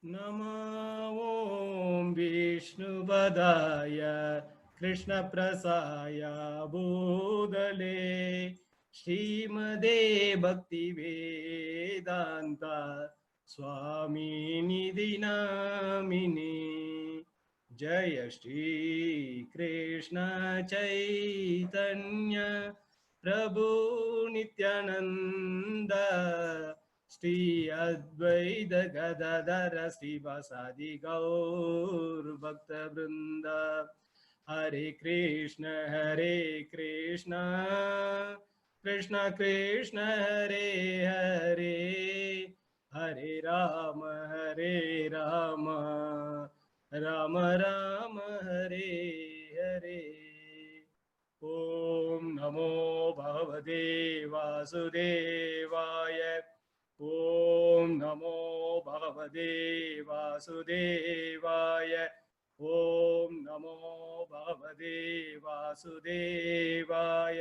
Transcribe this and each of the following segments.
नमो ॐ विष्णुपदाय कृष्णप्रसाय भूदले श्रीमदे भक्तिवेदान्त स्वामिनिधि नामिने जय श्री कृष्ण चैतन्य प्रभु नित्यानंद श्री अद्वैत गदाधर श्रीवासादि गौर भक्त वृंद हरे कृष्ण कृष्ण कृष्ण हरे हरे हरे राम राम राम राम हरे हरे। ओम नमो भगवते वासुदेवाय। ओम नमो भगवते वासुदेवाय। ओम नमो भगवते वासुदेवाय।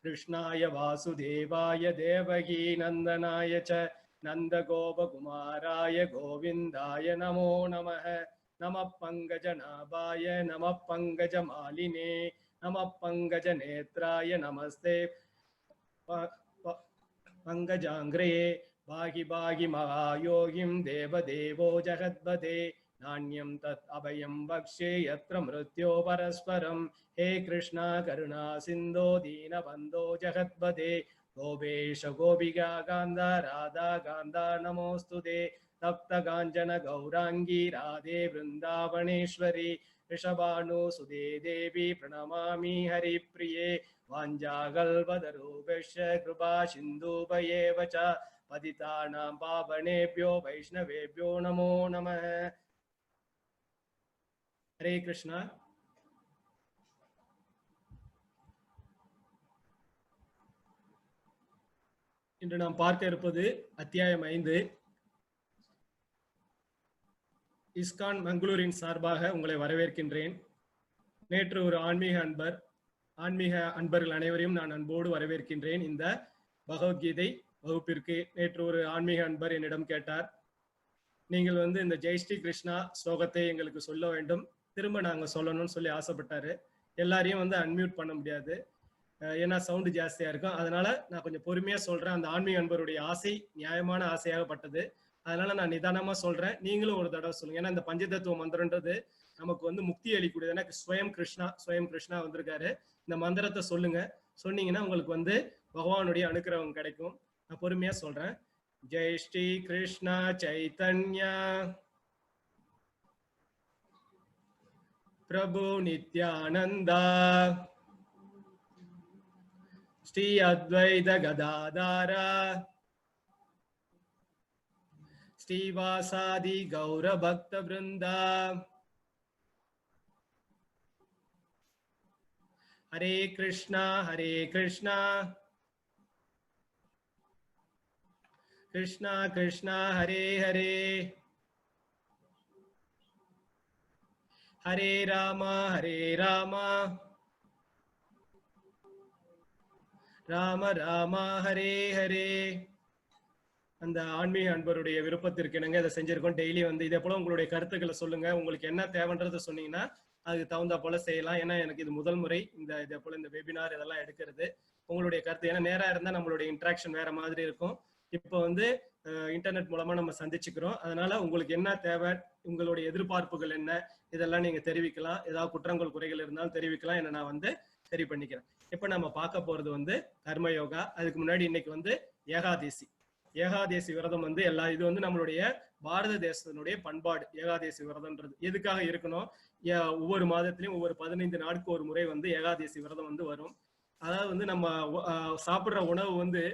कृष्णाय वासुदेवाय देवकी नंदनाय च नंदगोपकुमाराय गोविंदाय नमो नमः। नमः पंकजनाभाय नमः पंकजमालिने नमः पंकजनेत्राय नमस्ते पंकजांग्रे भागि भागि महायोगिं देवदेवो जगद्पते नान्यं तत् अभयं वक्ष्ये यत्र मृत्यो परस्परं। हे कृष्णा करुणा सिन्धो दीनबन्धो जगद्पते गोपेश गोपिका कान्ता राधा कान्ता नमोऽस्तुते। तप्त काञ्चन गौरांगी राधे वृन्दावनेश्वरी ऋषभानुसुते देवी प्रणमामि हरिप्रिये। वाञ्छाकल्पतरुभ्यश्च कृपा सिन्धुभ्येव च पतितानां पावनेभ्यो वैष्णवेभ्यो नमो नमः। हरे कृष्णा। இன்று நாம் பார்க்க இருப்பது அத்தியாயம் 5. இஸ்கான் மங்களூரின் சார்பாக உங்களை வரவேற்கின்றேன். நேற்று ஒரு ஆன்மீக அன்பர்கள் அனைவரையும் நான் அன்போடு வரவேற்கின்றேன். இந்த பகவத்கீதை வகுப்பிற்கு நேற்று ஒரு ஆன்மீக அன்பர் என்னிடம் கேட்டார், நீங்கள் இந்த ஜெய் ஸ்ரீ கிருஷ்ணா ஸ்லோகத்தை எங்களுக்கு சொல்ல வேண்டும், திரும்ப நாங்க சொல்லணும்னு சொல்லி ஆசைப்பட்டாரு. எல்லாரையும் அன்மியூட் பண்ண முடியாது, ஏன்னா சவுண்டு ஜாஸ்தியா இருக்கும். அதனால நான் கொஞ்சம் பொறுமையா சொல்றேன். அந்த ஆன்மீக அன்பருடைய ஆசை நியாயமான ஆசையாகப்பட்டது. அதனால நான் நிதானமா சொல்றேன், நீங்களும் ஒரு தடவை சொல்லுங்க. ஏன்னா இந்த பஞ்சதத்துவ மந்திரன்றது நமக்கு முக்தி அளிக்கூடியது. ஏன்னா ஸ்வயம் கிருஷ்ணா வந்திருக்காரு. இந்த மந்திரத்தை சொல்லுங்க, சொன்னீங்கன்னா உங்களுக்கு பகவானுடைய அனுக்கிரகம் கிடைக்கும். நான் பொறுமையா சொல்றேன். ஜெய் ஸ்ரீ கிருஷ்ணா சைதன்யா பிரபு நித்யானந்தா ஸ்ரீ அத்வைத கதாதாரா ஸ்ரீவாசாதி கௌர பக்த விருந்தா ஹரே கிருஷ்ணா கிருஷ்ணா கிருஷ்ணா ஹரே ஹரே ஹரே ராமா ராம ராமா ஹரே ஹரே. அந்த ஆன்மீக அன்பருடைய விருப்பத்திற்கு இணங்க இதை செஞ்சிருக்கோம். டெய்லி இதே போல உங்களுடைய கருத்துக்களை சொல்லுங்க. உங்களுக்கு என்ன தேவைன்றதை சொன்னீங்கன்னா அதுக்கு தகுந்த போல செய்யலாம். ஏன்னா எனக்கு இது முதல் முறை இதே போல இந்த வெபினார் இதெல்லாம் எடுக்கிறது. உங்களுடைய கருத்து, ஏன்னா நேரா இருந்தா நம்மளுடைய இன்ட்ராக்ஷன் வேற மாதிரி இருக்கும். இப்போ இன்டர்நெட் மூலமா நம்ம சந்திச்சுக்கிறோம். அதனால உங்களுக்கு என்ன தேவை, உங்களுடைய எதிர்பார்ப்புகள் என்ன, இதெல்லாம் நீங்க தெரிவிக்கலாம். ஏதாவது குற்றங்கள் குறைகள் இருந்தாலும் தெரிவிக்கலாம். என்ன நான் சரி பண்ணிக்கிறேன். இப்ப நம்ம பார்க்க போறது கர்மயோகா. அதுக்கு முன்னாடி இன்னைக்கு ஏகாதேசி விரதம் இது நம்மளுடைய பாரத தேசத்தினுடைய பண்பாடு. ஏகாதேசி விரதம்ன்றது எதுக்காக இருக்கணும்? ஒவ்வொரு மாதத்திலையும் ஒவ்வொரு 15 நாளுக்கு ஒரு முறை ஏகாதேசி விரதம் வரும். அதாவது நம்ம சாப்பிடுற உணவு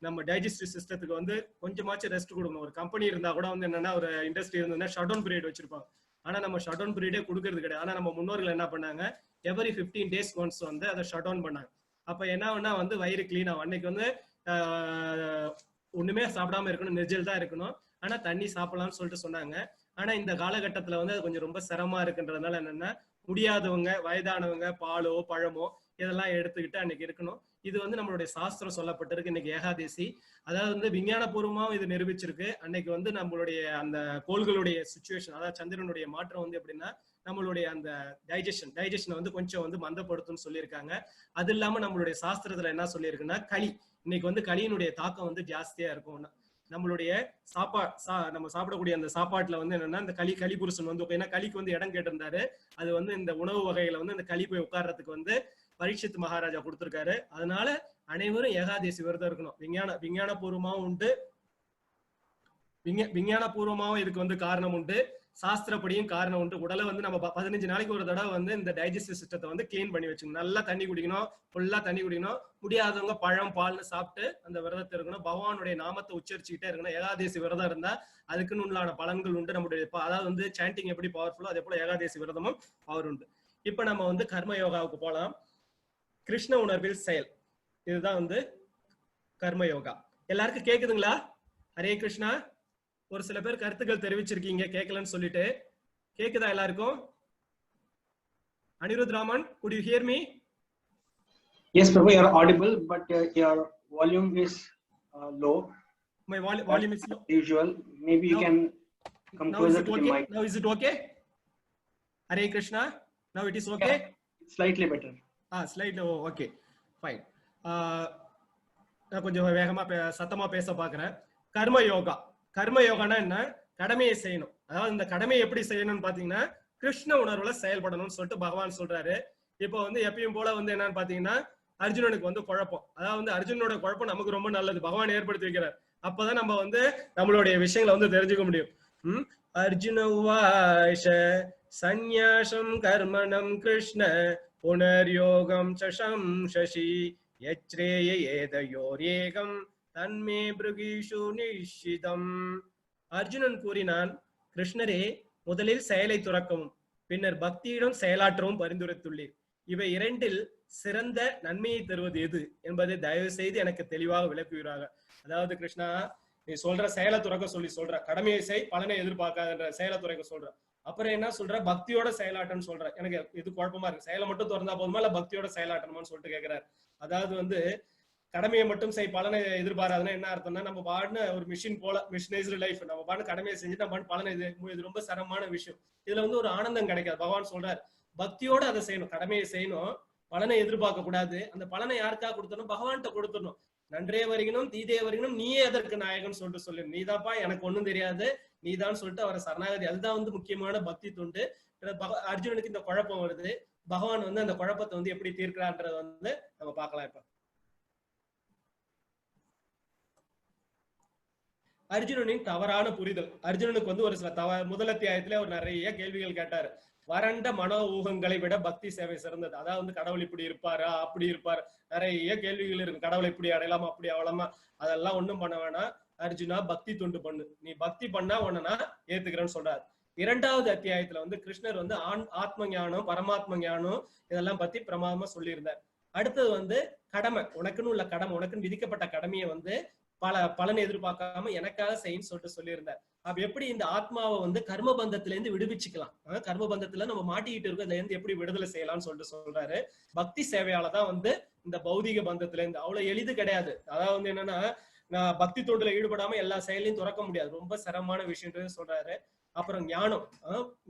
நம்ம டைஜஸ்டிவ் சிஸ்டத்துக்கு கொஞ்சமாச்சும் ரெஸ்ட் கொடுக்கணும். ஒரு கம்பெனி இருந்தா கூட என்னன்னா, ஒரு இண்டஸ்ட்ரி இருந்ததுன்னா ஷட் டவுன் பீரியட் வச்சிருப்பாங்க. ஆனா நம்ம ஷட் டவுன் பீரியடே கொடுக்கறது கிடையாது. ஆனா நம்ம முன்னோர்கள் என்ன பண்ணாங்க, எவரி 15 days ஒன்ஸ் அதை ஷட் டவுன் பண்ணாங்க. அப்ப என்ன வயிறு கிளீன் ஆகும். அன்னைக்கு ஒண்ணுமே சாப்பிடாம இருக்கணும், நெஜல் தான் இருக்கணும். ஆனா தண்ணி சாப்பிடலாம்னு சொல்லிட்டு சொன்னாங்க. ஆனா இந்த காலகட்டத்துல அது கொஞ்சம் ரொம்ப சிரமமா இருக்குன்றதுனால என்னன்னா, முடியாதவங்க, வயதானவங்க பாலோ பழமோ இதெல்லாம் எடுத்துக்கிட்டு அன்னைக்கு இருக்கணும். இது வந்து நம்மளுடைய சாஸ்திரம் சொல்லப்பட்டிருக்கு. இன்னைக்கு ஏகாதேசி, அதாவது வந்து விஞ்ஞானபூர்வமாவும் இது நிரூபிச்சிருக்கு. அன்னைக்கு வந்து நம்மளுடைய அந்த கோள்களுடைய சுச்சுவேஷன், அதாவது சந்திரனுடைய மாற்றம் வந்து எப்படின்னா நம்மளுடைய அந்த டைஜஷனை வந்து கொஞ்சம் வந்து மந்தப்படுத்தும்னு சொல்லியிருக்காங்க. அது இல்லாம நம்மளுடைய சாஸ்திரத்துல என்ன சொல்லியிருக்குன்னா களி, இன்னைக்கு வந்து களியினுடைய தாக்கம் வந்து ஜாஸ்தியா இருக்கும். நம்மளுடைய நம்ம சாப்பிடக்கூடிய அந்த சாப்பாட்டுல வந்து என்னன்னா இந்த களி புருஷன் வந்து ஏன்னா களிக்கு வந்து இடம் கேட்டிருந்தாரு. அது வந்து இந்த உணவு வகைகளை வந்து இந்த களி போய் உட்கார்றதுக்கு வந்து பரீட்சித் மகாராஜா கொடுத்திருக்காரு. அதனால அனைவரும் ஏகாதேசி விரதம் இருக்கணும். விஞ்ஞானபூர்வமாவும் உண்டு, விஞ்ஞானபூர்வமாவும் இதுக்கு வந்து காரணம் உண்டு, சாஸ்திரப்படியும் காரணம் உண்டு. உடலை வந்து நம்ம 15 நாளைக்கு ஒரு தடவை வந்து இந்த டைஜஸ்டிவ் சிஸ்டத்தை வந்து கிளீன் பண்ணி வச்சுக்கணும். நல்லா தண்ணி குடிக்கணும், ஃபுல்லா தண்ணி குடிக்கணும். முடியாதவங்க பழம் பால்னு சாப்பிட்டு அந்த விரதத்தை இருக்கணும். பகவானுடைய நாமத்தை உச்சரிச்சுக்கிட்டே இருக்கணும். ஏகாதேசி விரதம் இருந்தா அதுக்குன்னு உள்ளான பலன்கள் உண்டு. நம்மளுடைய அதாவது வந்து சாண்டிங் எப்படி பவர்ஃபுல்லோ அதே போல ஏகாதேசி விரதமும் பவர் உண்டு. இப்ப நம்ம வந்து கர்ம யோகாவுக்கு போலாம். கிருஷ்ண உணர்வில் செயல், இதுதான் வந்து கர்ம யோகா. எல்லாருக்கும் கேக்குதுங்களா? ஹரே கிருஷ்ணா. ஒரு சில பேர் கருத்துக்கள் தெரிவிச்சிருக்கீங்க கேட்கலன்னு சொல்லிட்டு. கேக்குதா எல்லாருக்கும்? Anirudh Raman, could you hear me? Yes, Prabhu, you are audible, but your volume is low. My volume is low. Usual. Maybe you can come closer to the mic. Now is it okay? Hare Krishna. Now it is okay? Yeah, slightly better. Slightly okay. Fine. நான் கொஞ்சம் வேகமா சத்தமா பேச பாக்குறேன். கர்ம யோகா. கர்ம யோகானா என்ன? கடமையை செய்யணும். அதாவது இந்த கடமையை எப்படி செய்யணும்னு பாத்தீங்கன்னா கிருஷ்ண உணர்வுல செயல்படணும்னு சொல்லிட்டு பகவான் சொல்றாரு. இப்போ வந்து எப்பயும் போல வந்து என்னன்னு பாத்தீங்கன்னா அர்ஜுனனுக்கு வந்து குழப்பம். அதாவது வந்து அர்ஜுனோட குழப்பம் நமக்கு ரொம்ப நல்லது, பகவான் ஏற்படுத்தி வைக்கிறார். அப்பதான் நம்ம வந்து நம்மளுடைய விஷயங்களை வந்து தெரிஞ்சுக்க முடியும். அர்ஜுன உவாச சந்நியாசம் கர்மணம் கிருஷ்ண புனர்யோகம் சசம் சசி யச்ரேய ஏதயோரேகம் தன்மே பிருகிஷு நிஷிதம். அர்ஜுனன் கூறினான், கிருஷ்ணரே, முதலில் செயலை துறக்கவும் பின்னர் பக்தியிடம் செயலாற்றவும் பரிந்துரைத்துள்ளீர். இவை இரண்டில் சிறந்த நன்மையை தருவது எது என்பதை தயவு செய்து எனக்கு தெளிவாக விளக்குகிறாங்க. அதாவது கிருஷ்ணா, நீ சொல்ற செயலை துறக்க சொல்லி சொல்ற, கடமையை செய் பலனை எதிர்பார்க்காத செயலை துறக்க சொல்ற, அப்புறம் என்ன சொல்ற, பக்தியோட செயலாட்டம்னு சொல்ற. எனக்கு இது குழப்பமா இருக்கு. செயலை மட்டும் திறந்தா போதுமா இல்ல பக்தியோட செயலாட்டணுமான்னு சொல்லிட்டு கேட்கிறாரு. அதாவது வந்து கடமையை மட்டும் செய் பலனை எதிர்பாராதுன்னா என்ன அர்த்தம்னா நம்ம பாடுன ஒரு மிஷின் போல, மிஷினைஸ்டு லைஃப், நம்ம பாட்டு கடமையை செஞ்சுட்டு நம்ம பாட்டு பலனை இது ரொம்ப சிரமமான விஷயம். இதுல வந்து ஒரு ஆனந்தம் கிடைக்காது. பகவான் சொல்றாரு பக்தியோட அதை செய்யணும், கடமையை செய்யணும், பலனை எதிர்பார்க்க கூடாது. அந்த பலனை யாருக்காக கொடுத்தணும்? பகவான்கிட்ட கொடுத்துடணும். நன்றே வருகணும் தீதே வருகணும் நீயே அதற்கு நாயகன் சொல்லிட்டு சொல்லு, நீதாப்பா எனக்கு ஒண்ணும் தெரியாது நீதான் சொல்லிட்டு அவரை சரணாகதி. அதுதான் வந்து முக்கியமான பக்தி தொண்டு. அர்ஜுனனுக்கு இந்த குழப்பம் வருது, பகவான் வந்து அந்த குழப்பத்தை வந்து எப்படி தீர்க்கிறான்றத வந்து நம்ம பார்க்கலாம். இப்ப அர்ஜுனனின் தவறான புரிதல். அர்ஜுனனுக்கு வந்து ஒரு சில முதல் அத்தியாயத்துல ஒரு நிறைய கேள்விகள் கேட்டாரு. வறண்ட மனோ ஊகங்களை விட பக்தி சேவை சிறந்தது. அதாவது வந்து கடவுள் இப்படி இருப்பாரா அப்படி இருப்பாரு, நிறைய கேள்விகள் இருக்கு. கடவுளை இப்படி அடையலாமா அப்படி ஆகலாமா, அதெல்லாம் ஒண்ணும் பண்ண வேணாம். அர்ஜுனா, பக்தி தொண்டு பண்ணு, நீ பக்தி பண்ணா உன்னை நான் ஏத்துக்கிறேன்னு சொல்றாரு. 2வது அத்தியாயத்துல வந்து கிருஷ்ணர் வந்து ஆத்ம ஞானம் பரமாத்ம ஞானம் இதெல்லாம் பத்தி பிரமாதமா சொல்லியிருந்தார். அடுத்தது வந்து கடமை, உனக்குன்னு உள்ள கடமை, உனக்குன்னு விதிக்கப்பட்ட கடமையை வந்து பலனை எதிர்பார்க்காம எனக்காக செய்யன்னு சொல்லிட்டு சொல்லியிருந்தார். அப்ப எப்படி இந்த ஆத்மாவை வந்து கர்ம பந்தத்துல இருந்து விடுவிச்சுக்கலாம், கர்ம பந்தத்துல நம்ம மாட்டிக்கிட்டு இருக்கோம், அதுல இருந்து எப்படி விடுதலை செய்யலாம்னு சொல்லிட்டு சொல்றாரு. பக்தி சேவையாலதான் வந்து இந்த பௌதிக பந்தத்துல இருந்து அவ்வளவு எளிது கிடையாது. அதாவது வந்து என்னன்னா, நான் பக்தி தொண்டுல ஈடுபடாம எல்லா செயலையும் துறக்க முடியாது, ரொம்ப சிரமமான விஷயம் சொல்றாரு. அப்புறம் ஞானம்,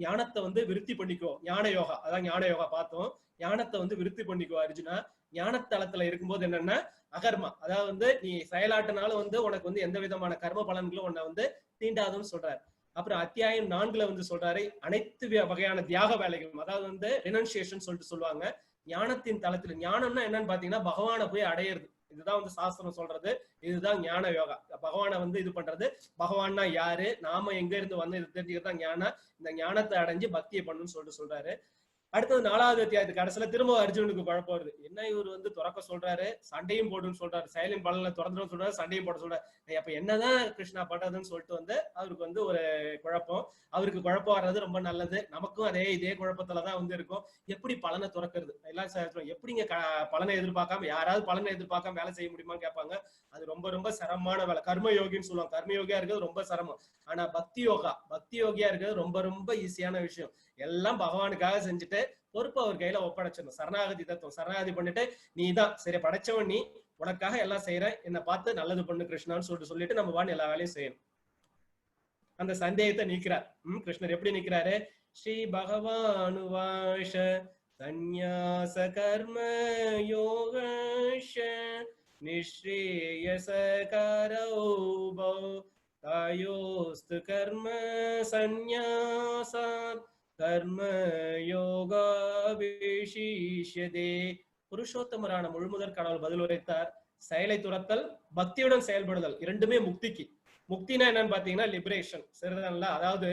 ஞானத்தை வந்து விருத்தி பண்ணிக்கோ, ஞான யோகா, அதான் ஞான யோகா பார்த்தோம். ஞானத்தை வந்து விருத்தி பண்ணிக்கோ அர்ஜுனா. ஞானத்தளத்துல இருக்கும்போது என்னன்னா அகர்மா, அதாவது வந்து நீ செயலாட்டினால வந்து உனக்கு வந்து எந்த விதமான கர்ம பலன்களும் உன்னை வந்து தீண்டாதுன்னு சொல்றாரு. அப்புறம் அத்தியாயம் 4 வந்து சொல்றாரு அனைத்து வகையான தியாக வேலைகளும், அதாவது வந்து ரெனன்சியேஷன் சொல்லிட்டு சொல்லுவாங்க. ஞானத்தின் தளத்துல, ஞானம்னா என்னன்னு பாத்தீங்கன்னா பகவானை போய் அடையிறது. இதுதான் வந்து சாஸ்திரம் சொல்றது, இதுதான் ஞான யோகா. பகவானை வந்து இது பண்றது, பகவான்னா யாரு, நாம எங்க இருந்து வந்து இது தெரிஞ்சுக்கிறதா ஞானம். இந்த ஞானத்தை அடைஞ்சு பக்தியை பண்ணுன்னு சொல்லிட்டு சொல்றாரு. அடுத்தது 4வது அத்தியாயத்துக்கு கடைசியில திரும்ப அர்ஜுனனுக்கு குழப்பம் வருது. என்ன இவர் வந்து துறக்க சொல்றாரு, சண்டையும் போடுன்னு சொல்றாரு, செயலின் பலன்ல திறந்துடும் சொல்றாரு, சண்டையும் போட சொல்றாரு. அப்ப என்னதான் கிருஷ்ணா பண்றதுன்னு சொல்லிட்டு வந்து அவருக்கு வந்து ஒரு குழப்பம். அவருக்கு குழப்பம் வர்றது ரொம்ப நல்லது, நமக்கும் இதே குழப்பத்துலதான் வந்து இருக்கும். எப்படி பலனை துறக்கிறது, எல்லாம் எப்படிங்க பலனை எதிர்பார்க்காம, யாராவது பலனை எதிர்பார்க்காம வேலை செய்ய முடியுமான்னு கேட்பாங்க. அது ரொம்ப ரொம்ப சிரமமான வேலை. கர்ம யோகின்னு சொல்லுவாங்க. கர்ம யோகியா இருக்கிறது ரொம்ப சிரமம். ஆனா பக்தி யோகியா இருக்கிறது ரொம்ப ரொம்ப ஈஸியான விஷயம். எல்லாம் பகவானுக்காக செஞ்சுட்டு பொறுப்பு அவர் கையில ஒப்படைச்சிடணும். சரணாகதி தத்துவம். சரணாகதி பண்ணிட்டு நீ தான் சரி படைச்சவன், நீ உனக்காக எல்லாம் செய்யறேன், என்னை பார்த்து நல்லது பண்ணு கிருஷ்ணான்னு சொல்லிட்டு நம்ம வாணி எல்லா வேலையும் செய்யணும். அந்த சந்தேகத்தை நீக்கிறார். கிருஷ்ணர் எப்படி நீக்கிறாரு? ஸ்ரீ பகவானுவாஷ சந்நியாச கர்ம யோகஷ நிஸ்ரேயச கரௌபௌ தாயோஸ்து கர்ம சந்நியாசாத் கர்ம யோகா விசேஷ்யதே. புருஷோத்தமரான முழுமுதற் கடவுள் பதில் உரைத்தார், செயலை துறத்தல் பக்தியுடன் செயல்படுதல் இரண்டுமே முக்திக்கு. முக்தினா என்னன்னு பாத்தீங்கன்னா லிபரேஷன். சரிதான்ல? அதாவது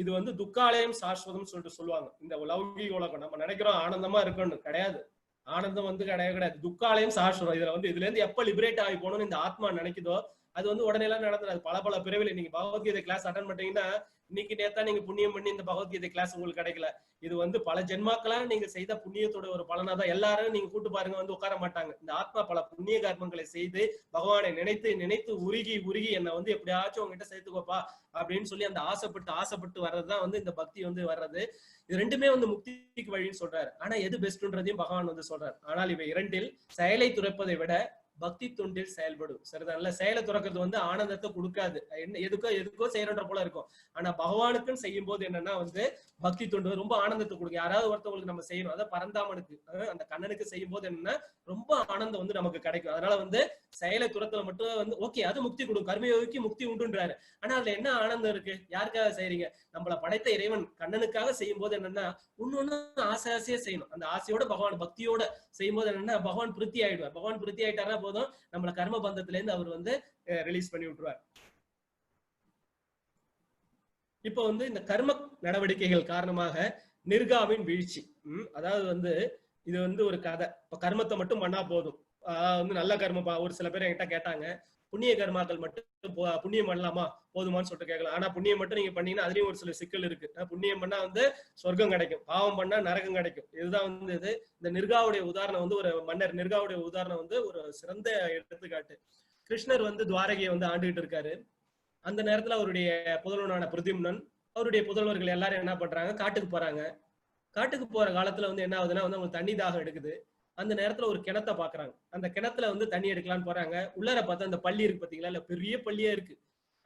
இது வந்து துக்காலயம் சாஸ்வதம் சொல்லிட்டு சொல்லுவாங்க. இந்த லௌகிக உலகம் நம்ம நினைக்கிறோம் ஆனந்தமா இருக்கணும், கிடையாது. ஆனந்தம் வந்து கிடையாது. துக்காலயம் சாஸ்வதம். இதுல இருந்து எப்ப லிபரேட் ஆகி போகணும்னு இந்த ஆத்மா நினைக்குதோ அது வந்து உடனே எல்லாம் நடந்துடாது. பல பிறவில நீங்க பகவத்கீதை கிளாஸ் அட்டன் பண்றீங்கன்னா இன்னைக்கு நேத்தா நீங்க புண்ணியம் பண்ணி இந்த பகவத்கீதை கிளாஸ் உங்களுக்கு கிடைக்கல. இது வந்து பல ஜென்மாக்களா நீங்க செய்த புண்ணியத்தோட ஒரு பலனாதான். எல்லாரும் நீங்க கூட்டு பாருங்க வந்து உட்கார மாட்டாங்க. இந்த ஆத்மா பல புண்ணிய கர்மங்களை செய்து பகவானை நினைத்து உருகி என்னை வந்து எப்படியாச்சும் உங்ககிட்ட சேர்த்துக்கோப்பா அப்படின்னு சொல்லி அந்த ஆசைப்பட்டு வர்றதுதான் வந்து இந்த பக்தி வந்து வர்றது. இது ரெண்டுமே வந்து முக்திக்கு வழின்னு சொல்றாரு. ஆனா எது பெஸ்ட்ன்றதையும் பகவான் வந்து சொல்றாரு. ஆனால் இவை இரண்டில் செயலை துறப்பதை விட பக்தி தொண்டில் செயல்படும். சரிதான்ல? செயலை துறக்கிறது வந்து ஆனந்தத்தை கொடுக்காது. எதுக்கோ செய்யறன்ற போல இருக்கும். ஆனா பகவானுக்குன்னு செய்யும் போது என்னன்னா வந்து பக்தி தொண்டு ரொம்ப ஆனந்தத்தை கொடுக்கும். யாராவது ஒருத்தவங்களுக்கு நம்ம செய்யணும், அதாவது பரந்தாமனுக்கு அந்த கண்ணனுக்கு செய்யும் போது என்னன்னா ரொம்ப ஆனந்தம் வந்து நமக்கு கிடைக்கும். அதனால வந்து செயலை துறத்துல மட்டும் வந்து ஓகே அது முக்தி கொடுக்கும், கர்மயோகிக்கு முக்தி உண்டுன்றாரு. ஆனா அதுல என்ன ஆனந்தம் இருக்கு? யாருக்காக செய்றீங்க? நம்மள படைத்த இறைவன் கண்ணனுக்காக செய்யும் போது என்னன்னா ஒண்ணு ஆசையா செய்யணும். அந்த ஆசையோட பகவான் பக்தியோட செய்யும் போது என்னன்னா பகவான் திருப்தி ஆயிடுவார். பகவான் திருப்தி ஆயிட்டாரா போதும், நம்மள கர்ம பந்தத்துல இருந்து அவர் வந்து ரிலீஸ் பண்ணி விட்டுருவார். இப்ப வந்து இந்த கர்ம நடவடிக்கைகள் காரணமாக நிர்காவின் வீழ்ச்சி. அதாவது வந்து இது வந்து ஒரு கதை. இப்ப கர்மத்தை மட்டும் பண்ணா போதும், வந்து நல்ல கர்மம். ஒரு சில பேர் என்கிட்ட கேட்டாங்க, புண்ணிய கர்மாக்கள் மட்டும் புண்ணியம் பண்ணலாமா போதுமான்னு சொல்லிட்டு கேட்கலாம். ஆனா புண்ணியம் மட்டும் நீங்க பண்ணீங்கன்னா அதுலயும் ஒரு சில சிக்கல் இருக்கு. புண்ணியம் பண்ணா வந்து சொர்க்கம் கிடைக்கும், பாவம் பண்ணா நரகம் கிடைக்கும். இதுதான் வந்து இது. இந்த நிர்காவுடைய உதாரணம் வந்து ஒரு மன்னர் நிர்காவுடைய உதாரணம் வந்து ஒரு சிறந்த எடுத்துக்காட்டு. கிருஷ்ணர் வந்து துவாரகையை வந்து ஆண்டுகிட்டு இருக்காரு. அந்த நேரத்துல அவருடைய புதல்வனான பிரத்யும்னன் அவருடைய புதல்வர்கள் எல்லாரும் என்ன பண்றாங்க, காட்டுக்கு போறாங்க. காட்டுக்கு போற காலத்துல வந்து என்ன ஆகுதுன்னா வந்து அவங்களுக்கு தண்ணி தாகம் எடுக்குது. அந்த நேரத்துல ஒரு கிணத்தை பாக்குறாங்க. அந்த கிணத்துல வந்து தண்ணி எடுக்கலான்னு போறாங்க. உள்ளார பார்த்தா அந்த பள்ளி இருக்கு பாத்தீங்களா, இல்ல பெரிய பள்ளியே இருக்கு.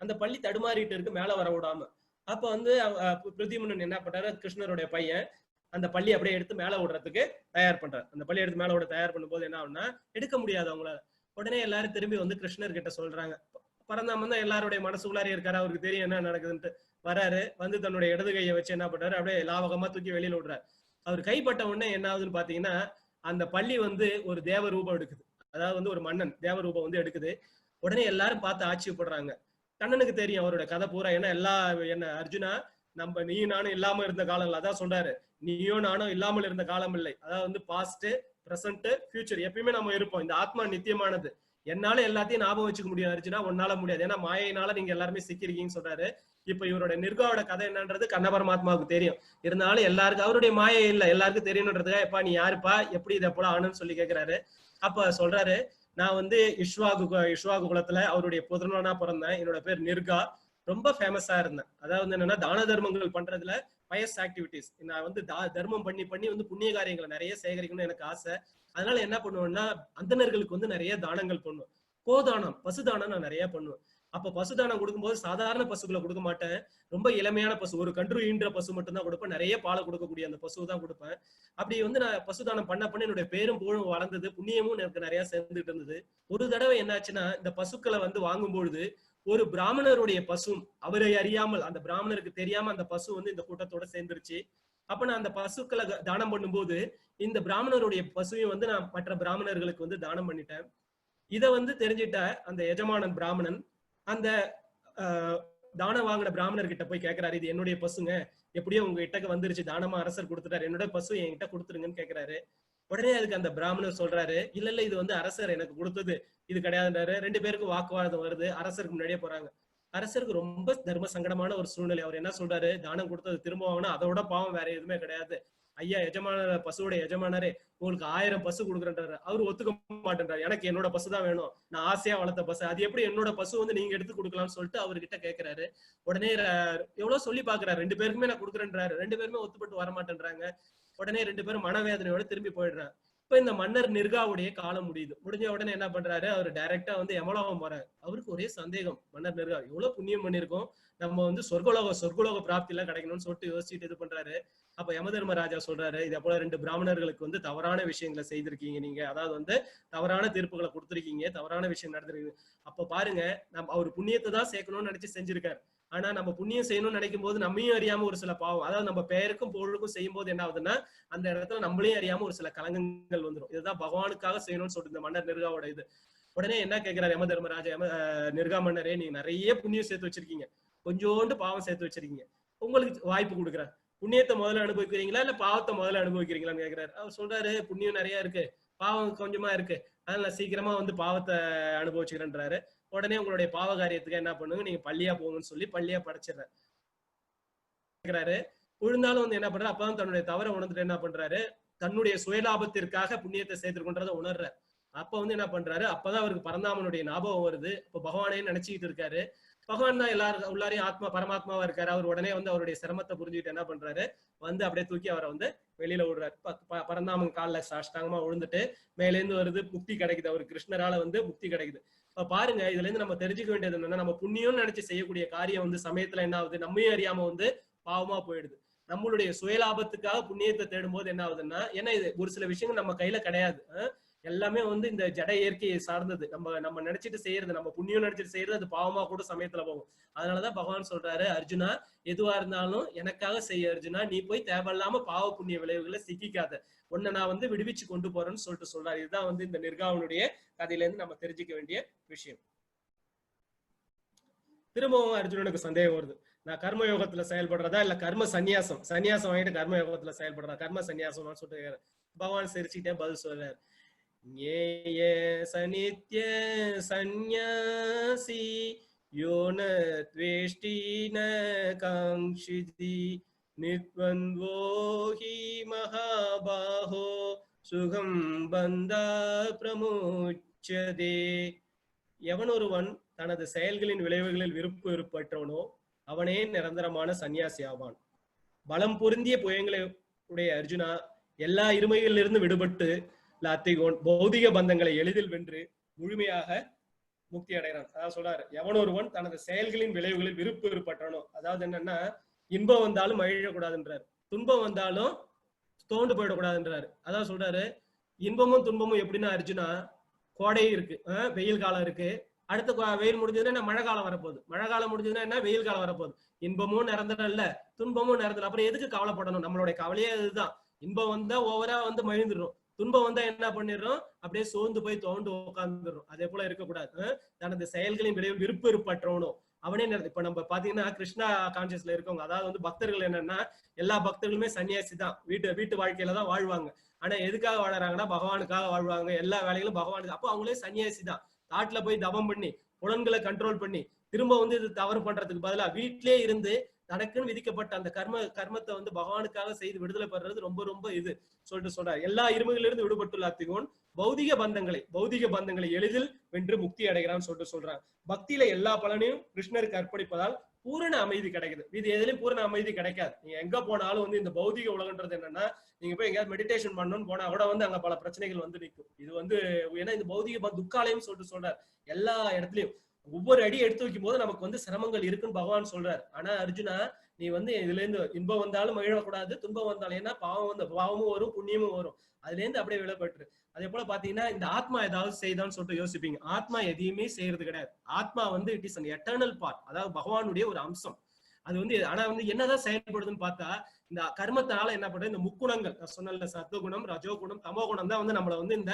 அந்த பள்ளி தடுமாறிட்டு இருக்கு, மேல வர விடாம. அப்ப வந்து பிரத்யும்னன் என்ன பண்றாரு, கிருஷ்ணருடைய பையன் அந்த பள்ளி அப்படியே எடுத்து மேல விடுறதுக்கு தயார் பண்றாரு. அந்த பள்ளி எடுத்து மேல விட தயார் பண்ணும்போது என்ன ஆகும்னா எடுக்க முடியாது அவங்களால. உடனே எல்லாரும் திரும்பி வந்து கிருஷ்ணர் கிட்ட சொல்றாங்க. பரந்தாமன் தான் எல்லாருடைய மனசுக்குள்ளாரே இருக்காரு, அவருக்கு தெரியும் என்ன நடக்குதுன்ட்டு. வராரு, வந்து தன்னுடைய இடது கையை வச்சு என்ன பண்றாரு, அப்படியே லாவகமா தூக்கி வெளியில விடுறாரு. அவர் கைப்பட்ட உடனே என்ன ஆகுதுன்னு பாத்தீங்கன்னா அந்த பள்ளி வந்து ஒரு தேவ ரூபம் எடுக்குது. அதாவது வந்து ஒரு மன்னன் தேவ ரூபம் வந்து எடுக்குது. உடனே எல்லாரும் பார்த்து ஆச்சரியப்படுறாங்க. கண்ணனுக்கு தெரியும் அவரோட கதை பூரா. ஏன்னா என்ன அர்ஜுனா, நம்ம நீயும் நானும் இல்லாம இருந்த காலங்கள் அதான் சொல்றாரு, நீயும் நானும் இல்லாமல் இருந்த காலம் இல்லை. அதாவது வந்து பாஸ்ட், பிரசன்ட், ஃபியூச்சர் எப்பயுமே நம்ம இருப்போம். இந்த ஆத்மா நித்தியமானது. என்னால எல்லாத்தையும் ஞாபகம் வச்சுக்க முடியும் அர்ஜுனா, உன்னால முடியாது. ஏன்னா மாயையினால நீங்க எல்லாருமே சிக்கிருக்கீங்கன்னு சொல்றாரு. இப்ப இவரோட நிர்காவோட கதை என்னன்றது கண்ண பரமாத்மாவுக்கு தெரியும். இருந்தாலும் எல்லாருக்கும் அவருடைய மாயை இல்ல, எல்லாருக்கும் தெரியணுன்றதுக்காக எப்பா நீ யாருப்பா, எப்படி இதை போல ஆணுன்னு சொல்லி கேட்கிறாரு. அப்ப சொல்றாரு, நான் வந்து இஷ்வாகு குலத்துல அவருடைய புதல்வனா பிறந்தேன். என்னோட பேர் நிர்கா. ரொம்ப ஃபேமஸா இருந்தேன். அதாவது என்னன்னா தான தர்மங்கள் பண்றதுல பயஸ் ஆக்டிவிட்டிஸ். நான் வந்து தர்மம் பண்ணி வந்து புண்ணிய காரியங்களை நிறைய சேகரிக்கணும்னு எனக்கு ஆசை. அதனால என்ன பண்ணுவேன்னா அந்தணர்களுக்கு வந்து நிறைய தானங்கள் பண்ணுவேன். கோதானம், பசுதானம் நான் நிறைய பண்ணுவேன். அப்ப பசுதானம் கொடுக்கும்போது சாதாரண பசுக்களை கொடுக்க மாட்டேன், ரொம்ப இளமையான பசு, ஒரு கன்று ஈன்ற பசு மட்டும் தான் கொடுப்பேன். நிறைய பாலை கொடுக்கக்கூடிய அந்த பசு தான் கொடுப்பேன். அப்படி வந்து நான் பசுதானம் பண்ண என்னுடைய பேரும் புகழும் வளர்ந்தது, புண்ணியமும் எனக்கு நிறைய சேர்ந்துட்டு இருந்தது. ஒரு தடவை என்னாச்சுன்னா இந்த பசுக்களை வந்து வாங்கும்பொழுது ஒரு பிராமணருடைய பசு, அவரை அறியாமல், அந்த பிராமணருக்கு தெரியாம அந்த பசு வந்து இந்த கூட்டத்தோட சேர்ந்துருச்சு. அப்ப நான் அந்த பசுக்களை தானம் பண்ணும்போது இந்த பிராமணருடைய பசுவையும் வந்து நான் மற்ற பிராமணர்களுக்கு வந்து தானம் பண்ணிட்டேன். இதை வந்து தெரிஞ்சிட்ட அந்த எஜமானன் பிராமணன் அந்த தானம் வாங்கின பிராமணர் கிட்ட போய் கேட்கிறாரு, இது என்னுடைய பசுங்க, எப்படியோ உங்க கிட்டக்கு வந்துருச்சு, தானமா அரசர் கொடுத்துட்டாரு, என்னோட பசு என்கிட்ட கொடுத்துருங்கன்னு கேட்கிறாரு. உடனே அதுக்கு அந்த பிராமணர் சொல்றாரு, இல்ல இது வந்து அரசர் எனக்கு கொடுத்தது, இது கிடையாதுன்றாரு. ரெண்டு பேருக்கும் வாக்குவாதம் வருது. அரசருக்கு முன்னாடியே போறாங்க. அரசருக்கு ரொம்ப தர்ம சங்கடமான ஒரு சூழ்நிலை. அவர் என்ன சொல்றாரு, தானம் கொடுத்தது திரும்ப வாங்கினா அதோட பாவம் வேற எதுவுமே கிடையாது, ஐயா எஜமான பசுவோட எஜமானரே உங்களுக்கு 1000 பசு கொடுக்குறேன்றாரு. அவரு ஒத்துக்க மாட்டேன்றாரு. எனக்கு என்னோட பசு தான் வேணும், நான் ஆசையா வளர்த்த பசு, அது எப்படி என்னோட பசு வந்து நீங்க எடுத்து கொடுக்கலாம்னு சொல்லிட்டு அவர்கிட்ட கேட்கிறாரு. உடனே எவ்வளவு சொல்லி பாக்குறாரு, 2 பேருக்குமே நான் கொடுக்குறேன்றாரு. 2 பேருமே ஒத்துப்பட்டு வர மாட்டேன்றாங்க. உடனே 2 பேரும் மனவேதனையோட திரும்பி போயிடுறாங்க. இப்ப இந்த மன்னர் நிர்காவுடைய காலம் முடியுது. முடிஞ்ச உடனே என்ன பண்றாரு, அவர் டைரக்டா வந்து யமலோகம் போறாரு. அவருக்கு ஒரே சந்தேகம், மன்னர் நிர்கா எவ்வளவு புண்ணியம் பண்ணிருக்கோம், நம்ம வந்து சொர்க்கலோக பிராப்தி எல்லாம் கிடைக்கணும்னு சொல்லிட்டு யோசிச்சுட்டு இது பண்றாரு. அப்ப யமதர்மராஜா சொல்றாரு, இதே போல 2 பிராமணர்களுக்கு வந்து தவறான விஷயங்களை செய்திருக்கீங்க நீங்க, அதாவது வந்து தவறான தீர்ப்புகளை கொடுத்திருக்கீங்க, தவறான விஷயம் நடந்திருக்கு. அப்ப பாருங்க, நம்ம அவர் புண்ணியத்தை தான் சேர்க்கணும்னு நினைச்சு செஞ்சிருக்காரு. ஆனா நம்ம புண்ணியம் செய்யணும்னு நினைக்கும் போது நம்மையும் அறியாம ஒரு சில பாவம், அதாவது நம்ம பெயருக்கும் பொருளுக்கும் செய்யும் போது என்ன ஆகுதுன்னா, அந்த இடத்துல நம்மளையும் அறியாம ஒரு சில கலங்கங்கள் வந்துடும். இதுதான் பகவானுக்காக செய்யணும்னு சொல்லிட்டு இந்த மன்னர் நிர்காவோட இது. உடனே என்ன கேட்கிறாரு யம தர்மராஜா, நிர்கா மன்னரே, நீங்க நிறைய புண்ணியம் சேர்த்து வச்சிருக்கீங்க, கொஞ்சோண்டு பாவம் சேர்த்து வச்சிருக்கீங்க, உங்களுக்கு வாய்ப்பு கொடுக்குறேன். புண்ணியத்தை முதல்ல அனுபவிக்கிறீங்களா இல்ல பாவத்தை முதல்ல அனுபவிக்கிறீங்களான்னு கேட்கிறாரு. அவர் சொல்றாரு, புண்ணியம் நிறைய இருக்கு, பாவம் கொஞ்சமா இருக்கு, அதனால நான் சீக்கிரமா வந்து பாவத்தை அனுபவிச்சுக்கிறேன்றாரு. உடனே உங்களுடைய பாவ காரியத்துக்கு என்ன பண்ணுங்க, நீங்க பள்ளியா போங்கன்னு சொல்லி பள்ளியா படைச்சிடுறாரு. விழுந்தாலும் வந்து என்ன பண்றாரு, அப்பதான் தன்னுடைய தவறை உணர்ந்துட்டு என்ன பண்றாரு, தன்னுடைய சுயலாபத்திற்காக புண்ணியத்தை சேர்த்துக்கொண்டதை உணர்ற. அப்ப வந்து என்ன பண்றாரு, அப்பதான் அவருக்கு பரந்தாமனுடைய ஞாபகம் வருது. இப்ப பகவானே நினைச்சுக்கிட்டு இருக்காரு. பகவான் தான் எல்லாரையும் ஆத்மா பரமாத்மாவா இருக்காரு. அவர் உடனே வந்து அவருடைய சிரமத்தை புரிஞ்சுக்கிட்டு என்ன பண்றாரு, வந்து அப்படியே தூக்கி அவரை வந்து வெளியில விடுறாரு. பரந்தாமன் காலில் சாஷ்டாங்கமா விழுந்துட்டு மேலேந்து வருது, முக்தி கிடைக்குது. அவர் கிருஷ்ணரால வந்து முக்தி கிடைக்குது. இப்ப பாருங்க, இதுல இருந்து நம்ம தெரிஞ்சுக்க வேண்டியது என்னன்னா, நம்ம புண்ணியம்னு நினைச்சு செய்யக்கூடிய காரியம் வந்து சமயத்துல என்ன ஆகுது, நம்மையும் அறியாம வந்து பாவமா போயிடுது. நம்மளுடைய சுயலாபத்துக்காக புண்ணியத்தை தேடும் போது என்ன ஆகுதுன்னா, ஏன்னா இது ஒரு சில விஷயங்கள் நம்ம கையில கிடையாது, எல்லாமே வந்து இந்த ஜட இயற்கையை சார்ந்தது. நம்ம நினைச்சிட்டு செய்யறது, நம்ம புண்ணியம் நினைச்சிட்டு செய்யறது அது பாவமா கூட சமயத்துல போகும். அதனாலதான் பகவான் சொல்றாரு, அர்ஜுனா எதுவா இருந்தாலும் எனக்காக செய்ய அர்ஜுனா, நீ போய் தேவையில்லாம பாவ புண்ணிய விளைவுகளை சிக்கிக்காத, உன்னை நான் வந்து விடுவிச்சு கொண்டு போறேன்னு சொல்லிட்டு சொல்றாரு. இதுதான் வந்து இந்த நிர்காவனுடைய கதையில இருந்து நம்ம தெரிஞ்சுக்க வேண்டிய விஷயம். திரும்பவும் அர்ஜுனனுக்கு சந்தேகம் வருது, நான் கர்ம யோகத்துல செயல்படுறதா இல்ல கர்ம சன்னியாசம் வாங்கிட்டு கர்ம யோகத்துல செயல்படுறதா, கர்ம சன்னியாசம் சொல்லிட்டு பகவான் சிரிச்சுட்டே பதில் சொல்றாரு. சனித்ய சந்நியாசி யோன த்வேஷ்டி ந காங்க்ஷிதி நித்வந்த்வோ ஹி மகாபாஹோ சுகம் பந்தா பிரமுச்யதே. எவன் ஒருவன் தனது செயல்களின் விளைவுகளில் விருப்பு வெறுப்பற்றவனோ அவனே நிரந்தரமான சன்னியாசி ஆவான். பலம் பொருந்திய புயங்களை உடைய அர்ஜுனா, எல்லா இருமைகளிலிருந்து விடுபட்டு லாத்திகோன் பௌதிக பந்தங்களை எளிதில் வென்று முழுமையாக முக்தி அடைகிறான். அதாவது சொல்றாரு, எவன் ஒருவன் தனது செயல்களின் விளைவுகளில் விருப்பு வெறுப்பற்றவனோ, அதாவது என்னன்னா, இன்பம் வந்தாலும் மகிழக்கூடாதுன்றாரு, துன்பம் வந்தாலும் தோண்டு போயிடக்கூடாதுன்றாரு. அதான் சொல்றாரு, இன்பமும் துன்பமும் எப்படின்னா அர்ஜுனா, கோடை இருக்கு, வெயில் காலம் இருக்கு, அடுத்த வெயில் முடிஞ்சதுன்னா மழை காலம் வரப்போகுது, மழை காலம் முடிஞ்சதுன்னா என்ன, வெயில் காலம் வரப்போகுது. இன்பமும் நிரந்தரம் இல்ல, துன்பமும் நிரந்தரம். அப்புறம் எதுக்கு கவலைப்படணும்? நம்மளுடைய கவலையே இதுதான். இன்பம் வந்தா ஓவரா வந்து மகிழ்ந்துடும், துன்பம் வந்தா என்ன பண்ணிடுறோம், அப்படியே சோர்ந்து போய் தோண்டு உட்கார்ந்துடும். அதே போல இருக்கக்கூடாது. தனது செயல்களின் விளைவில் விருப்பு வெறுப்பற்றவனும் அவனே. இப்ப நம்ம பாத்தீங்கன்னா கிருஷ்ணா கான்சியஸ்ல இருக்கவங்க, அதாவது வந்து பக்தர்கள் என்னன்னா, எல்லா பக்தர்களுமே சன்னியாசி தான், வீட்டு வாழ்க்கையில தான் வாழ்வாங்க. ஆனா எதுக்காக வாழறாங்கன்னா, பகவானுக்காக வாழ்வாங்க, எல்லா வேலைகளும் பகவானுக்கு. அப்போ அவங்களே சன்னியாசி தான். காட்டுல போய் தவம் பண்ணி புலன்களை கண்ட்ரோல் பண்ணி திரும்ப வந்து இது தவறு பண்றதுக்கு பதிலா வீட்டிலே இருந்து தனக்குன்னு விதிக்கப்பட்ட அந்த கர்மத்தை வந்து பகவானுக்காக செய்து விடுதலை பெறுறது ரொம்ப ரொம்ப இது சொல்லிட்டு சொல்றாரு. எல்லா இருமைகளிலிருந்து விடுபட்டுள்ள அத்திகோன் பௌதிக பந்தங்களை எளிதில் வென்று முக்தி அடைகிறான்னு சொல்லிட்டு சொல்றாங்க. பக்தியில எல்லா பலனையும் கிருஷ்ணருக்கு அர்ப்பணிப்பதால் பூரண அமைதி கிடைக்குது. இது எதுலயும் பூரண அமைதி கிடைக்காது. நீங்க எங்க போனாலும் வந்து இந்த பௌதிக உலகன்றது என்னன்னா, நீங்க போய் எங்கேயாவது மெடிடேஷன் பண்ணணும்னு போனா கூட வந்து அங்க பல பிரச்சனைகள் வந்து நிற்கும். இது வந்து ஏன்னா இந்த பௌதிக துக்காலயம் சொல்லிட்டு சொல்றாரு. எல்லா இடத்துலயும் ஒவ்வொரு அடி எடுத்து வைக்கும் போது நமக்கு வந்து சிரமங்கள் இருக்குன்னு பகவான் சொல்றாரு. ஆனா அர்ஜுனா, நீ வந்து இதுல இருந்து இன்பம் வந்தாலும் மகிழக்கூடாது, துன்பம் வந்தாலும், ஏன்னா பாவமும் வரும் புண்ணியமும் வரும், அதுல இருந்து அப்படியே விளப்பட்டு. அதே போல பாத்தீங்கன்னா, இந்த ஆத்மா ஏதாவது செய்தான்னு சொல்லிட்டு யோசிப்பீங்க. ஆத்மா எதையுமே செய்யறது கிடையாது. ஆத்மா வந்து it is an eternal part, அதாவது பகவானுடைய ஒரு அம்சம். அது வந்து ஆனா வந்து என்னதான் செயல்படுதுன்னு பார்த்தா, இந்த கர்மத்தினால என்ன பண்றது, இந்த முக்குணங்கள் சொன்னல, சத்துவகுணம், ரஜோகுணம், தமோகுணம் தான் வந்து நம்மள வந்து இந்த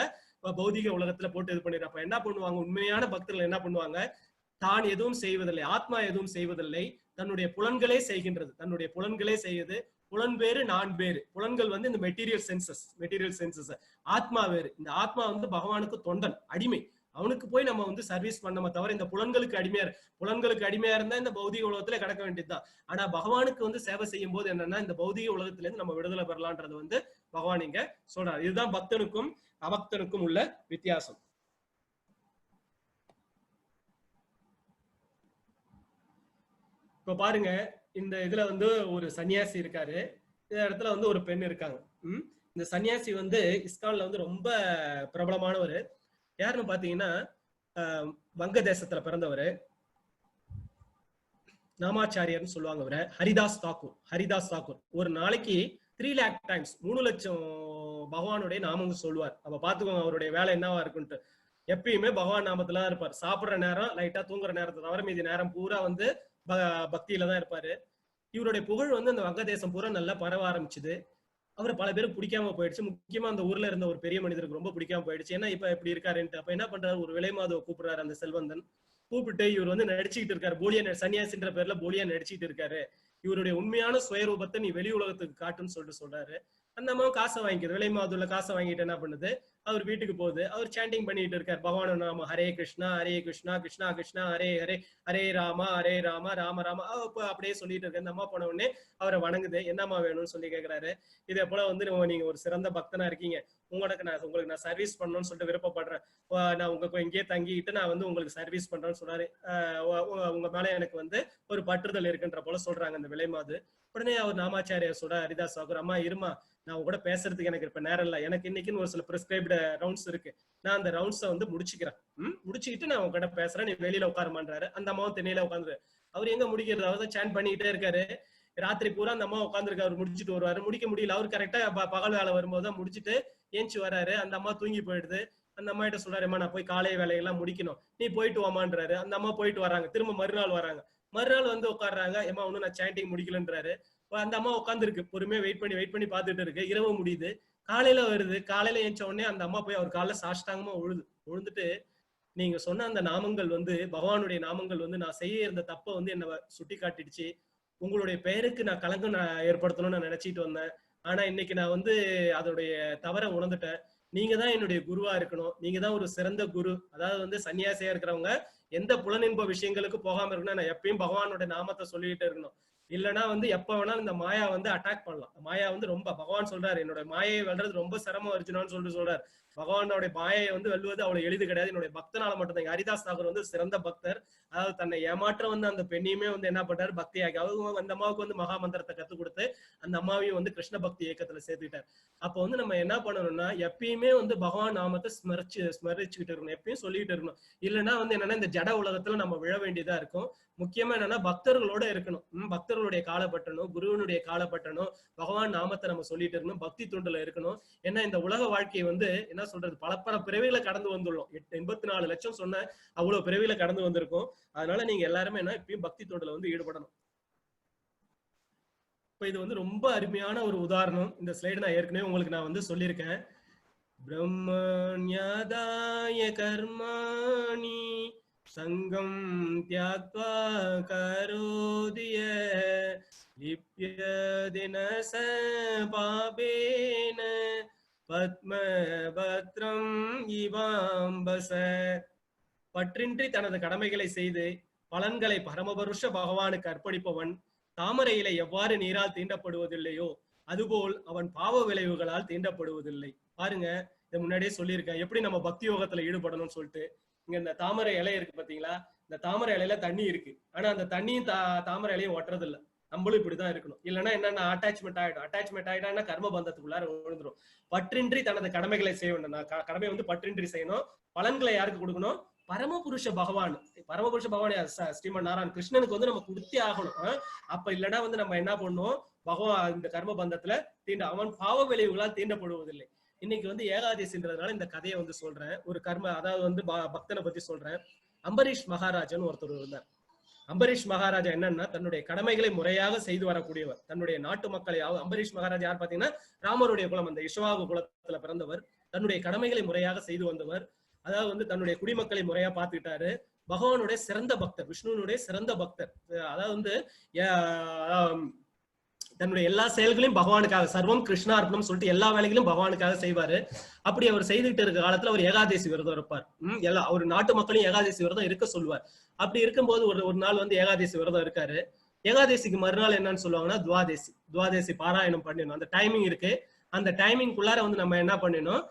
பௌதிக உலகத்துல போட்டு இது பண்ணிடுற. அப்ப என்ன பண்ணுவாங்க, உண்மையான பக்தர்கள் என்ன பண்ணுவாங்க, தான் எதுவும் செய்வதில்லை, ஆத்மா எதுவும் செய்வதில்லை, தன்னுடைய புலன்களே செய்கின்றது, தன்னுடைய புலன்களே செய்யுது. புலன் வேறு நான் வேறு. புலன்கள் வந்து இந்த மெட்டீரியல் சென்சஸ், ஆத்மா வேறு. இந்த ஆத்மா வந்து பகவானுக்கு தொண்டன், அடிமை. அவனுக்கு போய் நம்ம வந்து சர்வீஸ் பண்ணாம தவிர இந்த புலன்களுக்கு அடிமையா இருந்தா இந்த பௌதிக உலகத்துல கிடக்க வேண்டியதுதான். ஆனா பகவானுக்கு வந்து சேவை செய்யும் போது என்னன்னா இந்த பௌதிக உலகத்துல இருந்து நம்ம விடுதலை பெறலான்றது வந்து பகவான் இங்க சொல்றாரு. இதுதான் பக்தனுக்கும் அபக்தனுக்கும் உள்ள வித்தியாசம். இப்ப பாருங்க, இந்த இதுல வந்து ஒரு சன்னியாசி இருக்காரு, இந்த இடத்துல வந்து ஒரு பெண் இருக்காங்க. இந்த சன்னியாசி வந்து இஸ்கான்ல வந்து ரொம்ப பிரபலமானவர். யாருன்னு பாத்தீங்கன்னா வங்க தேசத்துல பிறந்தவர், நாமாச்சாரியர்னு சொல்லுவாங்க அவரை. ஹரிதாஸ் தாக்கூர் ஒரு நாளைக்கு 3 lakh times 3 லட்சம் பகவானுடைய நாமம் சொல்லுவார். அப்ப பாத்துக்கோங்க அவருடைய வேலை என்னவா இருக்குன்ட்டு. எப்பயுமே பகவான் நாமத்துல தான் இருப்பார். சாப்பிடுற நேரம், லைட்டா தூங்குற நேரத்தை தவிர மீதி நேரம் பூரா வந்து பக்தியில தான் இருப்பாரு. இவருடைய புகழ் வந்து அந்த வங்க தேசம் பூரா நல்லா பரவ ஆரம்பிச்சுது. அவரை பல பேருக்கு பிடிக்காம போயிடுச்சு. முக்கியமா அந்த ஊர்ல இருந்த ஒரு பெரிய மனிதருக்கு ரொம்ப பிடிக்காம போயிடுச்சு. ஏன்னா இப்ப எப்படி இருக்காருன்ட்டு. அப்ப என்ன பண்றாரு, ஒரு விலை மாதவ கூப்பிடுறாரு அந்த செல்வந்தன். கூப்பிட்டு இவர் வந்து நடிச்சுக்கிட்டு இருக்காரு, போலியா சன்னியாசின்ற பேர்ல போலியா நடிச்சுட்டு இருக்காரு. இவருடைய உண்மையான சுயரூபத்தை நீ வெளி உலகத்துக்கு காட்டுன்னு சொல்றாரு. அந்த அம்மாவும் காசை வாங்கிக்கிறது, விலை மாதுல காசை வாங்கிட்டு என்ன பண்ணுது, அவர் வீட்டுக்கு போகுது. அவர் சாண்டிங் பண்ணிட்டு இருக்காரு பகவான் நாம, ஹரே கிருஷ்ணா கிருஷ்ணா கிருஷ்ணா ஹரே ஹரே, ஹரே ராமா ராம ராம. அப்படியே சொல்லிட்டு இருக்கு. அந்த அம்மா போன உடனே அவரை வணங்குது. என்னம்மா வேணும்னு சொல்லி கேட்கிறாரு. இதே போல வந்து நீங்க ஒரு சிறந்த பக்தனா இருக்கீங்க, உங்களுக்கு நான் சர்வீஸ் பண்ணணும்னு சொல்லிட்டு விருப்பப்படுறேன். நான் இங்கேயே தங்கிட்டு நான் வந்து உங்களுக்கு சர்வீஸ் பண்றேன்னு சொல்றாரு. உங்க மேல எனக்கு வந்து ஒரு பற்றுதல் இருக்குன்ற போல சொல்றாங்க அந்த விலை மாது. உடனே அவர் நாமாச்சாரியர் சொல்ற, ஹரிதாஸ் தாக்கூர், அம்மா இருமா, நான் கூட பேசுறதுக்கு எனக்கு இப்ப நேரம் இல்லை, எனக்கு இன்னைக்குன்னு ஒரு சில பிரிஸ்கிரைப்டு ரவுண்ட்ஸ் இருக்கு, நான் அந்த ரவுண்ட்ஸை வந்து முடிச்சுக்கிறேன், முடிச்சுக்கிட்டு நான் உங்ககிட்ட பேசுறேன், நீ வெளியில உட்காருமான்றாரு. அந்த அம்மாவும் திண்ணையில உட்காந்துரு. அவர் எங்க முடிக்கிறது, அவர் தான் சாண்ட் பண்ணிக்கிட்டே இருக்காரு. ராத்திரி பூரா அந்த அம்மா உட்காந்துருக்கு. அவர் முடிச்சுட்டு வருவாரு, முடிக்க முடியல. அவர் கரெக்டா பகல் வேலை வரும்போது தான் முடிச்சுட்டு ஏஞ்சி வராரு. அந்த அம்மா தூங்கி போயிடுது. அந்த அம்மா கிட்ட சொல்றாருமா, நான் போய் காலை வேலையெல்லாம் முடிக்கணும், நீ போயிட்டு வாமான்றாரு. அந்த அம்மா போயிட்டு வராங்க. திரும்ப மறுநாள் வராங்க. மறுநாள் வந்து உட்காடுறாங்க. ஏமா ஒன்னும் நான் சாண்டிங் முடிக்கலன்றாரு. அந்த அம்மா உட்காந்துருக்கு, பொறுமையா வெயிட் பண்ணி பார்த்துட்டு இருக்கு. இரவு முடியுது, காலையில வருது. காலையில ஏஞ்ச உடனே அந்த அம்மா போய் அவர் காலைல சாஷ்டாங்கமா விழுந்துட்டு, நீங்க சொன்ன அந்த நாமங்கள் வந்து பகவானுடைய நாமங்கள் வந்து நான் செய்ய இருந்த தப்ப வந்து என்ன சுட்டி காட்டிடுச்சு. உங்களுடைய பெயருக்கு நான் களங்கம் ஏற்படுத்தணும்னு நான் நினைச்சிட்டு வந்தேன். ஆனா இன்னைக்கு நான் வந்து அதோடைய தவற உணர்ந்துட்டேன். நீங்க தான் என்னுடைய குருவா இருக்கணும். நீங்க தான் ஒரு சிறந்த குரு. அதாவது வந்து சன்னியாசியா இருக்கிறவங்க எந்த புலனின்ப விஷயங்களுக்கு போகாம இருக்கணும். நான் எப்பயும் பகவானுடைய நாமத்தை சொல்லிட்டு இருக்கணும். இல்லைன்னா வந்து எப்ப வேணாலும் இந்த மாயா வந்து அட்டாக் பண்ணலாம். மாயா வந்து ரொம்ப, பகவான் சொல்றாரு, என்னோட மாயை வெல்றது ரொம்ப சிரமம் அர்ஜுனான்னு சொல்றாரு. பகவானோட மாயை வந்து வெல்வது அவ்வளவு எளிது கிடையாது. என்னுடைய பக்தனால மட்டும்தான். ஹரிதாஸ் தாக்கூர் வந்து சிறந்த பக்தர். அதாவது தன்னை ஏமாற்ற வந்து அந்த பெண்ணையுமே வந்து என்ன பண்றாரு, பக்தியாகி அவங்க அந்த அம்மாவுக்கு வந்து மகா மந்திரத்தை கத்துக் கொடுத்து அந்த அம்மாவையும் வந்து கிருஷ்ண பக்தி இயக்கத்துல சேர்த்துக்கிட்டார். அப்ப வந்து நம்ம என்ன பண்ணணும்னா, எப்பயுமே வந்து பகவான் நாமத்தை ஸ்மரிச்சுக்கிட்டு இருக்கணும், எப்பயும் சொல்லிட்டு இருக்கணும். இல்லைன்னா வந்து என்னன்னா இந்த ஜட உலகத்துல நம்ம விழ வேண்டியதா இருக்கும். முக்கியமா என்னன்னா பக்தர்களோட இருக்கணும். பக்தர்களுடைய காலப்பட்டணும், குருவனுடைய காலப்பட்டணும், பகவான் நாமத்தை நம்ம சொல்லிட்டு இருக்கணும், பக்தி தொண்டுல இருக்கணும். ஏன்னா இந்த உலக வாழ்க்கையை வந்து என்ன சொல்றது, பல பிறவிகளை கடந்து வந்துள்ளோம். 84 லட்சம் சொன்ன அவ்வளவு பிறவிகளை கடந்து வந்திருக்கும். அதனால நீங்க எல்லாருமே என்ன இப்பயும் பக்தி தொண்டுல வந்து ஈடுபடணும். இப்ப இது வந்து ரொம்ப அருமையான ஒரு உதாரணம். இந்த ஸ்லைடு நான் ஏற்கனவே உங்களுக்கு நான் வந்து சொல்லியிருக்கேன். பிரம்மண்யதாய கர்மாணி சங்கம் தியாக்வா கரோதிய லிப்யதின பாபேன பத்மபத்ரம் இவாம்பச. பற்றின்றி தனது கடமைகளை செய்து பலன்களை பரமபருஷ பகவானுக்கு அர்ப்பணிப்பவன் தாமரை இலை எவ்வாறு நீரால் தீண்டப்படுவதில்லையோ அதுபோல் அவன் பாவ விளைவுகளால் தீண்டப்படுவதில்லை. பாருங்க, இதை முன்னாடியே சொல்லியிருக்கேன் எப்படி நம்ம பக்தி யோகத்துல ஈடுபடணும்னு சொல்லிட்டு. இங்க இந்த தாமரை இலை இருக்கு பாத்தீங்களா, இந்த தாமரை இலையில தண்ணி இருக்கு. ஆனா அந்த தண்ணியும் தாமரை இலையும் ஒட்டுறது இல்லை. நம்மளும் இப்படிதான் இருக்கணும். இல்லைன்னா என்னன்னா அட்டாச்மெண்ட் ஆயிட்டான்னா கர்ம பந்தத்துக்குள்ளார விழுந்துரும். பற்றின்றி தனது கடமைகளை செய்ய வேண்டும். கடமை வந்து பற்றின்றி செய்யணும். பலன்களை யாருக்கு கொடுக்கணும், பரமபுருஷ பகவான். பரமபுருஷ பகவான் ஸ்ரீமன் நாராயண் கிருஷ்ணனுக்கு வந்து நம்ம கொடுத்தே ஆகணும். அப்ப இல்லைன்னா வந்து நம்ம என்ன பண்ணுவோம், பகவான் இந்த கர்ம பந்தத்துல அவன் பாவ விளைவுகளால் தீண்டப்படுவதில்லை. இன்னைக்கு வந்து ஏகாதசின்றதுனால இந்த கதையை வந்து சொல்றேன். ஒரு அதாவது வந்து பக்தனை பத்தி சொல்றேன். அம்பரீஷ் மகாராஜன் ஒருத்தர் இருந்தார். அம்பரீஷ் மகாராஜா என்னன்னா தன்னுடைய கடமைகளை முறையாக செய்து வரக்கூடியவர். தன்னுடைய நாட்டு மக்களை, அம்பரீஷ் மகாராஜா யார் பாத்தீங்கன்னா ராமருடைய குலம், அந்த இஷ்வாகு குலத்துல பிறந்தவர். தன்னுடைய கடமைகளை முறையாக செய்து வந்தவர். அதாவது வந்து தன்னுடைய குடிமக்களை முறையா பார்த்துக்கிட்டாரு. பகவானுடைய சிறந்த பக்தர், விஷ்ணுனுடைய சிறந்த பக்தர். அதாவது வந்து தன்னுடைய எல்லா செயல்களையும் பகவானுக்காக, சர்வம் கிருஷ்ணார்ப்பணம் சொல்லிட்டு எல்லா வேலைகளையும் பகவானுக்காக செய்வாரு. அப்படி அவர் செய்துட்டு இருக்க காலத்துல அவர் ஏகாதேசி விரதம் இருப்பார். எல்லா அவர் நாட்டு மக்களையும் ஏகாதேசி விரதம் இருக்க சொல்லுவார். அப்படி இருக்கும்போது ஒரு நாள் வந்து ஏகாதேசி விரதம் இருக்காரு. ஏகாதேசிக்கு மறுநாள் என்னன்னு சொல்லுவாங்கன்னா துவாதேசி பாராயணம் பண்ணணும். அந்த டைமிங் இருக்கு. அந்த டைமிங்குள்ளார வந்து நம்ம என்ன பண்ணணும்,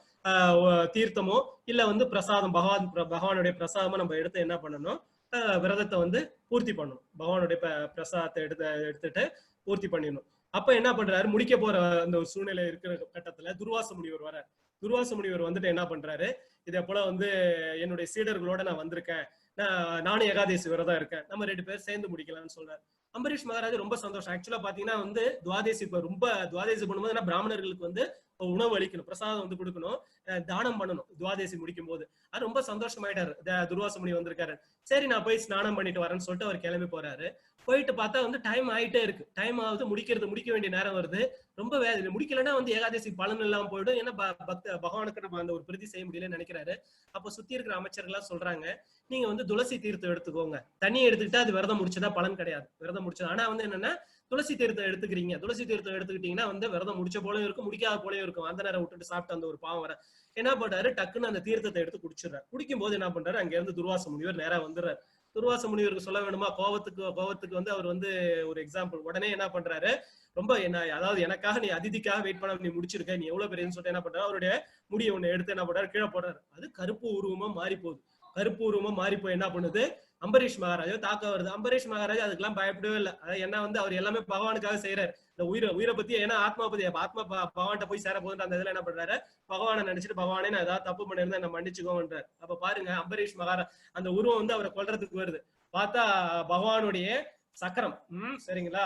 தீர்த்தமோ இல்ல வந்து பிரசாதம், பகவானுடைய பிரசாதமோ நம்ம எடுத்து என்ன பண்ணணும், விரதத்தை வந்து பூர்த்தி பண்ணணும். பகவானுடைய பிரசாதத்தை எடுத்துட்டு பூர்த்தி பண்ணிடணும். அப்ப என்ன பண்றாரு, முடிக்க போற அந்த ஒரு சூழ்நிலை இருக்கிற கட்டத்துல துர்வாச முனிவர் வர. துர்வாச முனிவர் வந்துட்டு என்ன பண்றாரு, இதே போல வந்து என்னுடைய சீடர்களோட நான் வந்திருக்கேன், நானும் ஏகாதேசி விரதம் இருக்கேன், நம்ம 2 பேர் சேர்ந்து முடிக்கலாம்னு சொல்றாரு. அம்பரீஷ் மகாராஜ் ரொம்ப சந்தோஷம். ஆக்சுவலா பாத்தீங்கன்னா வந்து துவாதேசி பண்ணும்போது என்ன, பிராமணர்களுக்கு வந்து உணவு அளிக்கணும், பிரசாதம் வந்து கொடுக்கணும், தானம் பண்ணணும் துவாதேசி முடிக்கும் போது. அது ரொம்ப சந்தோஷமாயிட்டாரு. துர்வாச முனி வந்திருக்காரு, சரி நான் போய் ஸ்நானம் பண்ணிட்டு வரேன்னு சொல்லிட்டு அவர் கிளம்பி போறாரு. போயிட்டு பார்த்தா வந்து டைம் ஆயிட்டே இருக்கு. டைம் ஆகுது, முடிக்க வேண்டிய நேரம் வருது. ரொம்ப வேதனை, முடிக்கலன்னா வந்து ஏகாதசி பலன் இல்லாம போயிடும். ஏன்னா பகவானுக்கு நம்ம அந்த ஒரு பிரதி செய்ய முடியலன்னு நினைக்கிறாரு. அப்ப சுத்தி இருக்கிற அமைச்சர்கள்லாம் சொல்றாங்க, நீங்க வந்து துளசி தீர்த்தம் எடுத்துக்கோங்க, தண்ணியை எடுத்துக்கிட்டா அது விரதம் முடிச்சதா பலன் கிடையாது, விரதம் முடிச்சது. ஆனா வந்து என்னன்னா, துளசி தீர்த்தம் எடுத்துக்கிறீங்க, துளசி தீர்த்தம் எடுத்துக்கிட்டீங்கன்னா வந்து விரதம் முடிச்ச போலயும் இருக்கும், முடிக்காத போலயும் இருக்கும். அந்த நேரம் விட்டுட்டு சாப்பிட்டு அந்த ஒரு பாவம் வர என்ன பண்றாரு, டக்குன்னு அந்த தீர்த்தத்தை எடுத்து குடிச்சிடுறாரு. குடிக்கும் போது என்ன பண்றாரு, அங்க இருந்து துர்வாச முனிவர் நேரா வந்துடுறாரு. துர்வாச முனிவருக்கு சொல்ல வேணுமா, கோவத்துக்கு வந்து அவர் வந்து ஒரு எக்ஸாம்பிள். உடனே என்ன பண்றாரு, ரொம்ப என்ன, அதாவது எனக்காக நீ அதிதிக்காக வெயிட் பண்ண, நீ முடிச்சிருக்க, நீ எவ்வளவு பெரியன்னு சொல்லிட்டு என்ன பண்றாரு, அவருடைய முடியை ஒண்ணு எடுத்து என்ன பண்றாரு, கீழே போடுறாரு. அது கருப்பு உருவமா மாறி போகுது. கருப்பு உருவமா மாறி போய் என்ன பண்ணுது, அம்பரீஷ் மகாராஜா தாக்க வருது. அம்பரீஷ் மகாராஜா அதுக்கெல்லாம் பயப்படவே இல்லை. அதாவது என்ன வந்து அவர் எல்லாமே பகவானுக்காக செய்யறாரு. இந்த உயிரை பத்தி, ஏன்னா ஆத்மா பத்தி, ஆத்மா பகவான்கிட்ட போய் சேர போகுது. அந்த இதுல என்ன பண்றாரு, பகவானை நினைச்சிட்டு, பகவானே நான் ஏதாவது தப்பு பண்ணிருந்தா என்ன மன்னிச்சுக்கோன்றார். அப்ப பாருங்க, அம்பரீஷ் மகாராஜா அந்த உருவம் வந்து அவரை கொல்றதுக்கு வருது. பார்த்தா பகவானுடைய சக்கரம், சரிங்களா,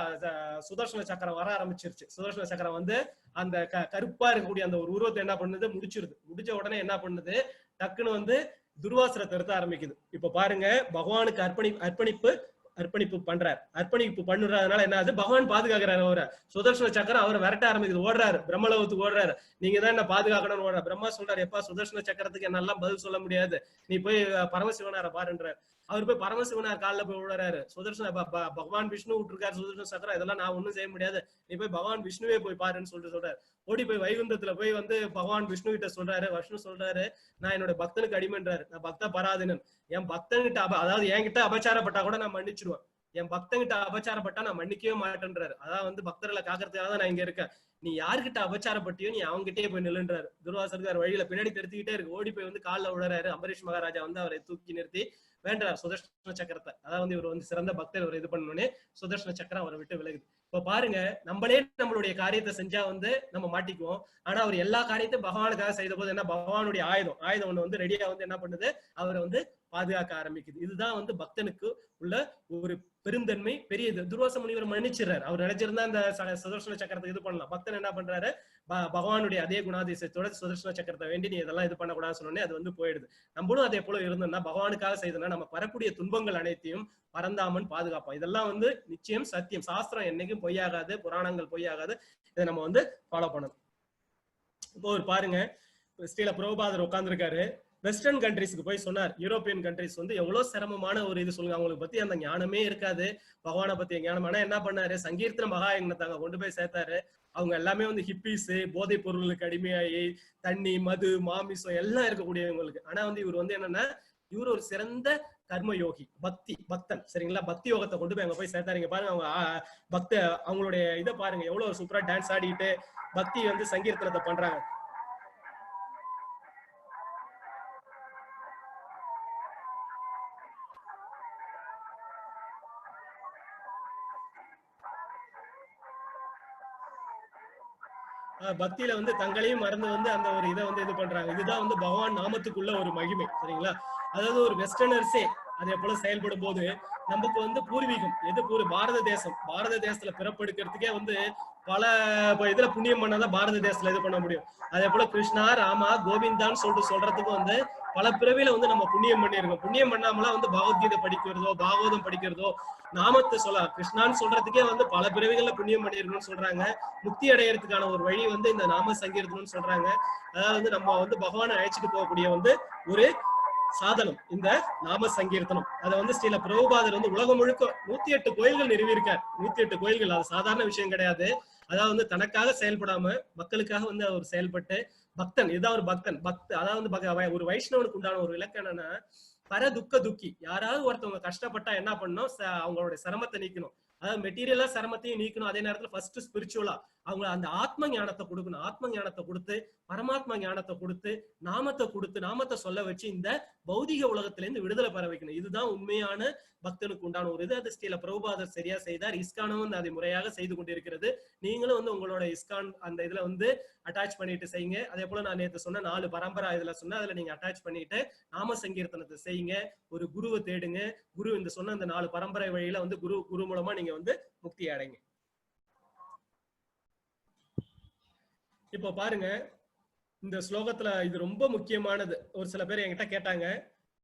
சுதர்சன சக்கரம் வர ஆரம்பிச்சிருச்சு. சுதர்சன சக்கரம் வந்து அந்த கருப்பா இருக்கக்கூடிய அந்த ஒரு உருவத்தை என்ன பண்ணுது, முடிச்சிருது. முடிச்ச உடனே என்ன பண்ணுது, டக்குன்னு வந்து துர்வாசரத்தை எடுத்த ஆரம்பிக்குது. இப்ப பாருங்க, பகவானுக்கு அர்ப்பணிப்பு பண்றாரு. அர்ப்பணிப்பு பண்ணுறதுனால என்ன ஆகுது, பகவான் பாதுகாக்கிறாரு அவரை. சுதர்சன சக்கரம் அவரை விரட்ட ஆரம்பிக்குது. ஓடுறாரு, பிரம்மலோகத்துக்கு ஓடுறாரு. நீங்க தான் என்ன பாதுகாக்கணும்னு ஓடுற. பிரம்மா சொல்றாரு, எப்பா சுதர்சன சக்கரத்துக்கு என்னெல்லாம் பதில் சொல்ல முடியாது, நீ போய் பரமசிவனார பாருன்றார். அவர் போய் பரமசிவனார் காலில் போய் விழுறாரு. சுதர்சன பகவான் விஷ்ணு விட்டுருக்காரு சுதர்சன சக்கரம், இதெல்லாம் நான் ஒண்ணும் செய்ய முடியாது, நீ போய் பகவான் விஷ்ணுவே போய் பாருன்னு சொல்றாரு. ஓடி போய் வைகுந்தத்துல போய் வந்து பகவான் விஷ்ணு கிட்ட சொல்றாரு. விஷ்ணு சொல்றாரு, நான் என்னோட பக்தனுக்கு அடிமைன்றாரு, நான் பக்த பராதீனன். என் பக்தன்கிட்ட அதாவது என்கிட்ட அபச்சாரப்பட்டா கூட நான் மன்னிச்சிருவேன், என் பக்தங்கிட்ட அபச்சாரப்பட்டா நான் மன்னிக்கவே மாட்டேன்றாரு. அதான் வந்து பக்தர்களை காக்கிறதுக்காக தான் நான் இங்க இருக்கேன், நீ யாருக்கிட்ட அபச்சாரப்பட்டியோ நீ அவங்ககிட்டயே போய் நில்லுன்றாரு. துர்வாசர் வழியில பின்னாடி தெரிஞ்சுக்கிட்டே இருக்கு. ஓடி போய் வந்து காலில் விழுறாரு. அம்பரீஷ் மகாராஜா வந்து அவரை தூக்கி நிறுத்தி வேண்டார் சுதர்சன சக்கரத்தை. அதாவது வந்து இவர் வந்து சிறந்த பக்தர், இவர் இது பண்ணோடனே சுதர்சன சக்கரம் அவரை விட்டு விலகுது. இப்ப பாருங்க, நம்மளே நம்மளுடைய காரியத்தை செஞ்சா வந்து நம்ம மாட்டிக்குவோம். ஆனா அவர் எல்லா காரியத்தையும் பகவானுக்காக செய்த போது என்ன, பகவானுடைய ஆயுதம் ஒண்ணு வந்து ரெடியா வந்து என்ன பண்ணுது, அவரை வந்து பாதுகாக்க ஆரம்பிக்குது. இதுதான் வந்து பக்தனுக்கு உள்ள ஒரு பெருந்தன்மை, பெரியது. துர்வாச முனிவர் மன்னிச்சிடறாரு. அவர் நினைச்சிருந்தா அந்த சுதர்சன சக்கரத்தை இது பண்ணலாம். பக்தன் என்ன பண்றாரு, பகவானுடைய அதே குணாதிசயத்தோட சுதர்சன சக்கரத்தை வேண்டி நீ இதெல்லாம் இது பண்ணக்கூடாதுன்னு சொன்னோடனே அது வந்து போயிடுது. நம்மளும் அதே போல இருந்தோம்னா, பகவானுக்காக செய்தோம்னா, நம்ம வரக்கூடிய துன்பங்கள் அனைத்தையும் பரந்தாமன் பாதுகாப்பான். இதெல்லாம் வந்து நிச்சயம் சத்தியம். சாஸ்திரம் என்னைக்கும் பொய்யாகாது, புராணங்கள் பொய்யாகாது. இதை நம்ம வந்து ஃபாலோ பண்ணணும். இப்போ ஒரு பாருங்க, ஸ்ரீல பிரபுபாதர் உட்கார்ந்துருக்காரு. வெஸ்டர்ன் கண்ட்ரிஸ்க்கு போய் சொன்னார், யூரோப்பியன் கண்ட்ரிஸ் வந்து எவ்வளவு சிரமமான ஒரு இது சொல்லுங்க, அவங்களுக்கு பத்தி அந்த ஞானமே இருக்காது, பகவானை பத்தி ஞானம். ஆனா என்ன பண்ணாரு, சங்கீர்த்தன மகாயங்கத்தை அங்க கொண்டு போய் சேர்த்தாரு. அவங்க எல்லாமே வந்து ஹிப்பீஸ், போதைப் பொருளுக்கு அடிமையாகி தண்ணி, மது, மாமிசம் எல்லாம் இருக்கக்கூடியவங்களுக்கு. ஆனா வந்து இவர் வந்து என்னன்னா, இவர் ஒரு சிறந்த கர்மயோகி, பக்தன், சரிங்களா. பக்தி யோகத்தை கொண்டு போய் அங்க போய் சேர்த்தாருங்க. பாருங்க, அவங்க அவங்களுடைய இதை பாருங்க, எவ்வளவு சூப்பரா டான்ஸ் ஆடிட்டு பக்தி வந்து சங்கீர்த்தனத்தை பண்றாங்க. பக்தியில வந்து தங்களையும் மறந்து வந்து அந்த ஒரு இதை வந்து இது பண்றாங்க. இதுதான் வந்து பகவான் நாமத்துக்குள்ள ஒரு மகிமை, சரிங்களா. அதாவது ஒரு வெஸ்டர்னர்ஸே அதே போல செயல்படும் போது நமக்கு வந்து பூர்வீகம் எது, பாரத தேசத்துல பிறப்பெடுக்கிறதுக்கே வந்து பல இதுல புண்ணியம் பண்ணாதான் பாரத தேசத்துல இது பண்ண முடியும். அதே போல கிருஷ்ணா, ராமா, கோவிந்தான்னு சொல்றதுக்கு வந்து பல பிறவில வந்து நம்ம புண்ணியம் பண்ணிருக்கோம். புண்ணியம் பண்ணாமலாம் வந்து பகவத்கீதை படிக்கிறதோ, பாகவதம் படிக்கிறதோ, நாமத்தை கிருஷ்ணான்னு சொல்றதுக்கே வந்து பல பிறவிகள்ல புண்ணியம் பண்ணிருக்கணும்னு சொல்றாங்க. முக்தி அடையறதுக்கான ஒரு வழி வந்து இந்த நாம சங்கீர்த்தனம்னு சொல்றாங்க. அதாவது வந்து நம்ம வந்து பகவானை அழைச்சிட்டு போகக்கூடிய வந்து ஒரு சாதனம் இந்த நாம சங்கீர்த்தனம். அதை வந்து ஸ்ரீல பிரபுபாதர் வந்து உலகம் முழுக்க 108 கோயில்கள் நிறுவியிருக்கார். 108 கோயில்கள், அது சாதாரண விஷயம் கிடையாது. அதாவது வந்து தனக்காக செயல்படாம மக்களுக்காக வந்து அவர் செயல்பட்டு பக்தன், இதுதான் ஒரு பக்தன். அதாவது ஒரு வைஷ்ணவனுக்கு உண்டான ஒரு இலக்கு என்னன்னா, பர துக்க துக்கி. யாராவது ஒருத்தவங்க கஷ்டப்பட்டா என்ன பண்ணணும், அவங்களுடைய சிரமத்தை நீக்கணும். அதாவது மெட்டீரியலா சிரமத்தையும் நீக்கணும், அதே நேரத்துல ஃபர்ஸ்ட் ஸ்பிரிச்சுவலா அவங்க அந்த ஆத்ம ஞானத்தை கொடுக்கணும். ஆத்ம ஞானத்தை கொடுத்து, பரமாத்மா ஞானத்தை கொடுத்து, நாமத்தை சொல்ல வச்சு இந்த பௌதிக உலகத்துல இருந்து விடுதலை பெற வைக்கணும். இதுதான் உண்மையான பக்தனுக்கு உண்டான ஒரு இது. அது ஸ்ரீல பிரபுபாதர் சரியா செய்தார். இஸ்கானும் வந்து அதை முறையாக செய்து கொண்டிருக்கிறது. நீங்களும் வந்து உங்களோட இஸ்கான் அந்த இதுல வந்து அட்டாச் பண்ணிட்டு செய்யுங்க. அதே போல நான் நேற்று சொன்ன 4 பரம்பரா இதுல சொன்ன அதுல நீங்க அட்டாச் பண்ணிட்டு நாம சங்கீர்த்தனத்தை செய்யுங்க. ஒரு குருவை தேடுங்க. குரு இந்த சொன்ன அந்த 4 பரம்பரை வழியில வந்து குரு மூலமா நீங்க வந்து முக்தி அடைங்க. இப்போ பாருங்க, இந்த ஸ்லோகத்துல இது ரொம்ப முக்கியமானது. ஒரு சில பேர் என்கிட்ட கேட்டாங்க,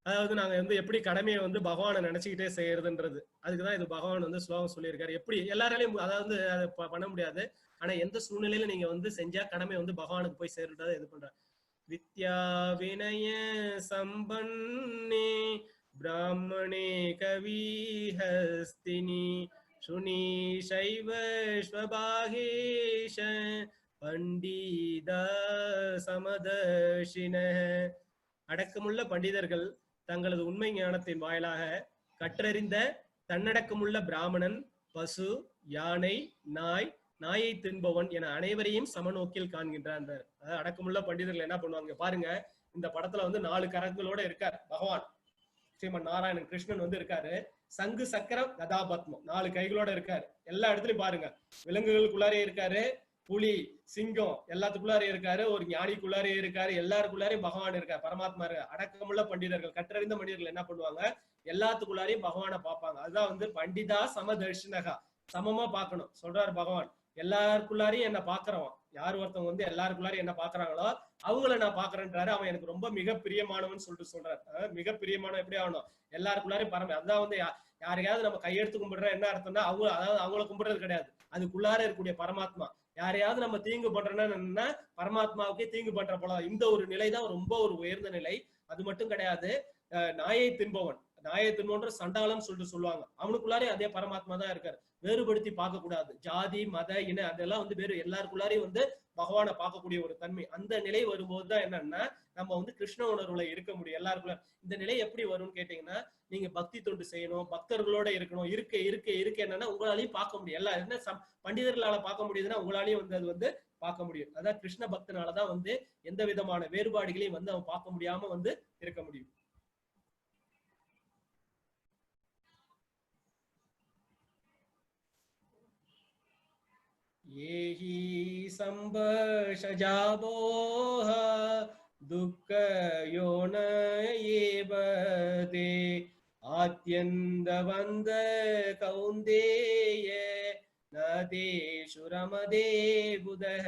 அதாவது நாங்க வந்து எப்படி கடமையை வந்து பகவானை நினைச்சுக்கிட்டே செய்யறதுன்றது. அதுக்குதான் இது பகவான் வந்து ஸ்லோகம் சொல்லியிருக்காரு. எப்படி எல்லாராலையும் அதாவது அதை பண்ண முடியாது. ஆனா எந்த சூழ்நிலையில நீங்க வந்து செஞ்சா கடமை வந்து பகவானுக்கு போய் சேர்றத இது பண்ற. வித்யா வினய சம்பன்னே பிராமணே கவி ஹஸ்தினி சுனி சைவ ஸ்வபாகேஷ பண்டித சமதர்ஷின. அடக்கமுள்ள பண்டிதர்கள் தங்களது உண்மை ஞானத்தின் வாயிலாக கற்றறிந்த தன்னடக்கமுள்ள பிராமணன், பசு, யானை, நாயை தின்பவன் என அனைவரையும் சமநோக்கில் காண்கின்றான். அதாவது அடக்கமுள்ள பண்டிதர்கள் என்ன பண்ணுவாங்க பாருங்க, இந்த படத்துல வந்து 4 கரங்களோட இருக்கார் பகவான் ஸ்ரீமன் நாராயணன் கிருஷ்ணன் வந்து இருக்காரு. சங்கு சக்கரம் கதாபத்மம் 4 கைகளோட இருக்காரு. எல்லா இடத்துலயும் பாருங்க, விலங்குகளுக்குள்ளாரே இருக்காரு, புலி, சிங்கம் எல்லாத்துக்குள்ளாரே இருக்காரு, ஒரு ஞானிக்குள்ளாரே இருக்காரு, எல்லாருக்குள்ளாரையும் பகவான் இருக்காரு, பரமாத்மா இருக்காரு. அடக்கமுள்ள பண்டிதர்கள், கற்றறிந்த மனிதர்கள் என்ன பண்ணுவாங்க, எல்லாத்துக்குள்ளாரையும் பகவானை பார்ப்பாங்க. அதுதான் வந்து பண்டிதா சமதர்ஷினகா, சமமா பார்க்கணும் சொல்றாரு பகவான். எல்லாருக்குள்ளாரையும் என்ன பாக்குறவன், யார் ஒருத்தவங்க வந்து எல்லாருக்குள்ளாரையும் என்ன பாக்குறாங்களோ அவங்கள நான் பாக்குறேன்றாரு. அவன் எனக்கு ரொம்ப மிக பிரியமானவன் சொல்றாரு. மிக பிரியமானவன் எப்படி ஆகணும், எல்லாருக்குள்ளாரையும் பரம. அதுதான் வந்து யாரையாவது நம்ம கையெடுத்து கும்பிடுறோம் என்ன அர்த்தம்னா, அதாவது அவங்கள கும்பிடுறது கிடையாது, அதுக்குள்ளார இருக்கக்கூடிய பரமாத்மா. யாரையாவது நம்ம தீங்கு பண்றோம்னா பரமாத்மாவுக்கே தீங்கு பண்ற போல. இந்த ஒரு நிலைதான் ரொம்ப ஒரு உயர்ந்த நிலை. அது மட்டும் கிடையாது, நாயை தின்பவன் சண்டாளம் சொல்லுவாங்க. அவனுக்குள்ளாரே அதே பரமாத்மா தான் இருக்காரு. வேறுபடுத்தி பார்க்க கூடாது. ஜாதி, மத, இன அதெல்லாம் வந்து வேறு, எல்லாருக்குள்ளாரையும் வந்து பகவானை பார்க்கக்கூடிய ஒரு தன்மை. அந்த நிலை வரும்போதுதான் என்னன்னா நம்ம வந்து கிருஷ்ண உணர்வுல இருக்க முடியும் எல்லாருக்குள்ள. இந்த நிலை எப்படி வரும்னு கேட்டீங்கன்னா, நீங்க பக்தி தொண்டு செய்யணும், பக்தர்களோட இருக்கணும். இருக்க என்னன்னா உங்களாலையும் பார்க்க முடியும். எல்லாம் என்ன பண்டிதர்களால பார்க்க முடியுதுன்னா உங்களாலையும் வந்து அது வந்து பார்க்க முடியும். அதான் கிருஷ்ண பக்தனாலதான் வந்து எந்த விதமான வேறுபாடுகளையும் வந்து அவன் பார்க்க முடியாம வந்து இருக்க முடியும். ஏஹி சம்பஷஜாபோஹ துக்க யோன ஏவதே ஆத்யந்தவந்த கௌந்தேய நதேஷுரமதே புதஹ.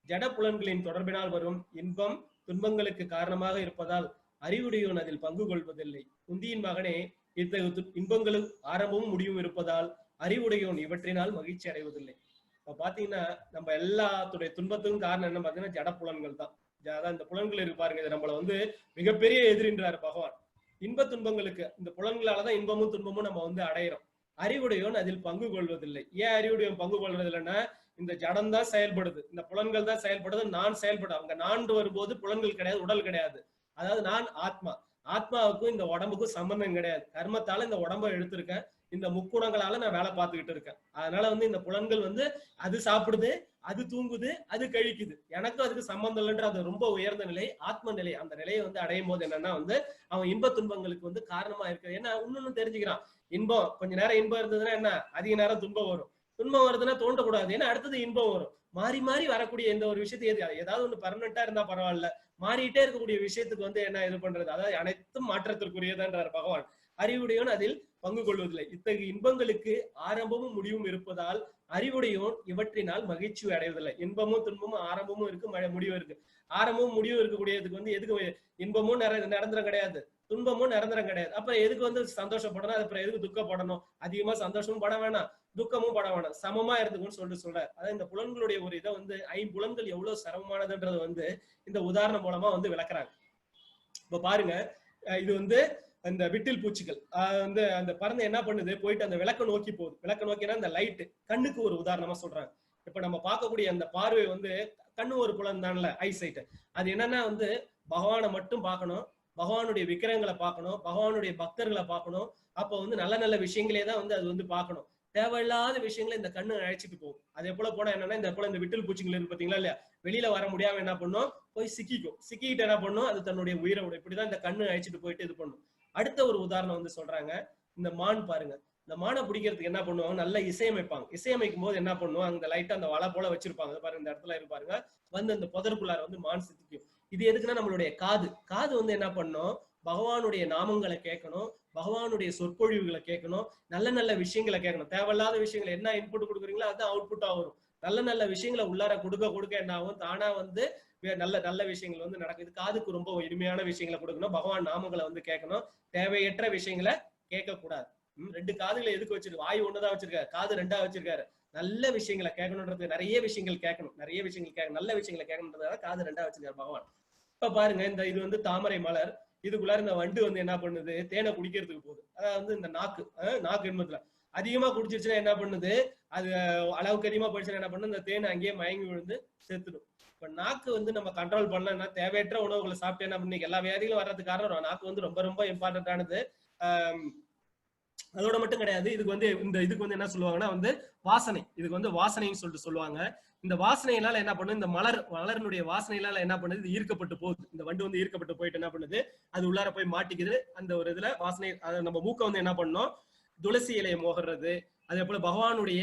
ஜட புலன்களின் தொடர்பினால் வரும் இன்பம் துன்பங்களுக்கு காரணமாக இருப்பதால் அறிவுடையோன் அதில் பங்கு கொள்வதில்லை. குந்தியின் மகனே, இத்தகைய இன்பங்களும் ஆரம்பமும் முடிவும் இருப்பதால் அறிவுடையோன் இவற்றினால் மகிழ்ச்சி அடைவதில்லை. இப்ப பாத்தீங்கன்னா நம்ம எல்லாத்துடைய துன்பத்துக்கும் காரணம் என்ன பாத்தீங்கன்னா ஜட புலன்கள் தான். அதான் இந்த புலன்கள் இருக்கு பாருங்க, இது நம்மள வந்து மிகப்பெரிய எதிரின்றாரு பகவான். இன்ப துன்பங்களுக்கு இந்த புலன்களாலதான் இன்பமும் துன்பமும் நம்ம வந்து அடையிறோம். அறிவுடையோன் அதில் பங்கு கொள்வதில்லை. ஏன் அறிவுடையோன் பங்கு கொள்வது இல்லைன்னா, இந்த ஜடம் தான் செயல்படுது, இந்த புலன்கள் தான் செயல்படுது, நான் செயல்படும். அவங்க நான் வரும்போது புலன்கள் கிடையாது, உடல் கிடையாது. அதாவது நான் ஆத்மா. ஆத்மாவுக்கும் இந்த உடம்புக்கும் சம்பந்தம் கிடையாது. கர்மத்தால இந்த உடம்பை எடுத்திருக்கேன், இந்த முக்குணங்களால நான் வேலை பார்த்துக்கிட்டு இருக்கேன். அதனால வந்து இந்த புலன்கள் வந்து அது சாப்பிடுது, அது தூங்குது, அது கழிக்குது, எனக்கும் அதுக்கு சம்பந்தம் இல்லைன்ற அது ரொம்ப உயர்ந்த நிலை, ஆத்ம நிலை. அந்த நிலையை வந்து அடையும் போது என்னன்னா வந்து அவன் இன்ப துன்பங்களுக்கு வந்து காரணமா இருக்கு. ஏன்னா இன்னொன்னு தெரிஞ்சுக்கிறான், இன்பம் கொஞ்ச நேரம் இன்பம் இருந்ததுன்னா என்ன, அதிக நேரம் துன்பம் வரும். துன்பம் வருதுன்னா தோன்றக்கூடாது, ஏன்னா அடுத்தது இன்பம் வரும். மாறி மாறி வரக்கூடிய எந்த ஒரு விஷயத்தை ஏதாவது ஒண்ணு பர்மனண்டா இருந்தா பரவாயில்ல, மாறிட்டே இருக்கக்கூடிய விஷயத்துக்கு வந்து என்ன இது பண்றது, அதாவது அனைத்தும் மாற்றத்திற்குரியதுன்றார் பகவான். அறிவுடையோன் அதில் பங்கு கொள்வதில்லை. இத்தகைய இன்பங்களுக்கு ஆரம்பமும் முடிவும் இருப்பதால் அறிவுடையோன் இவற்றினால் மகிழ்ச்சி அடைவதில்லை. இன்பமும் துன்பமும் ஆரம்பமும் இருக்கு, முடிவும் இருக்கு. ஆரம்பமும் முடிவும் இருக்கக்கூடியதுக்கு வந்து எதுக்கு இன்பமும் நிரந்தரம் கிடையாது, துன்பமும் நிரந்தரம் கிடையாது. அப்புறம் எதுக்கு வந்து சந்தோஷப்படணும், அப்புறம் எதுக்கு துக்கப்படணும்? அதிகமா சந்தோஷமும் பட வேணாம், துக்கமும் பட வேணாம், சமமா இருந்துக்குன்னு சொல்றாரு. அதாவது இந்த புலன்களுடைய ஒரு இதை வந்து ஐம்புலன்கள் எவ்வளவு சிரமமானதுன்றது வந்து இந்த உதாரணம் மூலமா வந்து விளக்குறாங்க. இப்ப பாருங்க, இது வந்து அந்த விட்டில் பூச்சிகள் வந்து அந்த பறந்து என்ன பண்ணுது, போயிட்டு அந்த விளக்க நோக்கி போகுது. விளக்க நோக்கினா அந்த லைட் கண்ணுக்கு ஒரு உதாரணமா சொல்றாங்க. இப்ப நம்ம பார்க்கக்கூடிய அந்த பார்வை வந்து கண்ணு ஒரு புலன் தான்ல, ஐசைட். அது என்னன்னா வந்து பகவானை மட்டும் பார்க்கணும், பகவானுடைய விக்கிரகங்களை பார்க்கணும், பகவானுடைய பக்தர்களை பார்க்கணும். அப்ப வந்து நல்ல நல்ல விஷயங்களே தான் வந்து அது வந்து பார்க்கணும். தேவையில்லாத விஷயங்களை இந்த கண்ணு அழைச்சிட்டு போகும். அதே போல போனா என்னன்னா, இந்த போல இந்த விட்டில் பூச்சிகள் இருக்கு பாத்தீங்களா இல்லையா, வெளியில வர முடியாம என்ன பண்ணும், போய் சிக்கிக்கும். சிக்கிட்டு என்ன பண்ணும், அது தன்னுடைய உயிரை விடும். இப்படிதான் இந்த கண்ணு அழைச்சிட்டு போயிட்டு இது பண்ணும். அடுத்த ஒரு உதாரணம் வந்து சொல்றாங்க, இந்த மான் பாருங்க. இந்த மானை பிடிக்கிறதுக்கு என்ன பண்ணுவாங்க, நல்ல இசையமைப்பாங்க. இசையமைக்கும் போது என்ன பண்ணுவோம், அந்த லைட்டா அந்த வலை போல வச்சிருப்பாங்க பாருங்க, இந்த இடத்துல இருப்பாருங்க, வந்து அந்த புதருக்குள்ளார வந்து மான் சித்திக்கும். இது எதுக்குன்னா நம்மளுடைய காது. காது வந்து என்ன பண்ணும், பகவானுடைய நாமங்களை கேட்கணும், பகவானுடைய சொற்பொழிவுகளை கேட்கணும், நல்ல நல்ல விஷயங்களை கேட்கணும். தேவையில்லாத விஷயங்களை என்ன இன்புட் கொடுக்குறீங்களோ அதுதான் அவுட்புட்டா வரும். நல்ல நல்ல விஷயங்களை உள்ளார கொடுக்க கொடுக்க என்ன ஆகும், தானா வந்து நல்ல நல்ல விஷயங்கள் வந்து நடக்கும். இது காதுக்கு ரொம்ப இனிமையான விஷயங்களை கொடுக்கணும், பகவான் நாமங்களை வந்து கேட்கணும், தேவையற்ற விஷயங்களை கேட்க கூடாது. 2 காதுகளை எதுக்கு வச்சிருக்கு, வாய் ஒண்ணுதான் வச்சிருக்காரு, காது 2ஆ வச்சிருக்காரு. நல்ல விஷயங்களை கேட்கணுன்றது, நிறைய விஷயங்கள் கேட்கணும், நிறைய விஷயங்கள் கேட்கணும், நல்ல விஷயங்களை கேட்கணுன்றதால காது 2ஆ வச்சிருக்காரு பகவான். இப்ப பாருங்க, இந்த இது வந்து தாமரை மலர். இதுக்குள்ளார இந்த வண்டு வந்து என்ன பண்ணுது, தேனை குடிக்கிறதுக்கு போகுது. அதாவது வந்து இந்த நாக்கு என்பதுல அதிகமா குடிச்சிருச்சுன்னா என்ன பண்ணுது, அது அளவுக்கு அதிகமா போயிடுச்சுன்னா என்ன பண்ணு, இந்த தேனை அங்கேயே மயங்கி விழுந்து செத்துடும். இப்ப நாக்கு வந்து நம்ம கண்ட்ரோல் பண்ணலன்னா, தேவையற்ற உணவுகளை சாப்பிட்டு என்ன பண்ணி எல்லா வியாதிகளும் வர்றதுக்கு காரணம் நாக்கு வந்து ரொம்ப ரொம்ப இம்பார்ட்டன்டானது. அதோட மட்டும் கிடையாது, இதுக்கு வந்து இதுக்கு வந்து என்ன சொல்லுவாங்கன்னா வந்து வாசனை. இதுக்கு வந்து வாசனைன்னு சொல்லிட்டு சொல்லுவாங்க. இந்த வாசனையினால என்ன பண்ணுது, இந்த மலரினுடைய வாசனையினால என்ன பண்ணுது, இது ஈர்க்கப்பட்டு போகுது. இந்த வண்டு வந்து ஈர்க்கப்பட்டு போயிட்டு என்ன பண்ணுது, அது உள்ளார போய் மாட்டிக்குது. அந்த ஒரு இதுல வாசனை, நம்ம மூக்க வந்து என்ன பண்ணோம், துளசி இலையை முகர்றது, அதே போல பகவானுடைய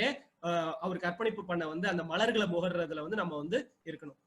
அவருக்கு அர்ப்பணிப்பு பண்ண வந்து அந்த மலர்களை முகர்றதுல வந்து நம்ம வந்து இருக்கணும்.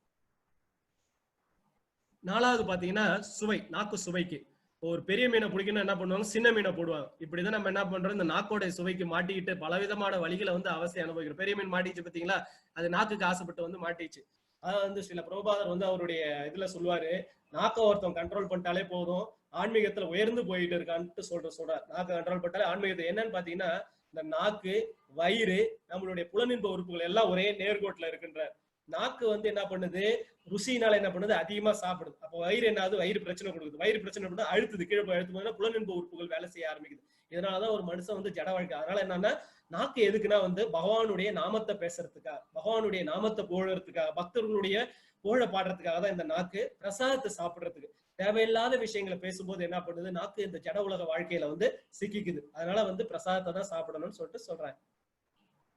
4வது பாத்தீங்கன்னா சுவை, நாக்கு சுவைக்கு. ஒரு பெரிய மீனை பிடிக்கணும் என்ன பண்ணுவாங்க, சின்ன மீனை போடுவாங்க. இப்படிதான் நம்ம என்ன பண்றோம், இந்த நாக்கோட சுவைக்கு மாட்டிக்கிட்டு பலவிதமான வழிகளை வந்து அவசியம் அனுபவிக்கிறோம். பெரிய மீன் மாட்டிச்சு பாத்தீங்களா, அது நாக்குக்கு ஆசைப்பட்டு வந்து மாட்டிச்சு. அதான் வந்து சில பிரபுபாதர் வந்து அவருடைய இதுல சொல்லுவாரு, நாக்க ஒருத்தன் கண்ட்ரோல் பண்ணிட்டாலே போதும், ஆன்மீகத்துல உயர்ந்து போயிட்டு இருக்கான்ட்டு சொல்றாரு. நாக்கு கண்ட்ரோல் பண்ணிட்டாலே ஆன்மீகத்தை. என்னன்னு பாத்தீங்கன்னா, இந்த நாக்கு, வயிறு, நம்மளுடைய புலனின்ப உறுப்புகள் எல்லாம் ஒரே நேர்கோட்டுல இருக்கின்ற. நாக்கு வந்து என்ன பண்ணுது, ருசினால என்ன பண்ணுது, அதிகமா சாப்பிடுது. அப்போ வயிறு என்னாவது, வயிறு பிரச்சனை கொடுக்குது. வயிறு பிரச்சனை பண்ணா அழுத்துது, கீழே போய் அழுத்தும் போது புலனின்ப உறுப்புகள் வேலை செய்ய ஆரம்பிக்குது. இதனாலதான் ஒரு மனுஷன் வந்து ஜட வாழ்க்கை. அதனால என்னன்னா, நாக்கு எதுக்குன்னா வந்து பகவானுடைய நாமத்தை பேசுறதுக்காக, பகவானுடைய நாமத்தை புகழறதுக்காக, பக்தர்களுடைய புகழ பாடுறதுக்காக தான் இந்த நாக்கு. பிரசாதத்தை சாப்பிடுறதுக்கு. தேவையில்லாத விஷயங்களை பேசும்போது என்ன பண்ணுது, நாக்கு இந்த ஜட உலக வாழ்க்கையில வந்து சிக்கிக்குது. அதனால வந்து பிரசாதத்தை தான் சாப்பிடணும்னு சொல்லிட்டு சொல்றாங்க.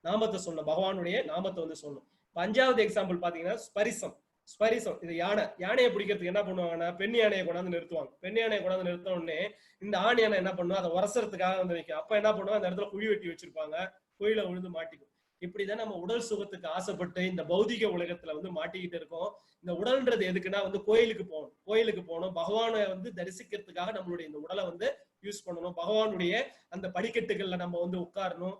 நாமத்தை சொல்லணும், பகவானுடைய நாமத்தை வந்து சொல்லணும். 5வது எக்ஸாம்பிள் பாத்தீங்கன்னா ஸ்பரிசம். ஸ்பரிசம், இது யானையை பிடிக்கிறதுக்கு என்ன பண்ணுவாங்கன்னா, பெண் யானையை கொண்டாந்து நிறுத்துவாங்க. பெண் யானையை கொண்டாந்து நிறுத்த உடனே இந்த ஆண் யானை என்ன பண்ணுவோம், அதை உரசறதுக்காக வந்து வைக்கும். அப்ப என்ன பண்ணுவோம், அந்த இடத்துல குழி வெட்டி வச்சிருப்பாங்க, குழியில விழுந்து மாட்டிக்கும். இப்படிதான் நம்ம உடல் சுகத்துக்கு ஆசைப்பட்டு இந்த பௌதிக உலகத்துல வந்து மாட்டிக்கிட்டு இருக்கோம். இந்த உடல்ன்றது எதுக்குன்னா வந்து கோயிலுக்கு போகணும், பகவானை வந்து தரிசிக்கிறதுக்காக நம்மளுடைய இந்த உடலை வந்து யூஸ் பண்ணணும். பகவானுடைய அந்த படிக்கட்டுகள்ல நம்ம வந்து உட்காரணும்,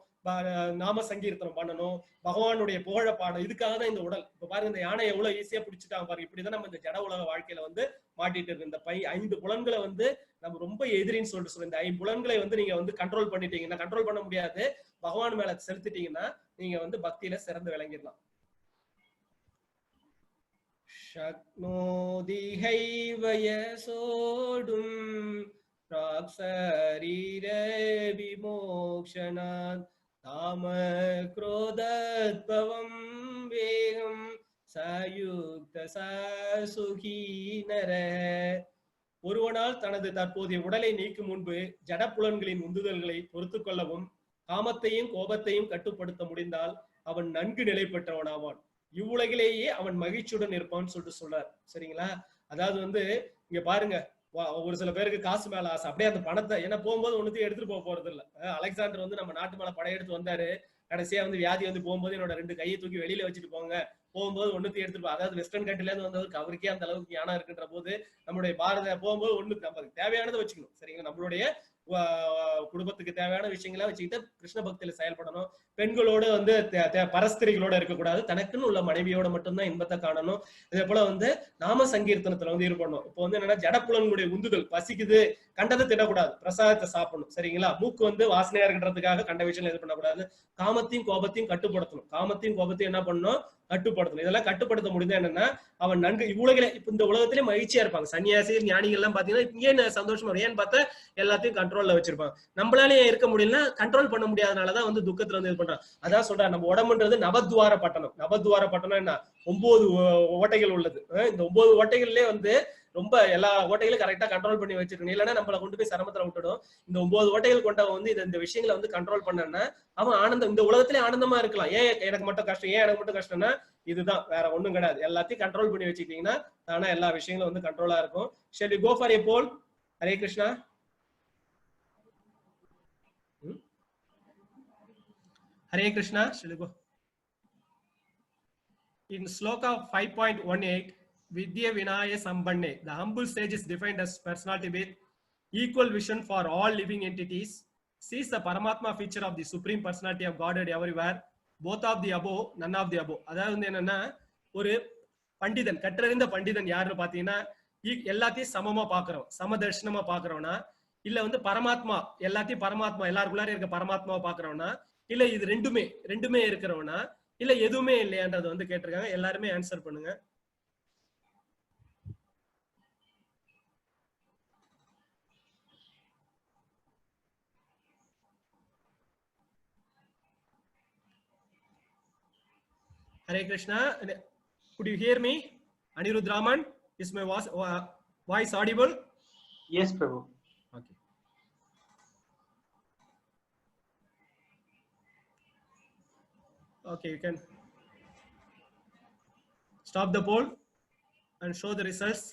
நாம சங்கீர்த்தனம் பண்ணணும், பகவானுடைய புகழ பாடம். இதுக்காக தான் இந்த உடல். இப்ப பாருங்க, இந்த யானை எவ்வளவு ஈஸியா பிடிச்சிட்டாங்க பாருங்க. இப்படிதான் நம்ம இந்த ஜட உலக வாழ்க்கையில வந்து மாட்டிட்டு இருக்கு. இந்த 5 புலன்களை வந்து நம்ம ரொம்ப எதிரின்னு சொல்லிட்டு சொல்லுங்க. இந்த 5 புலன்களை வந்து நீங்க வந்து கண்ட்ரோல் பண்ணிட்டீங்கன்னா, கண்ட்ரோல் பண்ண முடியாது, பகவான் மேல செலுத்திட்டீங்கன்னா நீங்க வந்து பக்தியில சிறந்து விளங்கிடலாம். சக்னோதி ஹைவயசோடும் ராக்ஷரீர விமோக்ஷனாத் தாம க்ரோதத்பவம் வேகம் சயுக்த சுகி நர. ஒருவனால் தனது தற்போதைய உடலை நீக்கும் முன்பு ஜடப்புலன்களின் உந்துதல்களை பொறுத்து கொள்ளவும் காமத்தையும் கோபத்தையும் கட்டுப்படுத்த முடிந்தால் அவன் நன்கு நிலை பெற்றவனாவான். இவ்வுலகிலேயே அவன் மகிழ்ச்சியுடன் இருப்பான்னு சொல்லிட்டு சொல்றார். சரிங்களா? அதாவது வந்து இங்க பாருங்க, ஒரு சில பேருக்கு காசு மேல ஆசை, அப்படியே அந்த பணத்தை, ஏன்னா போகும்போது ஒண்ணுத்தையும் எடுத்துட்டு போக போறது இல்ல. அலெக்சாண்டர் வந்து நம்ம நாட்டு மேல படையெடுத்து வந்தாரு, கடைசியா வந்து வியாதி வந்து போகும்போது என்னோட 2 கையை தூக்கி வெளியில வச்சுட்டு போங்க, போகும்போது ஒண்ணுத்தையும் எடுத்துட்டு போ. அதாவது வெஸ்டர்ன் கண்ட்ரில இருந்து வந்தவருக்கு அவருக்கே அந்த அளவுக்கு ஞானம் இருக்குன்ற போது நம்மளுடைய பாரத போகும்போது நமக்கு தேவையானதை வச்சுக்கணும். சரிங்களா? நம்மளுடைய குடும்பத்துக்கு தேவையான விஷயங்களா வச்சுக்கிட்டு கிருஷ்ண பக்தியில செயல்படணும். பெண்களோட வந்து பரஸ்திரிகளோட இருக்கக்கூடாது, தனக்குன்னு உள்ள மனைவியோட மட்டும்தான் இன்பத்தை காணணும். இதே போல வந்து நாம சங்கீர்த்தனத்துல வந்து ஈடுபடணும். இப்போ வந்து என்னன்னா, ஜடப்புலனுடைய உந்துதல், பசிக்குது, கண்டதை திடக்கூடாது, பிரசாதத்தை சாப்பிடணும். சரிங்களா? மூக்கு வந்து வாசனையா இருக்கின்றதுக்காக கண்ட விஷயம் இது பண்ணக்கூடாது. காமத்தையும் கோபத்தையும் கட்டுப்படுத்தணும். காமத்தையும் கோபத்தையும் என்ன பண்ணணும், கட்டுப்படுத்தணும். இதெல்லாம் கட்டுப்படுத்த முடிஞ்சா என்னன்னா அவன் நன்கு உலகில இப்ப இந்த உலகத்திலே மகிழ்ச்சியா இருப்பாங்க. சன்னியாசி ஞானிகள் எல்லாம் பாத்தீங்கன்னா இங்கே சந்தோஷமா இருக்கும். ஏன்னு பார்த்தா எல்லாத்தையும் கண்ட்ரோல்ல வச்சிருப்பாங்க. நம்மளாலே இருக்க முடியலன்னா கண்ட்ரோல் பண்ண முடியாதனாலதான் வந்து துக்கத்துல வந்து இது பண்றாங்க. அதான் சொல்றாரு நம்ம உடம்புன்றது நவத்வார பட்டணம். நவத்வார பட்டணம் என்ன 9 ஓட்டைகள் உள்ளது. இந்த 9 ஓட்டைகள்லயே வந்து ரொம்ப எல்லா ஓட்டைகளும் கரெக்டா கண்ட்ரோல் பண்ணி வச்சிருக்கணும். இல்லைன்னா நம்மளை கொண்டு போய் சிரமத்துல விட்டுடும். இந்த 9 ஓட்டைகள் கொண்டவன் வந்து இந்த விஷயங்களை வந்து கண்ட்ரோல் பண்ணனா அவன் ஆனந்தம் இந்த உலகத்திலே ஆனந்தமா இருக்கலாம். ஏன் எனக்கு மட்டும் கஷ்டம், ஏன் எனக்கு மட்டும் கஷ்டம்னா இதுதான், வேற ஒண்ணும் கிடையாது. எல்லாத்தையும் கண்ட்ரோல் பண்ணி வச்சுக்கிட்டீங்கன்னா தானே எல்லா விஷயங்களும் வந்து கண்ட்ரோலா இருக்கும். Shall we go for a poll? Hare Krishna. Hare Krishna. Shall we go? In Sloka 5.18, Vidya Vinaya Sambanne, the humble sage is defined as personality with equal vision for all living entities, sees the Paramatma feature of the supreme personality of Godhead everywhere, both of the above, none of the above. அதாவது வந்து என்னன்னா ஒரு பண்டிதன், கற்றறிந்த பண்டிதன் யாருன்னு பாத்தீங்கன்னா எல்லாத்தையும் சமமா பாக்குறோம், சமதர்ஷனமா பாக்குறோம்னா, இல்ல வந்து பரமாத்மா எல்லாத்தையும் பரமாத்மா எல்லாருக்குள்ளார இருக்க பரமாத்மாவை பாக்குறோம்னா, இல்ல இது ரெண்டுமே இருக்கிறவனா, இல்ல எதுவுமே இல்லையான்றது வந்து கேட்டிருக்காங்க. எல்லாருமே ஆன்சர் பண்ணுங்க. Hare Krishna. Could you hear me? Anirudh Raman, is my voice audible? Yes, Prabhu. Okay. Okay, you can stop the poll and show the results.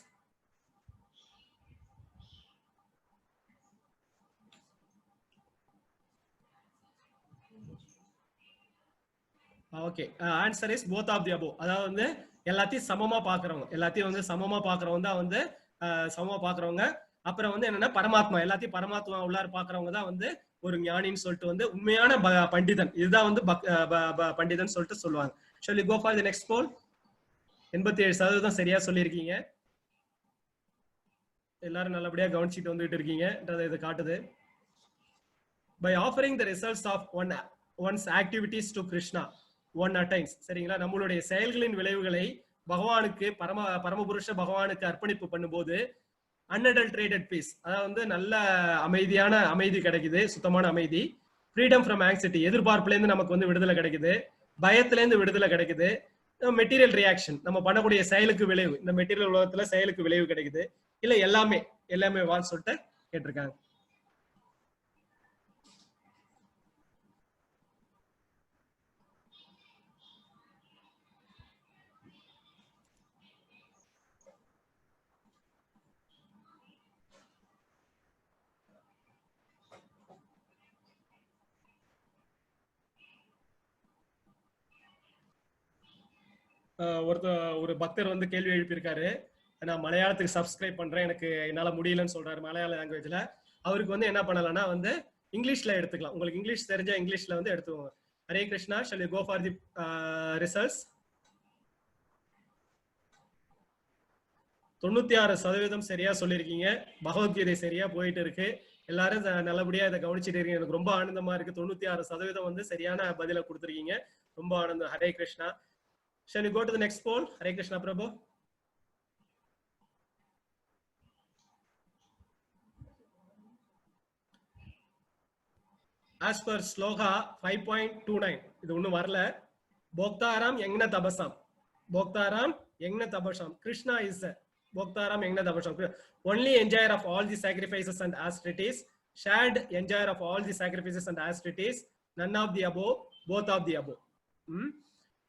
Okay, answer is both of the above. அதாவது வந்து எல்லாத்தையும் சமமா பாக்குறவங்க, எல்லாத்தையும் வந்து சமமா பாக்குறவங்க தான் வந்து சமமா பாக்குறவங்க. அப்புறம் வந்து என்னன்னா பரமாத்மா, எல்லாத்தையும் பரமாத்மா உள்ளார பாக்குறவங்க தான் வந்து ஒரு ஞானின்னு சொல்லிட்டு வந்து உண்மையான பண்டிதன். இதுதான் வந்து பண்டிதன் சொல்லிட்டு சொல்லுவாங்க. Shall we go for the next poll? 87% சரியா சொல்லியிருக்கீங்க. எல்லாரும் நல்லபடியா கவனிச்சுட்டு வந்துட்டு இருக்கீங்கன்றதை இது காட்டுது. By offering the results of one's activities to Krishna, one attains. சரிங்களா, நம்மளுடைய செயல்களின் விளைவுகளை பகவானுக்கு பரமபுருஷ பகவானுக்கு அர்ப்பணிப்பு பண்ணும்போது unadulterated peace, அதாவது வந்து நல்ல அமைதி கிடைக்குது, சுத்தமான அமைதி. ஃப்ரீடம் ஃப்ரம் ஆங்ஸைட்டி, எதிர்பார்ப்புல இருந்து நமக்கு வந்து விடுதலை கிடைக்குது. பயத்துல இருந்து விடுதலை கிடைக்குது. மெட்டீரியல் ரியாக்ஷன், நம்ம பண்ணக்கூடிய செயலுக்கு விளைவு, இந்த மெட்டீரியல் உலகத்துல செயலுக்கு விளைவு கிடைக்குது. இல்ல எல்லாமே வான்னு சொல்லிட்டு கேட்டிருக்காங்க. ஒரு பக்தர் வந்து கேள்வி எழுப்பியிருக்காரு. நான் மலையாளத்துக்கு சப்ஸ்கிரைப் பண்றேன், எனக்கு என்னால முடியலன்னு சொல்றாரு மலையாள லாங்குவேஜ்ல. அவருக்கு வந்து என்ன பண்ணலாம்னா வந்து இங்கிலீஷ்ல எடுத்துக்கலாம். உங்களுக்கு இங்கிலீஷ் தெரிஞ்சா இங்கிலீஷ்ல வந்து எடுத்துக்கோங்க. Hare Krishna. shall we go for the results? 96% சரியா சொல்லியிருக்கீங்க. பகவத்கீதை சரியா போயிட்டு இருக்கு. எல்லாரும் நல்லபடியா இதை கவனிச்சுட்டு இருக்கீங்க. எனக்கு ரொம்ப ஆனந்தமா இருக்கு. 96% வந்து சரியான பதில கொடுத்துருக்கீங்க. ரொம்ப ஆனந்தம். Hare Krishna. Shall we go to the next poll? Hare Krishna Prabhu. As per Sloka 5.29, இது ஒன்னும் வரல. Bhoktaram Yagna Tabasam. Bhoktaram Yagna Tabasam. Krishna is Bhoktaram Yagna Tabasam. Only enjoyer of all the sacrifices and austerities, shared enjoyer of all the sacrifices and austerities, none of the above, both of the above.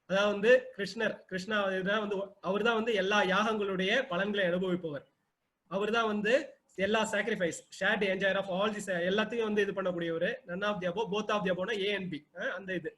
அதாவது வந்து கிருஷ்ணா வந்து அவர் தான் வந்து எல்லா யாகங்களுடைய பலன்களை அனுபவிப்பவர். அவர் தான் வந்து எல்லா sacrifice, shared enjoyer of all the, எல்லாத்தையும் வந்து இது பண்ணக்கூடியவர். None of the above, both of the அபோவ்னா ஏ அண்ட் பி, அந்த இது.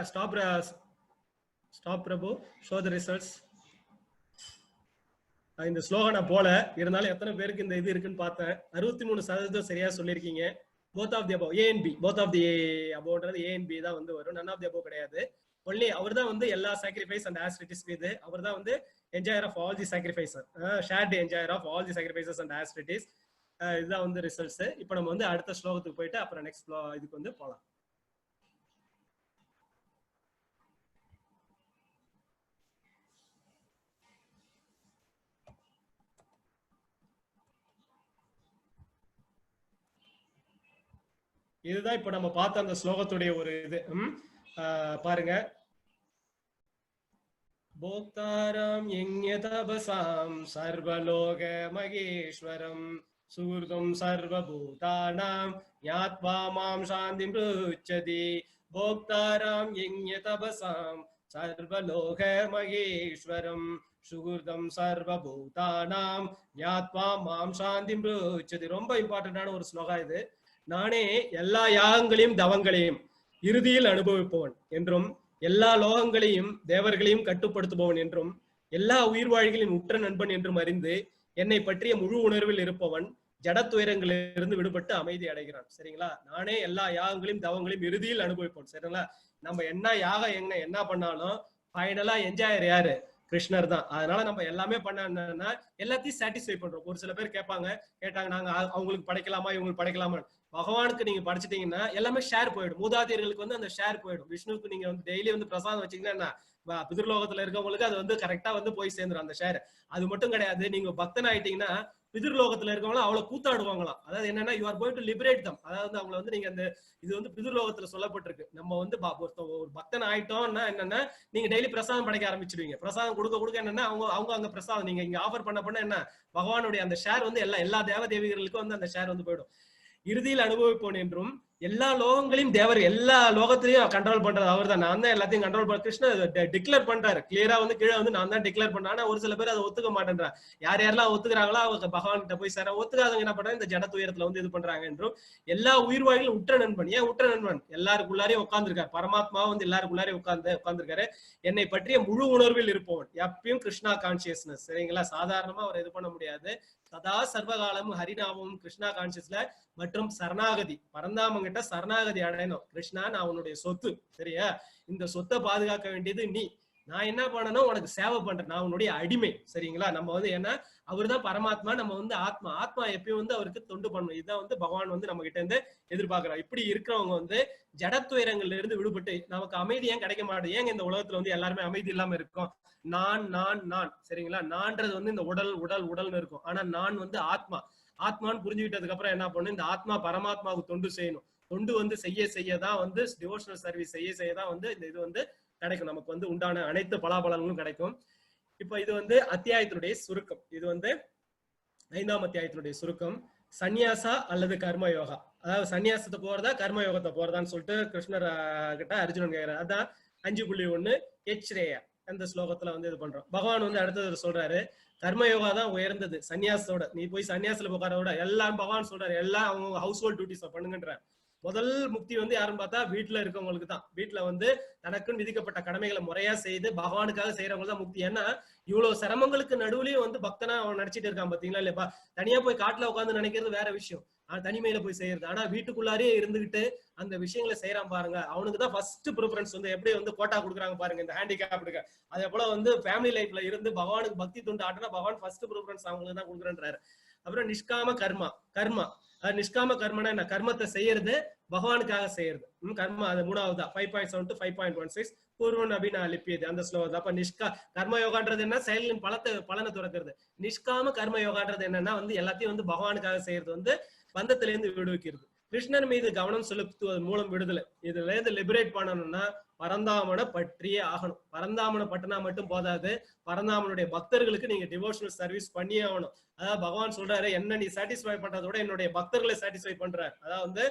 Stop stop Prabhu, show the results. இந்த ஸ்லோகனை போல இருந்தாலும் எத்தனை பேருக்கு இந்த இது இருக்குன்னு பார்த்தேன். 63% சரியா சொல்லியிருக்கீங்க. Both of the above, A and B, both of the அபவ்ன்றது ஏ அண்ட் பி தான் வந்து வரும், நன் ஆஃப் தி அபவ் கிடையாது. ஒன்லி அவர் தான் வந்து எல்லா சாக்ரிஃபைஸ் அண்ட் ஆஸ்ட்ரிட்டிஸ் இது, அவர் தான் வந்து enjoyer of all the sacrifice, shared enjoyer of all the sacrifices and austerities. இதுதான் வந்து ரிசல்ட்ஸ். இப்போ நம்ம வந்து அடுத்த ஸ்லோகத்துக்கு போயிட்டு அப்புறம் நெக்ஸ்ட் இதுக்கு வந்து போகலாம். இதுதான் இப்ப நம்ம பார்த்த அந்த ஸ்லோகத்துடைய ஒரு இது. பாருங்க, போக்தாரம் யஞ்ஞதபசாம் சர்வலோக மகேஸ்வரம் சுகிருதம் சர்வபூதானாம் ஞாத்வா மாம் சாந்திம் ருச்சதி. போக்தாரம் யஞ்ஞதபசாம் சர்வலோக மகேஸ்வரம் சுகிருதம் சர்வபூதானாம் ஞாத்வா மாம் சாந்திம் ருச்சதி. ரொம்ப இம்பார்ட்டன்டான ஒரு ஸ்லோகா இது. நானே எல்லா யாகங்களையும் தவங்களையும் இறுதியில் அனுபவிப்பவன் என்றும், எல்லா லோகங்களையும் தேவர்களையும் கட்டுப்படுத்துபவன் என்றும், எல்லா உயிர்வாழிகளின் உற்ற நண்பன் என்றும் அறிந்து என்னை பற்றிய முழு உணர்வில் இருப்பவன் ஜடத்துயரங்களிலிருந்து விடுபட்டு அமைதி அடைகிறான். சரிங்களா? நானே எல்லா யாகங்களையும் தவங்களையும் இறுதியில் அனுபவிப்போம். சரிங்களா? நம்ம என்ன யாகம் என்ன பண்ணாலும் ஃபைனலா என்ஜாயர் யாரு? கிருஷ்ணர் தான். அதனால நம்ம எல்லாமே பண்ணா எல்லாத்தையும் சாட்டிஸ்ஃபை பண்றோம். ஒரு சில பேர் கேட்டாங்க நாங்க அவங்களுக்கு படைக்கலாமா இவங்களுக்கு படைக்கலாமா. பகவானுக்கு நீங்க படிச்சிட்டீங்கன்னா எல்லாமே ஷேர் போயிடும். மூதாதையர்களுக்கு வந்து அந்த ஷேர் போயிடும். விஷ்ணுவுக்கு நீங்க வந்து டெய்லி வந்து பிரசாதம் வச்சீங்கன்னா பிதிர்லோகத்துல இருக்கவங்களுக்கு அது வந்து கரெக்டா வந்து போய் சேர்ந்துடும் அந்த ஷேர். அது மட்டும் கிடையாது, நீங்க பக்தன் ஆயிட்டீங்கன்னா பிதிர்லோகத்துல இருக்கவங்களும் அவ்வளவு கூத்தாடுவாங்களாம். அதாவது என்னன்னா, you are going to liberate them. அதாவது அவங்களை வந்து நீங்க அந்த இது வந்து பிதிர்லோகத்துல சொல்லப்பட்டிருக்கு. நம்ம வந்து ஒரு பக்தன் ஆயிட்டோம்னா என்னன்னா, நீங்க டெய்லி பிரசாதம் படைக்க ஆரம்பிச்சிருவீங்க. பிரசாதம் கொடுக்க என்னன்னா அவங்க அங்க பிரசாதம் நீங்க இங்க ஆஃபர் பண்ண என்ன பகவானுடைய அந்த ஷேர் வந்து எல்லா தேவ தேவிகளுக்கும் வந்து அந்த ஷேர் வந்து போயிடும். இறுதியில் அனுபவிப்போன் என்றும், எல்லா லோகங்களையும் தேவர் எல்லா லோகத்திலையும் கண்ட்ரோல் பண்றது அவர் தான். நான் தான் எல்லாத்தையும் கண்ட்ரோல் பண்ண கிருஷ்ணர் டிக்ளேர் பண்றாரு. கிளியரா வந்து கீழே வந்து நான் தான் டிக்ளேர் பண்றேன். ஆனா ஒரு சில பேர் அதை ஒத்துக்க மாட்டேன்றாங்க. யாரெல்லாம் ஒத்துக்கிறாங்களோ அவங்க பகவான் கிட்ட போய் சேர, ஒத்துக்காதவங்க என்ன பண்றாங்க, இந்த ஜட துயரத்துல வந்து இது பண்றாங்க. என்றும் எல்லா உயிர்வாழிகளும் உற்ற நண்பன். ஏன் உற்ற நண்பன்? எல்லாருக்குள்ளாரையும் உட்கார்ந்துருக்காரு. பரமாத்மா வந்து எல்லாருக்குள்ளாரையும் உட்கார்ந்துருக்காரு. என்னை பற்றிய முழு உணர்வில் இருப்பவன், எப்பயும் கிருஷ்ணா கான்சியஸ்னஸ். சரிங்களா? சாதாரணமா அவர் இது பண்ண முடியாது. சதா சர்வகாலமும் ஹரிநாமமும் கிருஷ்ணா கான்சியஸ்ல மற்றும் சரணாகதி, பரந்தாமங்கிட்ட சரணாகதி அடையணும். கிருஷ்ணா நான் உன்னுடைய சொத்து, சரியா? இந்த சொத்தை பாதுகாக்க வேண்டியது நீ. நான் என்ன பண்ணணும், உனக்கு சேவை பண்றேன். நான் உன்னுடைய அடிமை. சரிங்களா? நம்ம வந்து ஏன்னா அவர் தான் பரமாத்மா, நம்ம வந்து ஆத்மா எப்பயும் வந்து அவருக்கு தொண்டு பண்ணணும். இதுதான் வந்து பகவான் வந்து நம்ம கிட்ட இருந்து எதிர்பார்க்கிறோம். இப்படி இருக்கிறவங்க வந்து ஜடத்துயரங்கள்ல இருந்து விடுபட்டு நமக்கு அமைதி ஏன் கிடைக்க மாட்டேது? ஏங்க இந்த உலகத்துல வந்து எல்லாருமே அமைதி இல்லாம இருக்கும்? நான் சரிங்களா? நான்றது வந்து இந்த உடல்னு இருக்கும். ஆனா நான் வந்து ஆத்மான்னு புரிஞ்சுக்கிட்டதுக்கு அப்புறம் என்ன பண்ணும், இந்த ஆத்மா பரமாத்மாவுக்கு தொண்டு செய்யணும். தொண்டு வந்து செய்யதான் வந்து டிவோஷனல் சர்வீஸ் செய்யதான் வந்து இந்த இது வந்து கிடைக்கும். நமக்கு வந்து உண்டான அனைத்து பலாபலங்களும் கிடைக்கும். இப்ப இது வந்து அத்தியாயத்தினுடைய சுருக்கம். இது வந்து 5ஆம் அத்தியாயத்தினுடைய சுருக்கம். சன்னியாசா அல்லது கர்ம யோகா, அதாவது சன்னியாசத்தை போறதா கர்ம யோகத்தை போறதான்னு சொல்லிட்டு கிருஷ்ணர் கிட்ட அர்ஜுனன் கேட்கிறார். அதான் 5.1 எச்ரேயா அந்த ஸ்லோகத்துல வந்து இது பண்றோம். பகவான் வந்து அடுத்தது சொல்றாரு, கர்மயோகா தான் உயர்ந்தது சன்னியாசத்தோட. நீ போய் சன்னியாசத்துல உட்காரோட எல்லாம் பகவான் சொல்றாரு, எல்லாம் அவங்க ஹவுஸ் ஹோல்ட் டியூட்டிஸ் பண்ணுங்கன்ற. முதல் முக்தி வந்து யாருன்னு பார்த்தா வீட்டுல இருக்கவங்களுக்கு தான். வீட்டுல வந்து தனக்குன்னு விதிக்கப்பட்ட கடமைகளை முறையா செய்து பகவானுக்காக செய்யறவங்க தான் முக்தி. ஏன்னா இவ்வளவு சிரமங்களுக்கு நடுவுலயும் வந்து பக்தனா அவன் நடிச்சிட்டு இருக்கான் பாத்தீங்களா இல்லையா? தனியா போய் காட்டுல உட்காந்து நினைக்கிறது வேற விஷயம், தனிமையில போய் செய்யறது. ஆனா வீட்டுக்குள்ளாரே இருந்துகிட்டு அந்த விஷயங்களை செய்யறான் பாருங்க, அவனுக்கு தான் ஃபர்ஸ்ட் ப்ரிஃபரன்ஸ். வந்து எப்படி வந்து கோட்டா கொடுக்குறாங்க பாருங்க இந்த ஹேண்டிகேப்டுக்கு. அதே போல வந்து ஃபேமிலி லைஃப்ல இருந்து பகவானுக்கு பக்தி தொண்டு ஆட்டினா பகவான் ஃபர்ஸ்ட் ப்ரிஃபரன்ஸ் அவங்களுக்கு தான் கொடுக்குறேன்றாரு. அப்புறம் நிஷ்காம கர்மா. நிஷ்காம கர்மனா என்ன? கர்மத்தை செய்யறது பகவானுக்காக செய்யறது. கர்மா அது 3வது 5.7 to 5.16 பூர்வன் அபினா லிப்பியது அந்த ஸ்லோகம். அப்ப கர்ம யோகான்றது என்ன? செயலின் பலனை துறக்கிறது. நிஷ்காம கர்ம யோகான்றது என்னன்னா வந்து எல்லாத்தையும் வந்து பகவானுக்காக செய்யறது, வந்து பந்தத்திலிருந்து விடுவிக்கிறது. கிருஷ்ணர் மீது கவனம் செலுத்துவதன் மூலம் விடுதலை. இதுல இருந்து லிபரேட் பண்ணணும்னா பரந்தாமனை பற்றியே ஆகணும். பரந்தாமனை பற்றினா மட்டும் போதாது, பரந்தாமனுடைய பக்தர்களுக்கு நீங்க டிவோஷனல் சர்வீஸ் பண்ணியே ஆகணும். அதாவது பகவான் சொல்றாரு, என்ன நீ சாட்டிஸ்ஃபை பண்றதோட என்னுடைய பக்தர்களை சாட்டிஸ்ஃபை பண்றாரு. அதாவது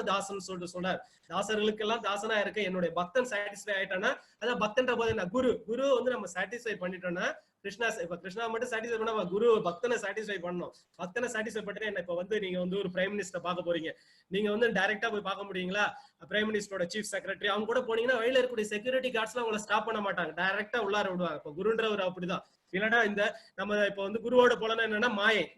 தாசன் சொல்லிட்டு சொல்றாரு. தாசர்களுக்கு எல்லாம் தாசனா இருக்க என்னுடைய பக்தன் சாட்டிஸ்ஃபை ஆயிட்டானா, அதான் பக்தன்ற போது என்ன? குரு வந்து நம்ம சாட்டிஸ்ஃபை பண்ணிட்டோம்னா கிருஷ்ணா இப்ப கிருஷ்ணா மட்டும் சாட்டிஸ்ஃபை பண்ண குரு பக்தனை சாட்டிஸ்ஃபை பண்ணணும். பக்தனை சாட்டிஸ்ஃபை பண்ணிட்டு என்ன இப்ப வந்து நீங்க வந்து ஒரு பிரைம் மினிஸ்டர் பார்க்க போறீங்க, நீங்க வந்து டைரக்டா போய் பார்க்க முடியுங்களா? பிரைம் மினிஸ்டரோட சீஃப் செக்ரட்டரி அவங்க கூட போனீங்கன்னா வழியில இருக்கக்கூடிய செக்யூரிட்டி கார்ட்ஸ்லாம் உங்களை ஸ்டாப் பண்ண மாட்டாங்க, டைரக்டா உள்ளார விடுவாங்க. இப்ப குருன்றவர் அப்படிதான். இல்லடா இந்த நம்ம இப்ப வந்து குருவோட போலன்னா என்னன்னா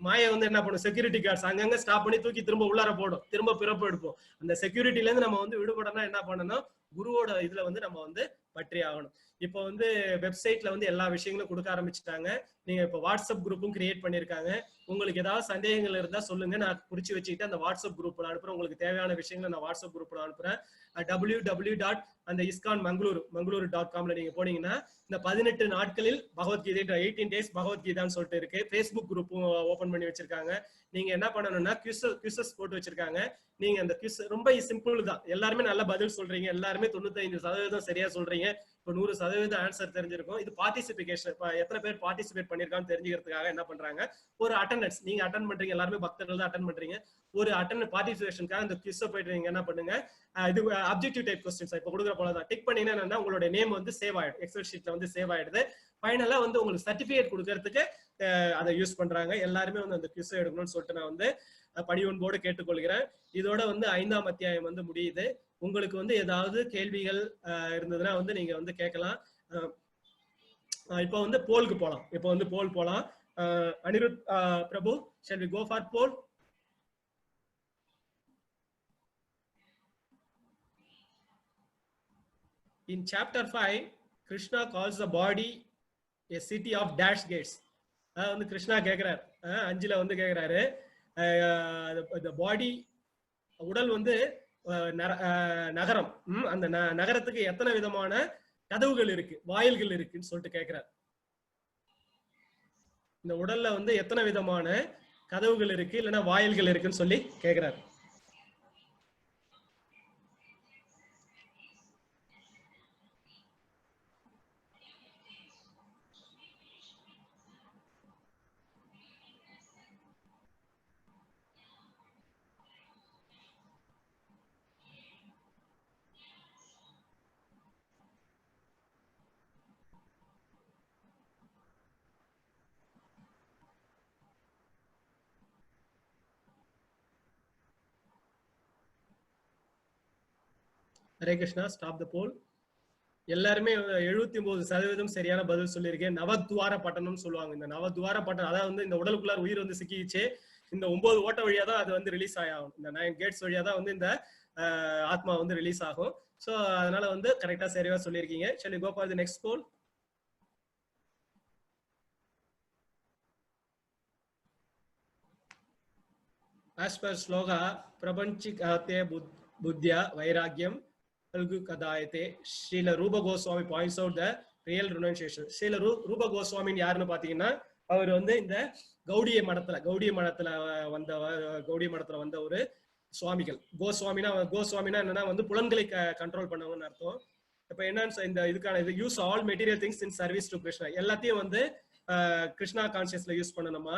மாயை வந்து என்ன பண்ணும், செக்யூரிட்டி கார்ட்ஸ் அங்கங்க ஸ்டாப் பண்ணி தூக்கி திரும்ப உள்ளார போடும், திரும்ப பிறப்பு எடுப்போம். அந்த செக்யூரிட்டில இருந்து நம்ம வந்து விடுபடனா என்ன பண்ணணும், குருவோட இதுல வந்து நம்ம வந்து பற்றி ஆகணும். இப்போ வந்து வெப்சைட்ல வந்து எல்லா விஷயங்களும் கொடுக்க ஆரம்பிச்சுட்டாங்க. நீங்க இப்போ வாட்ஸ்அப் குரூப்பும் கிரியேட் பண்ணிருக்காங்க. உங்களுக்கு ஏதாவது சந்தேகங்கள் இருந்தா சொல்லுங்க, நான் குறிச்சு வச்சுக்கிட்டு அந்த வாட்ஸ்அப் குரூப்ல அனுப்புறேன். உங்களுக்கு தேவையான விஷயங்களை நான் வாட்ஸ்அப் குரூப்ல அனுப்புறேன். www.iskonmangaluru.com நீங்க போனீங்கன்னா இந்த 18 நாட்களில் பகவத்கீதை 18 days பகவத்கீதான்னு சொல்லிட்டு இருக்கு. ஃபேஸ்புக் குரூப்பும் ஓபன் பண்ணி வச்சிருக்காங்க. நீங்க என்ன பண்ணணும்னா குவிசஸ் போட்டு வச்சிருக்காங்க. நீங்க அந்த குவிஸ் ரொம்ப சிம்பிள் தான். எல்லாருமே நல்ல பதில் சொல்றீங்க, எல்லாருமே 95% சரியா சொல்றீங்க. இப்போ 100% ஆன்சர் தெரிஞ்சிருக்கும். இது பார்ட்டிசிபேஷன், எத்தனை பேர் பார்ட்டிசிபேட் பண்ணிருக்கான்னு தெரிஞ்சுக்கிறதுக்காக என்ன பண்றாங்க, ஒரு அட்டெண்டன்ஸ் நீங்க அட்டன் பண்றீங்க, எல்லாருமே பக்தர்கள் தான் அட்டன் பண்றீங்க. ஒரு பார்ட்டிசிபேஷனுக்காக இந்த குவிஸ் போயிட்டு நீங்க என்ன பண்ணுங்க, இது அப்ஜெக்டிவ் டைப் கொஸ்டின்ஸ் இப்போ கொடுக்குற போல தான் டிக் பண்ணீங்கன்னா உங்களோட நேம் வந்து சேவ் ஆயிடும், எக்ஸல் ஷீட்ல வந்து சேவ் ஆயிடுது. ஃபைனலா வந்து உங்களுக்கு சர்டிபிகேட் கொடுக்கறதுக்கு அதை யூஸ் பண்றாங்க. எல்லாருமே வந்து அந்த குவிஸ் எடுக்கணும்னு சொல்லிட்டு நான் வந்து பணிவன்போடு கேட்டுக்கொள்கிறேன். இதோட வந்து 5ஆம் அத்தியாயம் வந்து முடியுது. உங்களுக்கு வந்து ஏதாவது கேள்விகள் இருந்ததுன்னா வந்து நீங்க வந்து கேட்கலாம். இப்போ வந்து போலுக்கு போலாம். இப்போ வந்து போல் போலாம். அனிருத் பிரபு, shall we go for poll? In chapter 5, Krishna calls the body a city of dash gates. வந்து கிருஷ்ணா கேக்குறாரு, 5ல வந்து கேக்குறாரு, the body உடல் வந்து நகரம், அந்த நகரத்துக்கு எத்தனை விதமான கதவுகள் இருக்கு, வாயில்கள் இருக்குன்னு சொல்லிட்டு கேக்குறாரு. இந்த உடல்ல வந்து எத்தனை விதமான கதவுகள் இருக்கு இல்லைன்னா வாயில்கள் இருக்குன்னு சொல்லி கேக்குறாரு. ஹரே கிருஷ்ணா, ஸ்டாப் த போல். எல்லாருமே 79% சரியான பதில் சொல்லியிருக்கேன். நவத்வார பட்டணம் சொல்லுவாங்க. இந்த நவத்வார பட்டணம் அதாவது வந்து இந்த உடலுக்குள்ளார உயிர் வந்து சிக்கிச்சு, இந்த 9 ஓட்ட வழியா தான் அது வந்து ரிலீஸ் ஆகும். இந்த 9 கேட்ஸ் வழியா தான் வந்து இந்த ஆத்மா வந்து ரிலீஸ் ஆகும். சோ அதனால வந்து கரெக்டா சரியா சொல்லியிருக்கீங்க. shall we go for the next poll? As per sloga, prapanchikate buddhya vairagyam Algu Kadayate, Srila Rupa Goswami points out the real renunciation. Srila Rupa Goswami யாருன்னு பாத்தீங்கன்னா, அவர் வந்து இந்த கௌடிய மடத்துல வந்த ஒரு சுவாமிகள். கோஸ்வாமினா என்னன்னா வந்து புலன்களை கண்ட்ரோல் பண்ணவங்கன்னு அர்த்தம். இப்ப என்னன்னு இந்த இதுக்கான இது use all material things in service to Krishna, எல்லாத்தையும் வந்து கிருஷ்ணா கான்சியஸ்ல யூஸ் பண்ணணுமா.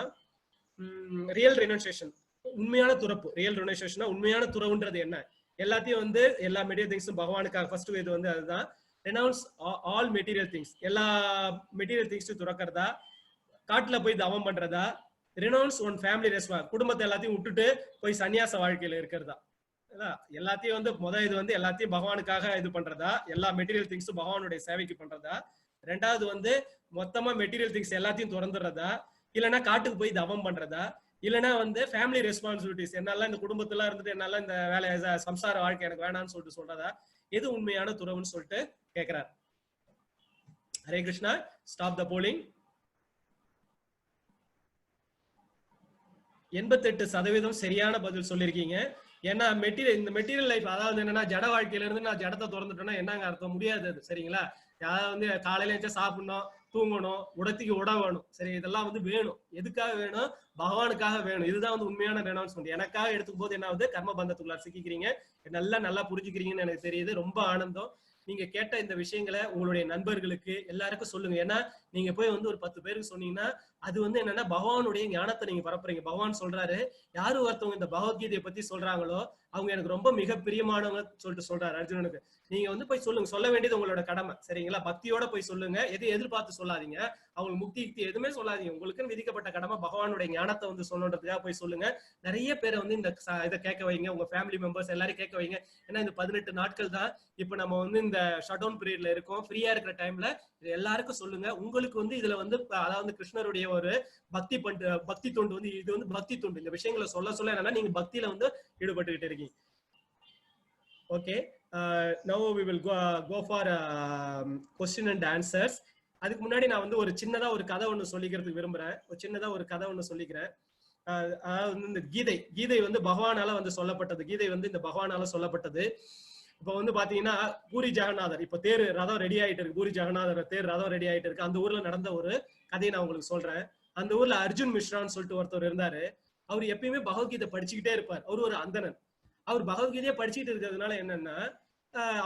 ரியல் ரெனுன்சியேஷன், உண்மையான துறப்பு. ரியல் ரெனுன்சியேஷனா உண்மையான துறவுன்றது என்ன, எல்லாத்தையும் வந்து எல்லா மெட்டீரியல் திங்ஸும் பகவானுக்காக ஃபர்ஸ்ட் இது வந்து அதுதான். ரெனவுன்ஸ் ஆல் மெட்டீரியல் திங்ஸ், எல்லா மெட்டீரியல் திங்ஸும் துறக்கிறதா, காட்டுல போய் தவம் பண்றதா, ரெனவுன்ஸ் ஒன் ஃபேமிலி ரெஸ்பான்ஸ், குடும்பத்தை எல்லாத்தையும் விட்டுட்டு போய் சன்னியாச வாழ்க்கையில இருக்கிறதா. எல்லாத்தையும் வந்து இது வந்து எல்லாத்தையும் பகவானுக்காக இது பண்றதா, எல்லா மெட்டீரியல் திங்ஸும் பகவானுடைய சேவைக்கு பண்றதா. ரெண்டாவது வந்து மொத்தமா மெட்டீரியல் திங்ஸ் எல்லாத்தையும் திறந்துடுறதா, இல்லைன்னா காட்டுக்கு போய் தவம் பண்றதா, இல்லைன்னா வந்து ஃபேமிலி ரெஸ்பான்சிபிலிட்டிஸ், என்னால இந்த குடும்பத்துல இருந்துட்டு என்னால இந்த வேலை சம்சார வாழ்க்கை எனக்கு வேணாம்னு சொல்லிட்டு சொல்றதா, எது உண்மையான துறவுன்னு சொல்லிட்டு கேட்கிறார். Hare Krishna, stop the polling. 88% சரியான பதில் சொல்லியிருக்கீங்க. ஏன்னா இந்த மெட்டீரியல் லைஃப், அதாவது என்னன்னா ஜட வாழ்க்கையில இருந்து நான் ஜடத்தை திறந்துட்டேன்னா என்னங்க அர்த்தம், முடியாது அது. சரிங்களா, யாராவது வந்து காலையில எழுந்து சாப்பிடணும், தூங்கணும், உடத்துக்கு உட வேணும். சரி, இதெல்லாம் வந்து வேணும். எதுக்காக வேணும், பகவானுக்காக வேணும். இதுதான் வந்து உண்மையான ரெனவுன்ஸ்மெண்ட். எனக்காக எடுத்துக்கும் போது என்ன ஆகுது, கர்ம பந்தத்துக்குள்ள சிக்கிக்கிறீங்க. நல்லா புரிஞ்சுக்கிறீங்கன்னு எனக்கு தெரியுது. ரொம்ப ஆனந்தம். நீங்க கேட்ட இந்த விஷயங்களை உங்களுடைய நண்பர்களுக்கு எல்லாருக்கும் சொல்லுங்க. ஏன்னா நீங்க போய் வந்து ஒரு 10 பேருக்கு சொன்னீங்கன்னா அது வந்து என்னன்னா பகவானுடைய ஞானத்தை நீங்க பரப்புறீங்க. பகவான் சொல்றாரு, யாரு ஒருத்தவங்க இந்த பகவத்கீதையை பத்தி சொல்றாங்களோ அவங்க எனக்கு ரொம்ப மிக பிரியமானவங்க சொல்லிட்டு சொல்றாரு அர்ஜுனனுக்கு. நீங்க வந்து போய் சொல்லுங்க, சொல்ல வேண்டியது உங்களோட கடமை, சரிங்களா? பக்தியோட போய் சொல்லுங்க, எதையும் எதிர்பார்த்து சொல்லாதீங்க, அவங்களுக்கு முக்தி எதுவுமே சொல்லாதீங்க. உங்களுக்குன்னு விதிக்கப்பட்ட கடமை பகவானுடைய ஞானத்தை வந்து சொல்லணுன்றதுக்காக போய் சொல்லுங்க. நிறைய பேரை வந்து இந்த இதை கேட்க வைங்க, உங்க ஃபேமிலி மெம்பர்ஸ் எல்லாரும் கேட்க வைங்க. ஏன்னா இந்த 18 நாட்கள் தான் இப்ப நம்ம வந்து இந்த ஷட் டவுன் பீரியட்ல இருக்கோம். ஃப்ரீயா இருக்கிற டைம்ல இது எல்லாருக்கும் சொல்லுங்க. உங்களுக்கு வந்து இதுல வந்து அதாவது கிருஷ்ணருடைய ஒரு பக்தி தொண்டு வந்து இது வந்து பக்தி தொண்டு. இந்த விஷயங்களை சொல்ல சொல்ல என்னன்னா நீங்க பக்தியில வந்து ஈடுபட்டுக்கிட்டு இருக்கீங்க. Okay, now we will go for question and answers. அதுக்கு முன்னாடி நான் வந்து ஒரு சின்னதா ஒரு கதை ஒண்ணு சொல்லிக்கிறதுக்கு விரும்புறேன். ஒரு சின்னதா ஒரு கதை ஒண்ணு சொல்லிக்கிறேன். அதாவது இந்த கீதை வந்து பகவானால வந்து சொல்லப்பட்டது. கீதை வந்து இந்த பகவானால சொல்லப்பட்டது. இப்ப வந்து பாத்தீங்கன்னா பூரி ஜெகநாதர் இப்ப தேர் ரதம் ரெடி ஆயிட்டு இருக்கு. பூரி ஜெகநாதர் தேர் ரதம் ரெடி ஆயிட்டு இருக்கு. அந்த ஊர்ல நடந்த ஒரு கதையை நான் உங்களுக்கு சொல்றேன். அந்த ஊர்ல அர்ஜுன் மிஸ்ரான்னு சொல்லிட்டு ஒருத்தர் இருந்தாரு. அவர் எப்பயுமே பகவத்கீதை படிச்சுக்கிட்டே இருப்பார். அவர் ஒரு அந்தணன். அவர் பகவத்கீதையை படிச்சுட்டு இருக்கிறதுனால என்னன்னா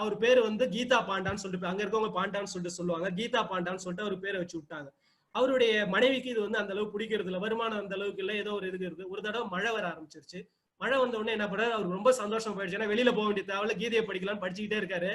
அவர் பேரு வந்து கீதா பாண்டான்னு சொல்லிட்டு அங்க இருக்கவங்க பாண்டான்னு சொல்லிட்டு சொல்லுவாங்க. கீதா பாண்டான்னு சொல்லிட்டு அவர் பேரை வச்சு விட்டாங்க. அவருடைய மனைவிக்கு இது வந்து அந்த அளவுக்கு பிடிக்கிறது இல்லை, வருமானம் அந்த அளவுக்கு இல்லை, ஏதோ ஒரு இது இருக்கு. ஒரு தடவை மழை வர ஆரம்பிச்சிருச்சு. மழை வந்த உடனே என்ன பண்றாரு, அவர் ரொம்ப சந்தோஷம் போயிடுச்சு. ஏன்னா வெளியில போக வேண்டிய தேவையில்ல, கீதையை படிக்கலாம்னு படிச்சுக்கிட்டே இருக்காரு.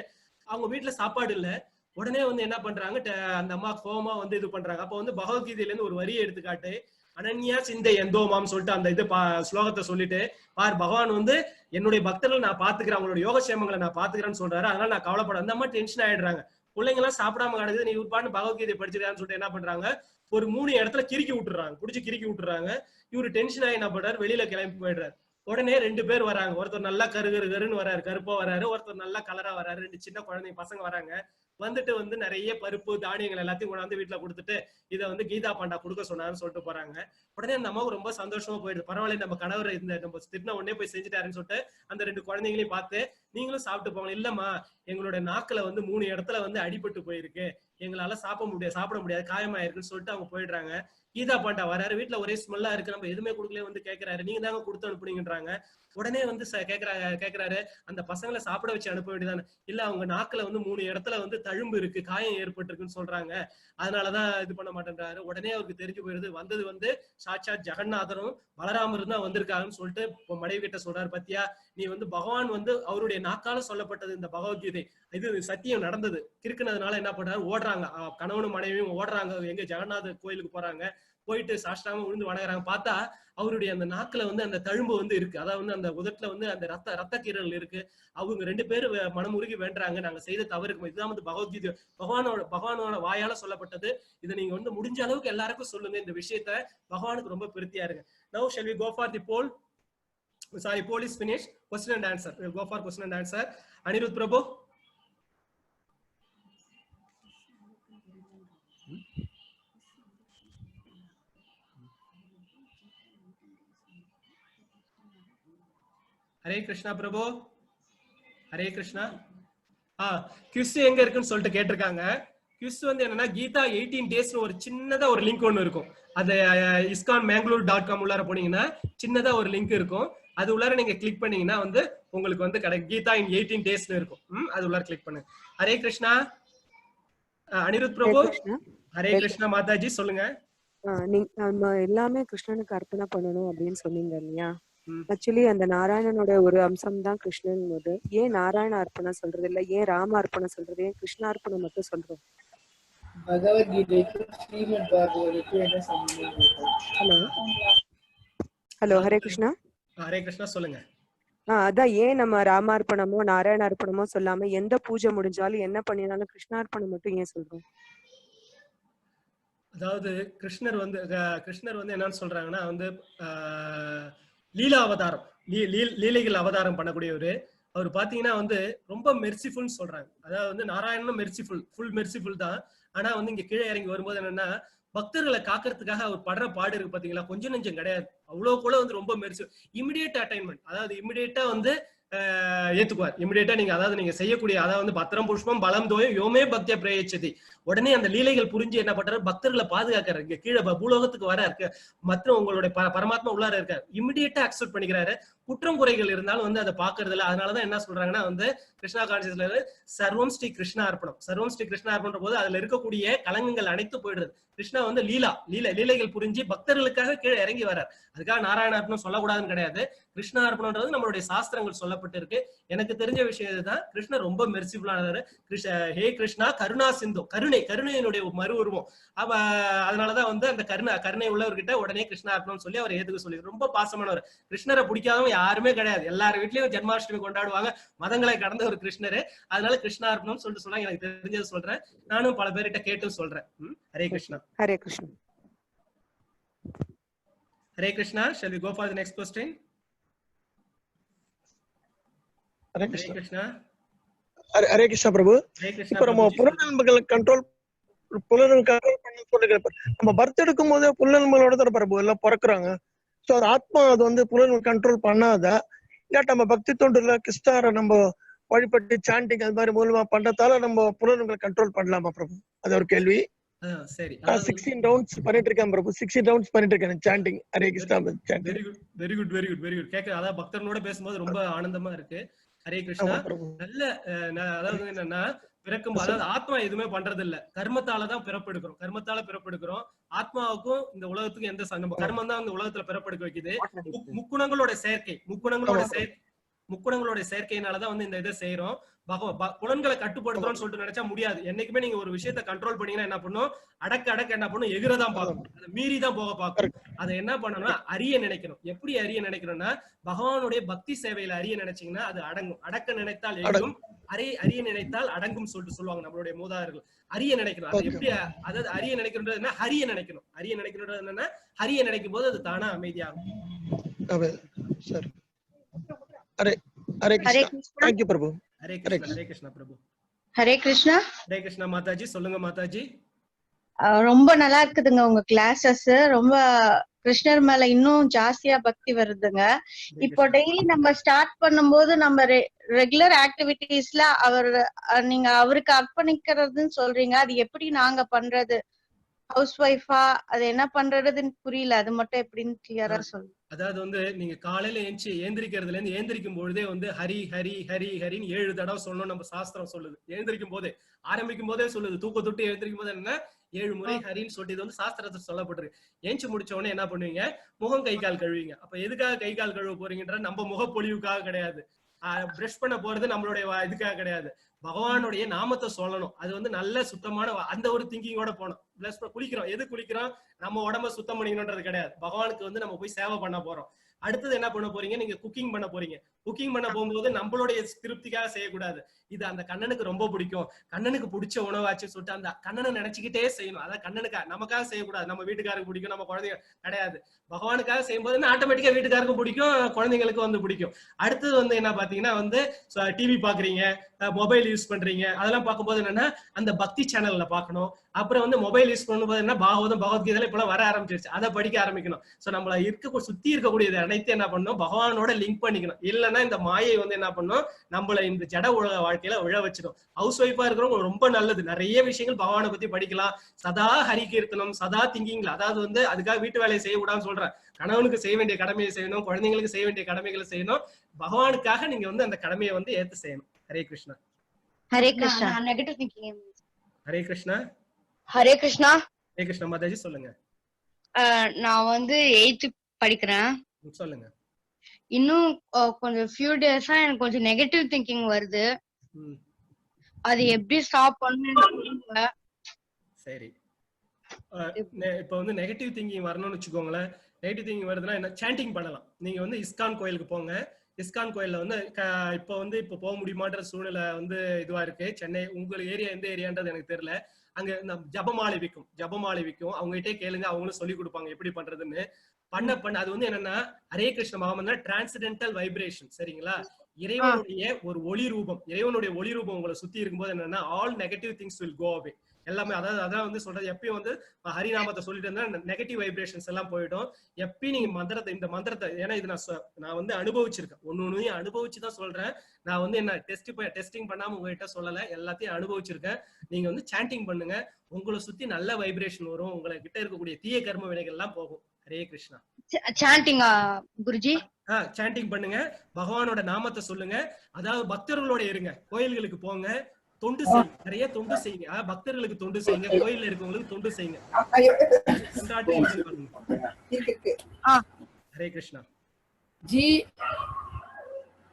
அவங்க வீட்டுல சாப்பாடு இல்ல. உடனே வந்து என்ன பண்றாங்க, அந்த அம்மா கோவமா வந்து இது பண்றாங்க. அப்ப வந்து பகவத்கீதையில இருந்து ஒரு வரியை எடுத்துக்காட்டு, அனன்யா சிந்தை எந்தோமாம் சொல்லிட்டு அந்த இது ஸ்லோகத்தை சொல்லிட்டு, பார் பகவான் வந்து என்னுடைய பக்தர்கள் நான் பாத்துக்கிறேன், அவங்களோட யோகக்ஷேமங்களை நான் பாத்துக்கிறேன்னு சொல்றாரு. அதனால நான் கவலைப்பட. அந்த அம்மா டென்ஷன் ஆயிடுறாங்க. பிள்ளைங்க எல்லாம் சாப்பிடாம கிடக்குது, நீ பாட்டு பகவத்கீதை படிச்சிருக்கான்னு சொல்லிட்டு என்ன பண்றாங்க, ஒரு 3 இடத்துல கிறுக்கி விட்டுறாங்க, புடிச்சு கிறுக்கி விட்டுறாங்க. இவரு டென்ஷன் ஆகி என்ன பண்றாரு, வெளியில கிளம்பி போயிடுறாரு. உடனே 2 பேர் வராங்க. ஒருத்தர் நல்லா கருன்னு வராரு, கருப்பா வராரு. ஒருத்தர் நல்லா கலரா வராரு. 2 சின்ன குழந்தைங்க பசங்க வராங்க. வந்துட்டு வந்து நிறைய பருப்பு தானியங்கள் எல்லாத்தையும் கொண்டாந்து வீட்டுல கொடுத்துட்டு இதை வந்து கீதா பாண்டா கொடுக்க சொன்னாருன்னு சொல்லிட்டு போறாங்க. உடனே அந்த அம்மாவுக்கு ரொம்ப சந்தோஷமா போயிடுது. பரவாயில்ல, நம்ம கணவர் இந்த நம்ம திட்டின உடனே போய் செஞ்சுட்டாருன்னு சொல்லிட்டு அந்த 2 குழந்தைங்களையும் பார்த்து, நீங்களும் சாப்பிட்டு போங்க. இல்லம்மா, எங்களோட நாக்குல வந்து 3 இடத்துல வந்து அடிபட்டு போயிருக்கு, எங்களால சாப்பிட முடியாது, காயமாயிருக்குன்னு சொல்லிட்டு அவங்க போயிடுறாங்க. கீதா பாண்டா வராரு. வீட்டுல ஒரே ஸ்மெல்லா இருக்கு, நம்ம எதுவுமே கொடுக்கல வந்து கேட்கிறாரு. நீங்க தாங்க கொடுத்து அனுப்புனீங்கன்றாங்க. உடனே வந்து கேட்கிறாரு, அந்த பசங்களை சாப்பிட வச்சு அனுப்ப வேண்டியதானே. இல்ல, அவங்க நாக்குல வந்து 3 இடத்துல வந்து தழும்பு இருக்கு, காயம் ஏற்பட்டிருக்குன்னு சொல்றாங்க, அதனாலதான் இது பண்ண மாட்டேன்றாரு. உடனே அவருக்கு தெரிஞ்சு போயிருது, வந்தது வந்து சாட்சாத் ஜெகநாதரும் பலராமரும் தான் வந்திருக்காங்கன்னு சொல்லிட்டு மனைவி கிட்ட சொல்றாரு. பத்தியா, நீ வந்து பகவான் வந்து அவருடைய நாக்கால சொல்லப்பட்டது இந்த பகவத்கீதை, இது சத்தியம் நடந்தது. கிறுக்குனதுனால என்ன பண்றாரு, ஓடுறாங்க. கணவனும் மனைவியும் ஓடுறாங்க. எங்க ஜெகநாதர் கோயிலுக்கு போறாங்க. போயிட்டு சாஷ்டாம விழுந்து வணங்குறாங்க. பார்த்தா அவருடைய அந்த நாக்குல வந்து அந்த தழும்பு வந்து இருக்கு. அதாவது வந்து அந்த உதட்டுல வந்து அந்த ரத்த கீரல் இருக்கு. அவங்க 2 பேரும் மனமுருகி வேண்டுறாங்க, நாங்க செய்த தவறுக்கு. இதுதான் வந்து பகவத்கீதை பகவானோட வாயால சொல்லப்பட்டது. இதை நீங்க வந்து முடிஞ்ச அளவுக்கு எல்லாருக்கும் சொல்லுங்க. இந்த விஷயத்த பகவானுக்கு ரொம்ப பிரித்தியா இருங்க. Now shall we go for the poll? Sorry, poll is finished. Question and answer. We'll go for question and answer. Anirudh Prabhu. Hare Krishna Prabhu, Hare Krishna. Chris எங்க இருக்குன்னு சொல்லிட்டு கேட்டிருக்காங்க. கிறிஸ் வந்து என்னன்னா கீதா 18 days ஒரு சின்னதா ஒரு லிங்க் ஒண்ணு இருக்கும். அது iskonmangalore.com உள்ளார போனீங்கன்னா சின்னதா ஒரு லிங்க் இருக்கும். அது உள்ளார நீங்க கிளிக் பண்ணீங்கன்னா வந்து உங்களுக்கு வந்து கீதா இன் 18 days இருக்கும். அது உள்ளார கிளிக் பண்ணுங்க. ஹரே கிருஷ்ணா. அனிருத் பிரபு. ஹரே கிருஷ்ணா மாதாஜி, சொல்லுங்க. நம்ம எல்லாமே கிருஷ்ணனுக்கு அர்ப்பணம் பண்ணணும் அப்படின்னு சொன்னீங்க இல்லையா? ஆக்சுவலி அந்த நாராயணனோட ஒரு அம்சம் தான் கிருஷ்ணன் போது. ஏன் நாராயண அர்ப்பணம் சொல்றது இல்ல, ஏன் ராம அர்ப்பணம் சொல்றது, ஏன் கிருஷ்ண அர்ப்பணம் மட்டும் சொல்றோம்? பகவத்கீதைக்கு ஸ்ரீமத் பாகவதற்கு என்ன சம்பந்தம்? ஹலோ ஹரே கிருஷ்ணா. ஹரே கிருஷ்ணா, சொல்லுங்க. அதான் ஏன் நம்ம ராமார்ப்பணமோ நாராயண அர்ப்பணமோ சொல்லாம எந்த பூஜை முடிஞ்சாலும் என்ன பண்ணினாலும் கிருஷ்ணார்ப்பணம் மட்டும் ஏன் சொல்றோம்? அதாவது கிருஷ்ணர் வந்து என்னன்னு சொல்றாங்கன்னா வந்து லீலா அவதாரம், லீலைகள் அவதாரம் பண்ணக்கூடியவரு. அவர் பாத்தீங்கன்னா வந்து ரொம்ப மெர்சிஃபுல் சொல்றாங்க. அதாவது வந்து நாராயணனும் ஃபுல் மெர்சிஃபுல் தான். ஆனா வந்து இங்க கீழே இறங்கி வரும்போது என்னன்னா, பக்தர்களை காக்கிறதுக்காக அவர் படுற பாடு இருக்கு பாத்தீங்களா, கொஞ்சம் நெஞ்சம் கிடையாது. அவ்வளவு கூட வந்து ரொம்ப மெர்சி, இமிடியேட் அட்டைன்மெண்ட். அதாவது இமிடியேட்டா வந்து ஏத்துக்குவார். இமிடியேட்டா நீங்க அதாவது நீங்க செய்யக்கூடிய, அதாவது வந்து பத்திரம் புஷ்பம் பலம் தோயம் யோமே பக்திய பிரயச்சதி. உடனே அந்த லீலைகள் புரிஞ்சு என்ன பண்றாரு, பக்தர்களை பாதுகாக்கிறார். இங்க கீழே பூலோகத்துக்கு வர இருக்கு மற்றும் உங்களுடைய பரமாத்மா உள்ளார இருக்காரு. இமிடியேட்டா அக்செப்ட் பண்ணிக்கிறாரு. குற்றம் குறைகள் இருந்தாலும் வந்து அதை பாக்குறது இல்லை. அதனாலதான் என்ன சொல்றாங்கன்னா வந்து கிருஷ்ணா கான்சியஸ்ல சர்வம் ஸ்ரீ கிருஷ்ணா அர்ப்பணம். சர்வம் ஸ்ரீ கிருஷ்ணா அர்ப்பணம் போது அதுல இருக்கக்கூடிய கலங்கங்கள் அனைத்து போயிடுறது. கிருஷ்ணா வந்து லீலைகள் புரிஞ்சு பக்தர்களுக்காக கீழே இறங்கி வர்றார். அதுக்காக நாராயண அர்ப்பணம் சொல்லக்கூடாதுன்னு கிடையாது. கிருஷ்ணார்ப்பணம்ன்றது நம்மளுடைய சாஸ்திரங்கள் சொல்லப்பட்டிருக்கு. எனக்கு தெரிஞ்ச விஷயம் இதுதான். கிருஷ்ணர் ரொம்ப மெர்சிஃபுல்லானவர். ஹே கிருஷ்ணா கருணா சிந்து, கருணையினுடைய மறு உருவம். அதனாலதான் வந்து அந்த கருணை உள்ளவர்கிட்ட உடனே கிருஷ்ணார்ப்பணம் சொல்லி அவர் ஏத்துக்க சொல்லி ரொம்ப பாசமானவர். கிருஷ்ணரை பிடிக்காதவங்க யாருமே கிடையாது. எல்லார் வீட்லயும் ஜென்மாஷ்டமி கொண்டாடுவாங்க, மதங்களை கடந்த ஒரு கிருஷ்ணரு. அதனால கிருஷ்ணார்ப்பணம் சொல்லிட்டு சொல்லுவாங்க. எனக்கு தெரிஞ்சது சொல்றேன், நானும் பல பேர்கிட்ட கேட்டும் சொல்றேன். Hare Krishna. Hare Krishna. Hare Krishna. Shall we go for the next question? Hare Krishna. Hare Krishna. Hare Krishna Prabhu. Hare Krishna. இப்போ நம்ம புலனன்புகளை கண்ட்ரோல் பண்ண சொல்லுங்க. நம்ம பர்த் எடுக்கும் போதே புலனன்புகளோட தான் பிரபு எல்லாம் பிறக்குறாங்க. ஸோ அது ஆத்மா அது வந்து புலனன்பு கண்ட்ரோல் பண்ணாத இல்லாட்ட நம்ம பக்தி தொண்டுல கிருஷ்ணரை நம்ம வழிபட்டு சாண்டிங் அது மாதிரி மூலமா பண்றதால நம்ம புலனன்புகளை கண்ட்ரோல் பண்ணலாமா பிரபு? அது ஒரு கேள்வி. சரி, 16 ரவுண்ட்ஸ் பண்ணிட்டு இருக்கேன் பிரபு. 16 ரவுண்ட்ஸ் பண்ணிட்டு இருக்கேன் sanding. Hare Krishna. Very good. கேட்க அதாவது பக்தர்களோட பேசும்போது ரொம்ப ஆனந்தமா இருக்கு. ஹரே கிருஷ்ணா. நல்ல அதாவது என்னன்னா பிறக்கும், அதாவது ஆத்மா எதுவுமே பண்றது இல்ல, கர்மத்தாலதான் பிறப்பெடுக்கிறோம். ஆத்மாவுக்கும் இந்த உலகத்துக்கும் எந்த நம்ம கர்மம் தான் இந்த உலகத்துல பிறப்பெடுக்க வைக்குது. முக்குணங்களோட செயற்கையினாலதான் வந்து இந்த இதை செய்யறோம். புலன்களை கட்டுப்படுத்துறோம்னு சொல்லிட்டு நினைச்சா முடியாது. என்னைக்குமே நீங்க ஒரு விஷயத்த கண்ட்ரோல் பண்ணீங்கன்னா என்ன பண்ணும், அடக்க என்ன பண்ணும், எகிரதான் பார்க்கும், அதை மீறி தான் போக பார்க்கும். அதை என்ன பண்ணணும்னா அறிய நினைக்கணும். எப்படி அறிய நினைக்கணும்னா பகவானுடைய பக்தி சேவையில அறிய நினைச்சீங்கன்னா அது அடங்கும். அடக்க நினைத்தால் எங்கும், அறிய நினைத்தால் அடங்கும் சொல்லிட்டு சொல்லுவாங்க நம்மளுடைய மூதாதையர்கள். அறிய நினைக்கணும். அது எப்படி, அதாவது அறிய நினைக்கணும்ன்றது என்ன, ஹரிய நினைக்கணும். அறிய நினைக்கணும்ன்றது என்னன்னா ஹரிய நினைக்கும் போது அது தானா அமைதியாகும். ஹரே கிருஷ்ணா. Thank you பிரபு. ஹரே கிருஷ்ணா பிரபு. ஹரே கிருஷ்ணா. ஹரே கிருஷ்ணா மாதாஜி. சொல்லுங்க மாதாஜி. ரொம்ப நல்லா இருக்குதுங்க உங்க கிளாஸஸ். ரொம்ப கிருஷ்ணர் மேல இன்னும் ஜாஸ்தியா பக்தி வருதுங்க. இப்போ டெய்லி நம்ம ஸ்டார்ட் பண்ணும்போது நம்ம ரெகுலர் ஆக்டிவிட்டீஸ்ல நீங்க அவருக்கு அர்ப்பணிக்கிறதுன்னு சொல்றீங்க. அது எப்படி நாங்க பண்றது? ஹவுஸ் ஒய்ஃபா அது என்ன பண்றதுன்னு புரியல. அது மட்டும் எப்படின்னு கிளியரா சொல்லுங்க. அதாவது வந்து நீங்க காலையில ஏந்திரிக்கிறதுல இருந்து ஏந்திரிக்கும் பொழுதே வந்து ஹரி ஹரி ஹரி ஹரின்னு 7 தடவை சொல்லணும். நம்ம சாஸ்திரம் சொல்லுது. ஏந்திரிக்கும் போதே, ஆரம்பிக்கும் போதே சொல்லுது. தூக்க தொட்டு எழுந்திரிக்கும் போது என்ன 7 முறை ஹரின்னு சொல்லிட்டு இது வந்து சாஸ்திரத்தில் சொல்லப்பட்டிருக்கு. ஏஞ்சி முடிச்ச உடனே என்ன பண்ணுவீங்க, முகம் கை கால் கழுவீங்க. அப்ப எதுக்காக கை கால் கழுவ போறீங்கன்ற நம்ம முகப்பொழிவுக்காக கிடையாது. பிரஷ் பண்ண போறது நம்மளுடைய இதுக்காக கிடையாது. பகவானுடைய நாமத்தை சொல்லணும். அது வந்து நல்ல சுத்தமான அந்த ஒரு திங்கிங்கோட போனோம். பிளஸ் குளிக்கிறோம், எது குளிக்கிறோம், நம்ம உடம்ப சுத்தம் பண்ணிக்கணும்ன்றது கிடையாது. பகவானுக்கு வந்து நம்ம போய் சேவை பண்ண போறோம். அடுத்தது என்ன பண்ண போறீங்க, நீங்க குக்கிங் பண்ண போறீங்க. குக்கிங் பண்ண போகும்போது நம்மளுடைய திருப்திக்காக செய்யக்கூடாது. இது அந்த கண்ணனுக்கு ரொம்ப பிடிக்கும், கண்ணனுக்கு பிடிச்ச உணவாச்சு சொல்லிட்டு அந்த கண்ணனை நினைச்சுக்கிட்டே செய்யணும். அதான் கண்ணனுக்காக, நமக்காக செய்யக்கூடாது. நம்ம வீட்டுக்காருக்கு பிடிக்கும், நம்ம குழந்தைங்க கிடையாது. பகவானுக்காக செய்யும்போது ஆட்டோமேட்டிக்கா வீட்டுக்காருக்கும் பிடிக்கும், குழந்தைங்களுக்கு வந்து பிடிக்கும். அடுத்தது வந்து என்ன பாத்தீங்கன்னா வந்து டிவி பாக்குறீங்க, மொபைல் யூஸ் பண்றீங்க. அதெல்லாம் பார்க்கும்போது என்னன்னா அந்த பக்தி சேனல்ல பாக்கணும். அப்புறம் வந்து மொபைல் யூஸ் பண்ணும்போது என்ன பாகவதம் பகவத்கீதை இப்பெல்லாம் வர ஆரம்பிச்சிருச்சு, அதை படிக்க ஆரம்பிக்கணும். சோ நம்மள சுத்தி இருக்கக்கூடியது அனைத்து என்ன பண்ணணும், பகவானோட லிங்க் பண்ணிக்கணும். இல்லைன்னா இந்த மாயை வந்து என்ன பண்ணும், நம்மள இந்த ஜட உலக வாழ்க்கையில விழ வச்சிடும். ஹவுஸ் ஒய்ஃபா இருக்கிறவங்க ரொம்ப நல்லது, நிறைய விஷயங்கள் பகவானை பத்தி படிக்கலாம். சதா ஹரி கீர்த்தனம், சதா திங்கிங்ல, அதாவது வந்து அதுக்காக வீட்டு வேலையை செய்யக்கூடாதுன்னு சொல்றேன். கணவனுக்கு செய்ய வேண்டிய கடமையை செய்யணும், குழந்தைங்களுக்கு செய்ய வேண்டிய கடமைகளை செய்யணும். பகவானுக்காக நீங்க வந்து அந்த கடமையை வந்து ஏத்து செய்யணும். ஹரே கிருஷ்ணா. ஹரே கிருஷ்ணா. Negative thinking. ஹரே கிருஷ்ணா. ஹரே கிருஷ்ணா. ஹரே கிருஷ்ணா மாதாஜி. சொல்லுங்க. நான் வந்து 8th படிக்கிறேன். சொல்லுங்க. இன்னும் கொஞ்சம் ஃபியூ டேஸா எனக்கு கொஞ்சம் நெகட்டிவ் திங்கிங் வருது. அது எப்படி ஸ்டாப் பண்ணுங்க? சரி, இப்ப வந்து நெகட்டிவ் திங்கிங் வரணும்னு வச்சுக்கோங்களேன். நெகட்டிவ் திங்கிங் வருதுன்னா என்ன, சாண்டிங் பண்ணலாம். நீங்க வந்து இஸ்கான் கோயிலுக்கு போங்க. இஸ்கான் கோயில்ல வந்து இப்ப போக முடியுமான்ற சூழ்நிலை வந்து இதுவா இருக்கு. சென்னை, உங்களுக்கு ஏரியா எந்த ஏரியான்றது எனக்கு தெரியல. அங்க ஜபமாலை விற்கும். அவங்க கிட்டே கேளுங்க, அவங்களும் சொல்லி கொடுப்பாங்க எப்படி பண்றதுன்னு. பண்ண அது வந்து என்னன்னா ஹரே கிருஷ்ண மகாமந்திரம் டிரான்சென்டென்டல் வைப்ரேஷன். சரிங்களா? இறைவனுடைய ஒரு ஒளி ரூபம் உங்களை சுத்தி இருக்கும்போது என்னன்னா all negative things will go away. எல்லாமே அதான் வந்து சொல்றது. எப்பயும் வந்து ஹரிநாமத்தை சொல்லிட்டு இருந்தா நெகட்டிவ் வைப்ரேஷன்ஸ் எல்லாம் போயிடும். எப்பயும் நீங்க இந்த மந்திரத்தை, ஏன்னா இது நான் வந்து அனுபவிச்சிருக்கேன். ஒன்னொன்னையும் அனுபவிச்சுதான் சொல்றேன். நான் வந்து என்ன டெஸ்டிங் பண்ணாம உங்ககிட்ட சொல்லல, எல்லாத்தையும் அனுபவிச்சிருக்கேன். நீங்க வந்து சாண்டிங் பண்ணுங்க, உங்களை சுத்தி நல்ல வைப்ரேஷன் வரும். உங்களை கிட்ட இருக்கக்கூடிய தீய கர்ம வினைகள் எல்லாம் போகும். ஹரே கிருஷ்ணா. சாண்டிங்கா குருஜி? சாண்டிங் பண்ணுங்க, பகவானோட நாமத்தை சொல்லுங்க. அதாவது பக்தர்களோட இருங்க, கோயில்களுக்கு போங்க, தொண்டு செய்யுங்க, நிறைய தொண்டு செய்யுங்க. பக்தர்களுக்கு தொண்டு செய்யுங்க, கோயில்ல இருக்கவங்களுக்கு தொண்டு செய்யுங்க. ஹரே கிருஷ்ணா. ஜி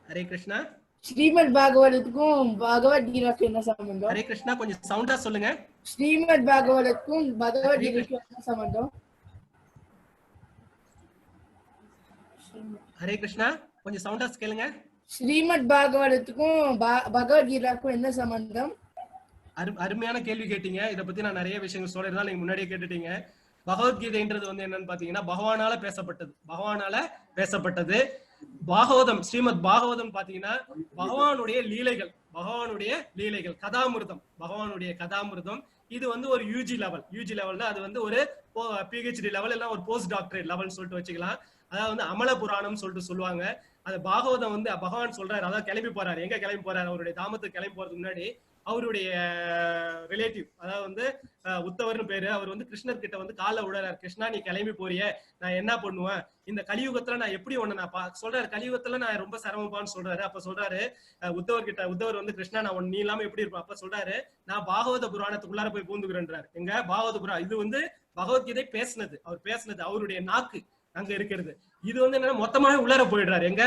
ஹரே கிருஷ்ணா. ஸ்ரீமத் பாகவதத்துக்கும் பகவத்கீதைக்கும் என்ன சம்பந்தம்? ஹரே கிருஷ்ணா, கொஞ்சம் சவுண்டா சொல்லுங்க. ஸ்ரீமத் பாகவதத்துக்கும் பகவத்கீதைக்கும் என்ன சம்பந்தம்? ஹரே கிருஷ்ணா, கொஞ்சம் சவுண்டா கேளுங்க. ஸ்ரீமத் பாகவதத்துக்கும் பகவத்கீதைக்கும் என்ன சம்பந்தம்? அருமையான கேள்வி கேட்டீங்க. இதை பத்தி நான் நிறைய விஷயங்கள் சொல்றதுனால நீங்க முன்னாடியே கேட்டுட்டீங்க. பகவத்கீதைன்றது வந்து என்னன்னு பாத்தீங்கன்னா பகவானால பேசப்பட்டது. பாகவதம், ஸ்ரீமத் பாகவதம் பாத்தீங்கன்னா பகவானுடைய லீலைகள் கதாமிருதம். இது வந்து ஒரு யூஜி லெவல்ல, அது வந்து ஒரு PhD லெவல் இல்ல ஒரு போஸ்ட் டாக்டரேட் லெவல் சொல்லிட்டு வச்சுக்கலாம். அதாவது வந்து அமல புராணம் சொல்லிட்டு சொல்லுவாங்க. அது பாகவதம் வந்து பகவான் சொல்றாரு, அதாவது கிளம்பி போறாரு. எங்க கிளம்பி போறாரு? அவருடைய தாமத்துக்கு கிளம்பி போறதுக்கு முன்னாடி அவருடைய ரிலேட்டிவ், அதாவது வந்து உத்தவர்னு பேரு, அவர் வந்து கிருஷ்ணர் கிட்ட வந்து கால விடுறாரு. கிருஷ்ணா, நீ கிளம்பி போறிய, நான் என்ன பண்ணுவேன்? இந்த கலியுகத்துல நான் எப்படி ஒண்ணு நான் சொல்றாரு. கலியுகத்துல நான் ரொம்ப சிரமப்பான்னு சொல்றாரு. அப்ப சொல்றாரு உத்தவர் வந்து கிருஷ்ணா, நான் நீ இல்லாம எப்படி இருப்பேன்? அப்ப சொல்றாரு, நான் பாகவத புராணத்துக்குள்ளார போய் பூந்துக்கிறேன்றாரு. எங்க பாகவத புராணம், இது வந்து பகவத்கீதை பேசினது அவருடைய நாக்கு அங்க இருக்கிறது. இது வந்து என்ன, மொத்தமாவே உள்ளார போயிடுறாரு. எங்க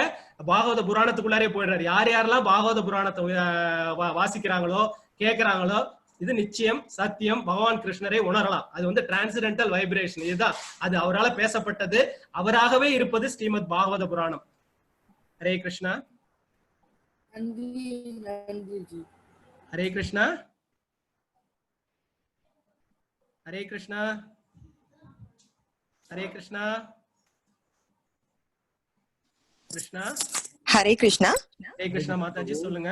பாகவத புராணத்துக்குள்ளாரே போயிடுறாரு. யாரெல்லாம் பாகவத புராணத்தை வாசிக்கிறாங்களோ கேட்கிறாங்களோ இது நிச்சயம் சத்தியம் பகவான் கிருஷ்ணரை உணரலாம். அது வந்து டிரான்சிடென்டல் வைப்ரேஷன். இதுதான் அது அவரால் பேசப்பட்டது, அவராகவே இருப்பது ஸ்ரீமத் பாகவத புராணம். ஹரே கிருஷ்ணா. ஹரே கிருஷ்ணா. ஹரே கிருஷ்ணா. ஹரே கிருஷ்ணா. கிருஷ்ணா. ஹரே கிருஷ்ணா. ஹரே கிருஷ்ணா மாதாஜி, சொல்லுங்க.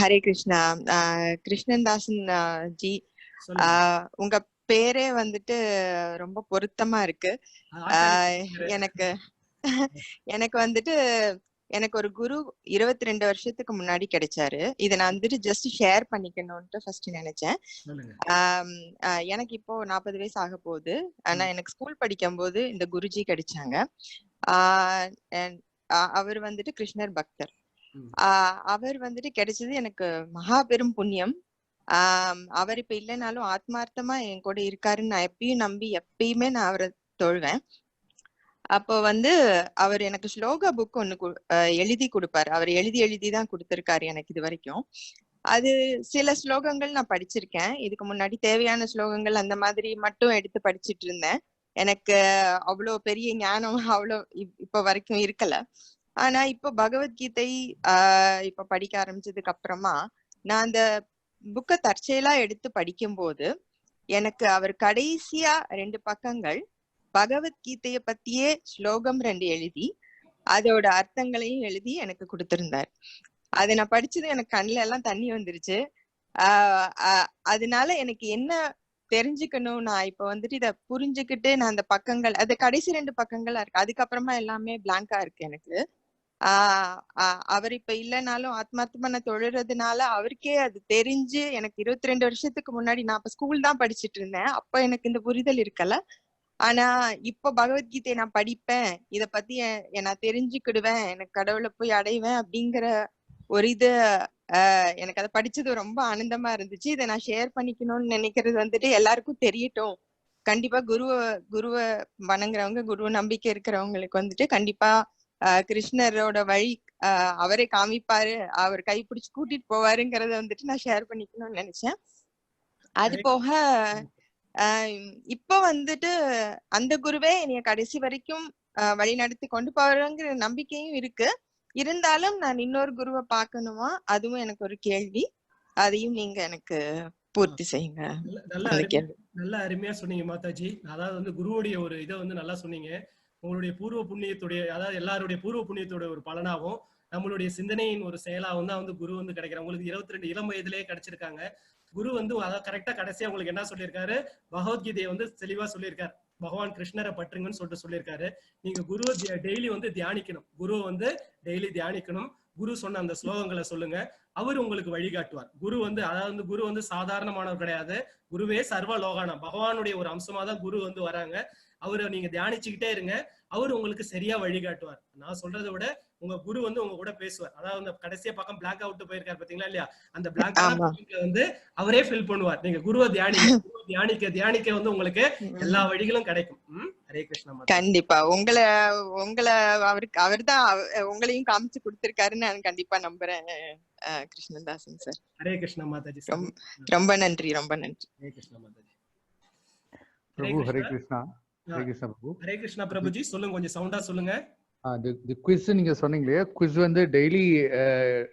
ஹரே கிருஷ்ணா. கிருஷ்ணன் தாசன் ஜி, உங்க பேரே வந்துட்டு ரொம்ப பொருத்தமா இருக்கு. எனக்கு வந்துட்டு எனக்கு ஒரு குரு 22 வருஷத்துக்கு முன்னாடி கிடைச்சாரு. இதை நான் வந்துட்டு ஜஸ்ட் ஷேர் பண்ணிக்கணும்ட்டு ஃபர்ஸ்ட் நினைச்சேன். எனக்கு இப்போ 40 வயசு ஆக போகுது. ஆனா எனக்கு ஸ்கூல் படிக்கும் போது இந்த குருஜி கிடைச்சாங்க. அவர் வந்துட்டு கிருஷ்ணர் பக்தர். அவர் வந்துட்டு கிடைச்சது எனக்கு மகா பெரும் புண்ணியம். அவர் இப்ப இல்லைனாலும் ஆத்மார்த்தமா என் கூட இருக்காருன்னு நான் எப்பயும் நம்பி எப்பயுமே நான் அவரை தொழுவேன். அப்போ வந்து அவர் எனக்கு ஸ்லோகா புக் ஒண்ணு எழுதி கொடுப்பாரு. அவர் எழுதிதான் கொடுத்திருக்காரு எனக்கு இது வரைக்கும். அது சில ஸ்லோகங்கள் நான் படிச்சிருக்கேன். இதுக்கு முன்னாடி தேவையான ஸ்லோகங்கள் அந்த மாதிரி மட்டும் எடுத்து படிச்சுட்டு இருந்தேன். எனக்கு அவ்வளவு பெரிய ஞானம் அவ்வளவு இப்ப வரைக்கும் இருக்கல. ஆனா இப்ப பகவத்கீதை இப்ப படிக்க ஆரம்பிச்சதுக்கு அப்புறமா நான் அந்த புக்கை தற்செயலா எடுத்து படிக்கும் போது எனக்கு அவர் கடைசியா 2 பக்கங்கள் பகவத்கீதைய பத்தியே ஸ்லோகம் 2 எழுதி அதோட அர்த்தங்களையும் எழுதி எனக்கு கொடுத்திருந்தார். அதை நான் படிச்சது எனக்கு கண்ணுல எல்லாம் தண்ணி வந்துருச்சு. அதனால எனக்கு என்ன தெரிஞ்சுக்கணும், நான் இப்ப வந்துட்டு இத புரிஞ்சுக்கிட்டு நான் அந்த பக்கங்கள், அது கடைசி 2 பக்கங்களா இருக்கு. அதுக்கப்புறமா எல்லாமே பிளாங்கா இருக்கு எனக்கு. அவர் இப்ப இல்லைனாலும் ஆத்மார்த்தமா நான் தொழுறதுனால அவருக்கே அது தெரிஞ்சு எனக்கு 22 வருஷத்துக்கு முன்னாடி நான் அப்ப ஸ்கூல் தான் படிச்சுட்டு இருந்தேன். அப்ப எனக்கு இந்த புரிதல் இருக்கல. ஆனா இப்ப பகவத்கீதையை நான் படிப்பேன், இத பத்தி நான் தெரிஞ்சுக்கிடுவேன், எனக்கு கடவுளை போய் அடைவேன் அப்படிங்கிற ஒரு இது எனக்கு அதை படிச்சது ரொம்ப ஆனந்தமா இருந்துச்சு. இதை நான் ஷேர் பண்ணிக்கணும்னு நினைக்கிறது வந்துட்டு எல்லாருக்கும் தெரியட்டும். கண்டிப்பா குருவை வணங்குறவங்க, குருவ நம்பிக்கை இருக்கிறவங்களுக்கு வந்துட்டு கண்டிப்பா கிருஷ்ணரோட வழி அவரே காமிப்பாரு, அவர் கைப்பிடிச்சு கூட்டிட்டு போவாருங்கிறத வந்துட்டு நான் ஷேர் பண்ணிக்கணும்னு நினைச்சேன். அது போக இப்ப வந்துட்டு அந்த குருவே என்னைய கடைசி வரைக்கும் வழி நடத்தி கொண்டு போவாருங்கிற நம்பிக்கையும் இருக்கு. இருந்தாலும் நான் இன்னொரு குருவை பார்க்கணுமா, அதுவும் எனக்கு ஒரு கேள்வி. அதையும் நீங்க எனக்கு பூர்த்தி செய்யுங்க. நல்ல அருமையா சொன்னீங்க மாதாஜி. அதாவது வந்து குருவுடைய ஒரு இதை வந்து நல்லா சொன்னீங்க. உங்களுடைய பூர்வ புண்ணியத்துடைய, அதாவது எல்லாருடைய பூர்வ புண்ணியத்துடைய ஒரு பலனாகவும் நம்மளுடைய சிந்தனையின் ஒரு செயலாகவும் தான் வந்து குரு வந்து கிடைக்கிறாங்க. உங்களுக்கு 22 இளம் வயதிலேயே கிடைச்சிருக்காங்க. குரு வந்து அதாவது கரெக்டா கடைசியா உங்களுக்கு என்ன சொல்லியிருக்காரு, பகவத்கீதையை வந்து தெளிவா சொல்லியிருக்காரு. பகவான் கிருஷ்ணரை பற்றுங்கன்னு சொல்லிட்டு சொல்லியிருக்காரு. நீங்க குருவை டெய்லி வந்து தியானிக்கணும். குருவை வந்து டெய்லி தியானிக்கணும். குரு சொன்ன அந்த ஸ்லோகங்களை சொல்லுங்க, அவர் உங்களுக்கு வழிகாட்டுவார். குரு வந்து அதாவது குரு வந்து சாதாரணமானவர் கிடையாது. குருவே சர்வ லோகானம், பகவானுடைய ஒரு அம்சமா தான் குரு வந்து வராங்க. அவரை நீங்க தியானிச்சுக்கிட்டே இருங்க, அவர் உங்களுக்கு சரியா வழிகாட்டுவார். நான் சொல்றதை விட உங்க குரு வந்து உங்க கூட பேசுவார். அதாவது அந்த கடைசியா பக்கம் பிளாக் அவுட் போயிருக்காரு பாத்தீங்களா இல்லையா, அந்த பிளாங்க் வந்து அவரே ஃபில் பண்ணுவார். நீங்க குருவை தியானிக்க தியானிக்க தியானிக்க வந்து உங்களுக்கு எல்லா வழிகளும் கிடைக்கும். ஹரே கிருஷ்ணா மாதா. கண்டிப்பா உங்களை அவர்தான் உங்களையும் காமிச்சு கொடுத்திருக்காருன்னு நான் கண்டிப்பா நம்புறேன் கிருஷ்ணதாசன் சார். ஹரே கிருஷ்ணா மாதாஜி. ரொம்ப நன்றி, ரொம்ப நன்றி. ஹரே கிருஷ்ணா மாதாஜி. பிரபு ஹரே கிருஷ்ணா. ஹரே கிருஷ்ணா பிரபு. ஹரே கிருஷ்ணா பிரபுஜி, சொல்லுங்க, கொஞ்சம் சவுண்டா சொல்லுங்க. இந்த குவிஸ் நீங்க சொன்னீங்களே, குவிஸ் வந்து டெய்லி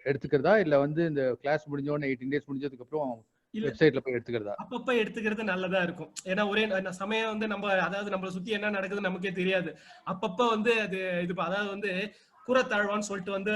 எடுத்துக்கிறதா இல்ல வந்து இந்த கிளாஸ் முடிஞ்ச உடனே 18 days முடிஞ்சதுக்கு அப்புறம் வெப்சைட்ல போய் எடுத்துக்கிறதா? அப்பப்ப எடுத்துக்கிறது நல்லதா இருக்கும். ஏன்னா ஒரே சமயம் வந்து அதாவது நம்மளை சுத்தி என்ன நடக்குதுன்னு நமக்கே தெரியாது. அப்பப்ப வந்து அது இது அதாவது வந்து கூறத்தாழ்வான்னு சொல்லிட்டு வந்து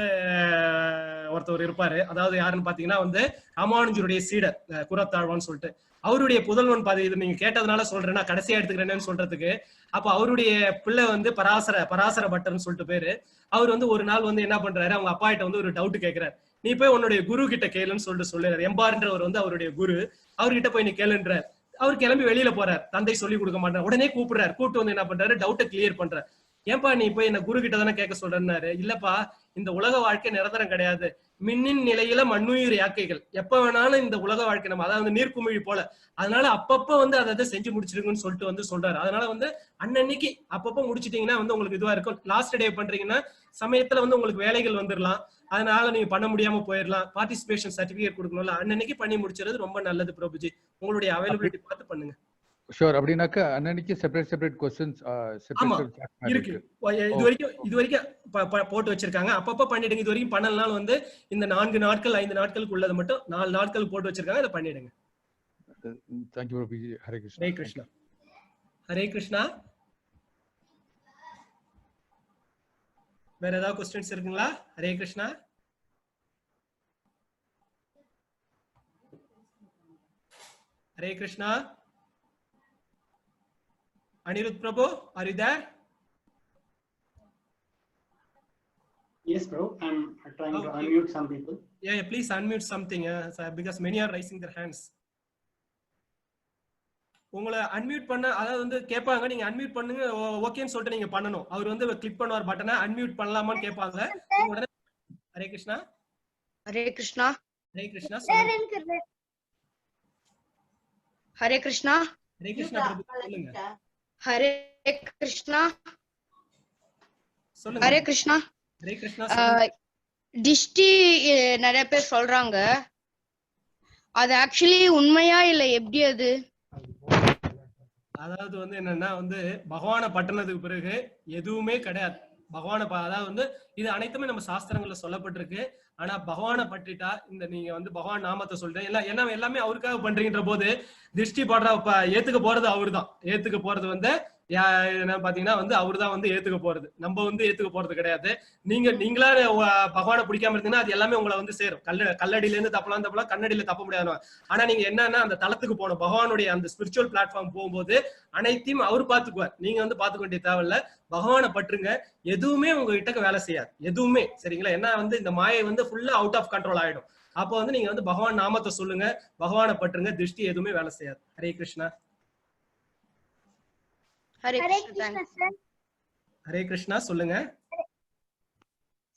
ஒருத்தவர் இருப்பாரு. அதாவது யாருன்னு பாத்தீங்கன்னா வந்து ராமானுஜருடைய சீடர் கூறத்தாழ்வான்னு சொல்லிட்டு. அவருடைய புதல்வன் இது நீங்க கேட்டதுனால சொல்றேன், நான் கடைசியா எடுத்துக்கிறேன்னு சொல்றதுக்கு. அப்ப அவருடைய பிள்ளை வந்து பராசர பட்டர்னு சொல்லிட்டு பேரு. அவர் வந்து ஒரு நாள் வந்து என்ன பண்றாரு, அவங்க அப்பா கிட்ட வந்து ஒரு டவுட் கேட்கிறாரு. நீ போய் உன்னுடைய குரு கிட்ட கேளுன்னு சொல்லிட்டு சொல்லுறாரு. எம்பார்ன்றவர் வந்து அவருடைய குரு. அவர்கிட்ட போய் நீ கேளுன்றார். அவர் கிளம்பி வெளியில போறார். தந்தை சொல்லி கொடுக்க மாட்டார். உடனே கூப்பிடுறாரு. கூப்பிட்டு வந்து என்ன பண்றாரு, டவுட்டை கிளியர் பண்றாரு. ஏன்பா நீ போய் என்ன குரு கிட்ட தானே கேட்க சொல்றேன்னாரு. இல்லப்பா, இந்த உலக வாழ்க்கை நிரந்தரம் கிடையாது. மின்னின் நிலையில மண்ணுயிர் யாக்கைகள். எப்ப வேணாலும் இந்த உலக வாழ்க்கை நம்ம அதாவது நீர்க்குமிழி போல. அதனால அப்பப்ப வந்து அதை செஞ்சு முடிச்சிருக்குன்னு சொல்லிட்டு வந்து சொல்றாரு. அதனால வந்து அன்னன்னைக்கு அப்பப்ப முடிச்சிட்டீங்கன்னா வந்து உங்களுக்கு இதுவா இருக்கும். லாஸ்ட் டே பண்றீங்கன்னா சமயத்துல வந்து உங்களுக்கு வேலைகள் வந்துடலாம். அதனால நீங்க பண்ண முடியாம போயிடலாம். பார்ட்டிசிபேஷன் சர்டிபிகேட் கொடுக்கணும்ல, அன்னன்னைக்கு பண்ணி முடிச்சிருது ரொம்ப நல்லது பிரபுஜி. உங்களுடைய அவைலபிலிட்டி பார்த்து பண்ணுங்க. ஷூர். அப்படினாக்க அன்னன்னைக்கு செப்பரேட் क्वेश्चंस இருக்கு. இது வரைக்கும் போட்டு வச்சிருக்காங்க. அப்பப்ப பண்ணிடுங்க. இது வரைக்கும் பண்ணலனாலும் வந்து இந்த 4 நாட்கள் 5 நாட்களுக்கு உள்ளது மட்டும் 4 நாட்கள் போட்டு வச்சிருக்காங்க. அதை பண்ணிடுங்க. Thank you Prabhuji. ஹரே கிருஷ்ணா. ஹரே கிருஷ்ணா. ஹரே கிருஷ்ணா. வேற ஏதாவது क्वेश्चंस இருக்குங்களா? Hare Krishna. Hare Krishna. Anirudh Prabhu, are you there? Yes, bro. I'm trying to unmute some people. Yeah, please unmute something because many are raising their hands. உங்களை அன்மியூட் பண்ண அதாவது வந்து கேட்பாங்க, நீங்க அன்மியூட் பண்ணுங்க ஓகேன்னு சொல்லிட்டு நீங்க பண்ணணும். அவர் வந்து கிளிக் பண்ணுவார் பட்டனை, அன்மியூட் பண்ணலாமான்னு கேட்பாங்க. உடனே ஹரே கிருஷ்ணா. ஹரே கிருஷ்ணா. ஹரே கிருஷ்ணா. ஹரே கிருஷ்ணா. ஹரே கிருஷ்ணா பிரபு சொல்லுங்க. ஹரே கிருஷ்ணா. சொல்லுங்க. ஹரே கிருஷ்ணா. ஹரே கிருஷ்ணா. டிஷ்டி நிறைய பேர் சொல்றாங்க, அது ஆக்சுவலி உண்மையா இல்ல எப்படி? அது அதாவது வந்து என்னன்னா வந்து பகவானை பற்றினதுக்கு பிறகு எதுவுமே கிடையாது. பகவானை அதாவது வந்து இது அனைத்துமே நம்ம சாஸ்திரங்கள்ல சொல்லப்பட்டிருக்கு. ஆனா பகவானை பற்றிட்டா இந்த நீங்க வந்து பகவான் நாமத்தை சொல்லிட்டேன் எல்லாமே அவருக்காக பண்றீங்கன்ற போது திருஷ்டி பாடுற ஏத்துக்க போறது அவரு தான். ஏத்துக்க போறது வந்து என்ன பாத்தீங்கன்னா வந்து அவரு தான் வந்து ஏத்துக்க போறது. நம்ம வந்து ஏத்துக்க போறது கிடையாது. நீங்களா பகவானை பிடிக்காம இருந்தீங்கன்னா அது எல்லாமே உங்களை வந்து சேரும். கல்லடியில இருந்து தப்பலாம், கண்ணடியில தப்ப முடியாது. ஆனா நீங்க என்னன்னா அந்த தளத்துக்கு போகணும். பகவானுடைய அந்த ஸ்பிரிச்சுவல் பிளாட்ஃபார்ம் போகும்போது அனைத்தையும் அவர் பாத்துக்குவார். நீங்க வந்து பாத்துக்க வேண்டிய தேவையில்ல. பகவானை பற்றுங்க. எதுவுமே உங்க கிட்ட வேலை செய்யாது. எதுவுமே சரிங்களா? ஏன்னா வந்து இந்த மாயை வந்து ஃபுல்லா அவுட் ஆஃப் கண்ட்ரோல் ஆயிடும். அப்போ வந்து நீங்க வந்து பகவான் நாமத்தை சொல்லுங்க, பகவானை பற்றுங்க, திருஷ்டி எதுவுமே வேலை செய்யாது. ஹரே கிருஷ்ணா. ஹரே கிருஷ்ணா. ஹரே கிருஷ்ணா. சொல்லுங்க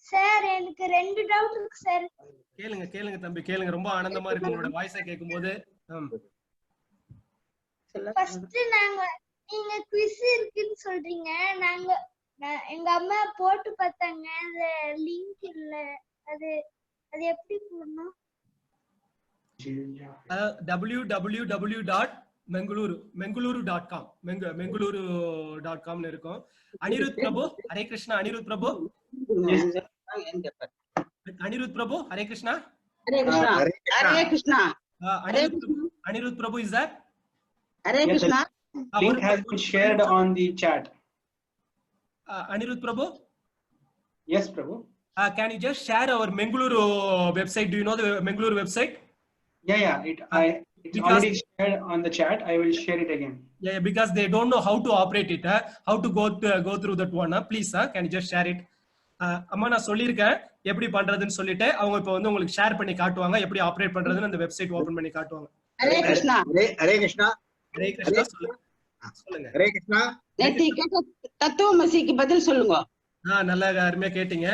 சார். எனக்கு 2 டவுட் இருக்கு சார். கேளுங்க தம்பி, கேளுங்க. ரொம்ப ஆனந்தமா இருக்கு உங்களோட வாய்ஸை கேட்கும்போது. ஃபர்ஸ்ட் நீங்க குவிஸ் இருக்குன்னு சொல்றீங்க. எங்க அம்மா போட்டு பார்த்தாங்க, அந்த லிங்க் இல்ல. அது எப்படி போடணும்? www.mengaluru.com mengaluru.com இருக்கும். அனிருத் பிரபு. ஹரே கிருஷ்ணா. அனிருத் பிரபு. அனிருத் பிரபு. Hare Krishna. Hare Krishna. Anirudh Prabhu is that? Hare Krishna. Link has been shared on the chat. Anirudh Prabhu. Yes, Prabhu. Can you just share our Mengaluru website? Do you know the Mengaluru website? Yeah. It's already shared on the chat. I will share it again. Yeah, because they don't know how to operate it, how to go through that one. Please, can you just share it? அம்மா நான் சொல்லியிருக்கேன் எப்படி பண்றதுன்னு சொல்லிட்டு அவங்க இப்ப வந்து உங்களுக்கு ஷேர் பண்ணி காட்டுவாங்க. எப்படி ஆபரேட் பண்றதுன்னு அந்த வெப்சைட் ஓபன் பண்ணி காட்டுவாங்க. ஹரே கிருஷ்ணா. ஹரே கிருஷ்ணா. ஹரே கிருஷ்ணா. சொல்லுங்க. ஹரே கிருஷ்ணா. நேத்தி கேட்ட தத்துவமசிக்கு பதில் சொல்லுங்க. நல்லா அருமையா கேட்டீங்க.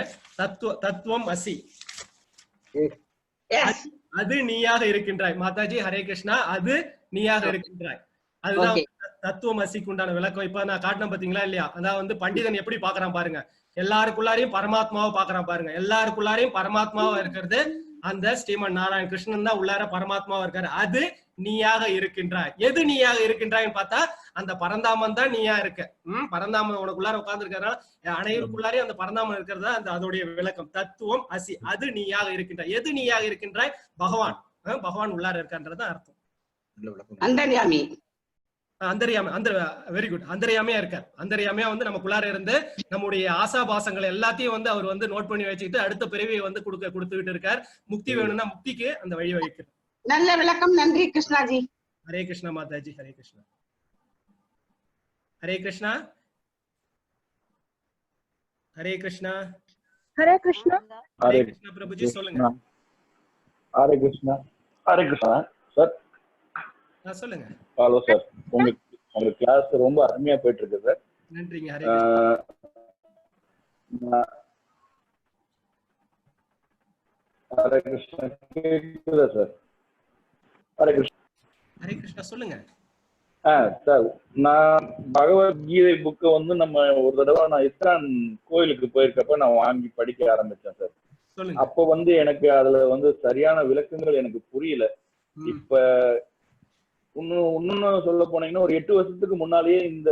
தத்துவம் அசி. அது நீயாக இருக்கின்றாய். மாதாஜி ஹரே கிருஷ்ணா. அது நீயாக இருக்கின்றாய். அதுதான் தத்துவமசிக்கு உண்டான விளக்கம் இப்ப நான் காட்டினேன் பாத்தீங்களா இல்லையா? அதான் வந்து பண்டிதன் எப்படி பாக்குறான் பாருங்க, எல்லாருக்குள்ளாரையும் பரமாத்மாவை பாக்குறான் பாருங்க. எல்லாருக்குள்ளாரையும் பரமாத்மாவா இருக்கிறது அந்த ஸ்ரீமன் நாராயண கிருஷ்ணன் தான் உள்ளார பரமாத்மாவா இருக்காரு. அது நீயாக இருக்கின்றாய். எது நீயாக இருக்கின்றாய்ன்னு பார்த்தா அந்த பரந்தாமன் தான் நீயா இருக்க. பரந்தாமன் உனக்குள்ளார உட்கார்ந்து இருக்காரு. அனைவருக்குள்ளாரையும் அந்த பரந்தாமன் இருக்கிறதா அந்த அதோடைய விளக்கம். தத்துவம் அசி, அது நீயாக இருக்கின்றாய். எது நீயாக இருக்கின்றாய்? பகவான். பகவான் உள்ளார இருக்கான்றதுதான் அர்த்தம். அந்தர்யாமி. அந்தரியாம, அந்த வெரி குட். அந்தரியாமையா இருக்கார். அந்தரியாமையா வந்து நமக்குள்ளார இருந்து நம்முடைய ஆசாபாசங்கள் எல்லாத்தையும் வந்து அவர் வந்து நோட் பண்ணி வச்சுக்கிட்டு அடுத்த பிறவியை வந்து கொடுத்துக்கிட்டு இருக்கார். முக்தி வேணும்னா முக்திக்கு அந்த வழி வகிக்கிறார். நல்ல விளக்கம், நன்றி கிருஷ்ணாஜி. ஹரே கிருஷ்ணா மாதாஜி. ஹரே கிருஷ்ணா. ஹரே கிருஷ்ணா. ஹரே கிருஷ்ணா. ஹரே கிருஷ்ணா. ஹரே கிருஷ்ணா பிரபுஜி சொல்லுங்க. ஹரே கிருஷ்ணா. ஹரே கிருஷ்ணா சார். சொல்லுங்க. ஹலோ சார், உங்க கிளாஸ் ரொம்ப அருமையா போயிட்டு இருக்கு சார். நன்றிங்க. ஹரே கிருஷ்ணா. கேக்குதா சார்? ஹரே கிருஷ்ணா. ஹரே கிருஷ்ணா சொல்லுங்க. சார், நான் பகவத்கீதை புக்கை வந்து நம்ம ஒரு தடவை நான் இஸ்லான் கோயிலுக்கு போயிருக்கப்ப நான் வாங்கி படிக்க ஆரம்பிச்சேன் சார். அப்ப வந்து எனக்கு அதுல வந்து சரியான விளக்கங்கள் எனக்கு புரியல. இப்ப இன்னொன்னு சொல்ல போனீங்கன்னா ஒரு 8 வருஷத்துக்கு முன்னாலேயே இந்த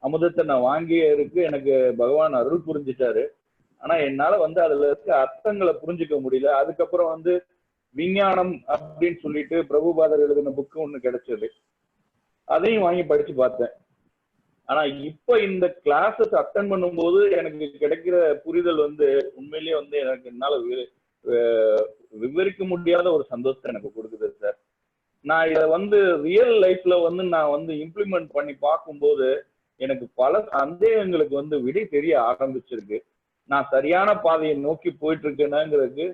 அமுதத்தை நான் வாங்கிய இருக்கு எனக்கு பகவான் அருள் புரிஞ்சுட்டாரு. ஆனா என்னால வந்து அதுல இருக்க அர்த்தங்களை புரிஞ்சுக்க முடியல. அதுக்கப்புறம் வந்து விஞ்ஞானம் அப்படின்னு சொல்லிட்டு பிரபுபாதர் எழுதின புக்கு ஒண்ணு கிடைச்சது, அதையும் வாங்கி படிச்சு பார்த்தேன். ஆனா இப்ப இந்த கிளாஸஸ் அட்டென்ட் பண்ணும்போது எனக்கு கிடைக்கிற புரிதல் வந்து உண்மையிலேயே வந்து எனக்கு என்னால விவரிக்க முடியாத ஒரு சந்தோஷத்தை எனக்கு கொடுக்குது சார். நான் இதை வந்து ரியல் லைஃப்ல வந்து நான் வந்து இம்ப்ளிமெண்ட் பண்ணி பார்க்கும்போது எனக்கு பல சந்தேகங்களுக்கு வந்து விடை தெரிய ஆரம்பிச்சிருக்கு. நான் சரியான பாதையை நோக்கி போயிட்டு இருக்கேனாங்கிறதுக்கு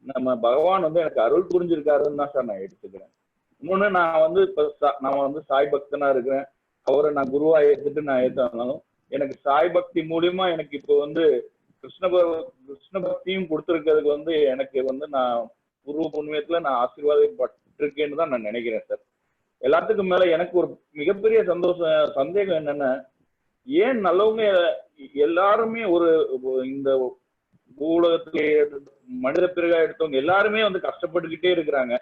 நம்ம பகவான் வந்து எனக்கு அருள் புரிஞ்சிருக்காருன்னு தான் சார் நான் எடுத்துக்கிறேன். இன்னொன்னு, நான் வந்து சாய் பக்தனா இருக்கிறேன். அவரை நான் குருவா ஏற்றுட்டு நான் ஏற்றாலும் எனக்கு சாய் பக்தி மூலியமா எனக்கு இப்போ வந்து கிருஷ்ண பக்தியும் கொடுத்துருக்கிறதுக்கு வந்து எனக்கு வந்து நான் பூர்வ புண்ணியத்துல நான் ஆசீர்வாதப்பட்டிருக்கேன்னு தான் நான் நினைக்கிறேன் சார். எல்லாத்துக்கும் மேல எனக்கு ஒரு மிகப்பெரிய சந்தேகம் என்னன்னா, ஏன் நல்லவங்க எல்லாருமே ஒரு இந்த பூலகத்துல மனித பிறகா எடுத்தவங்க எல்லாருமே வந்து கஷ்டப்பட்டுக்கிட்டே இருக்கிறாங்க.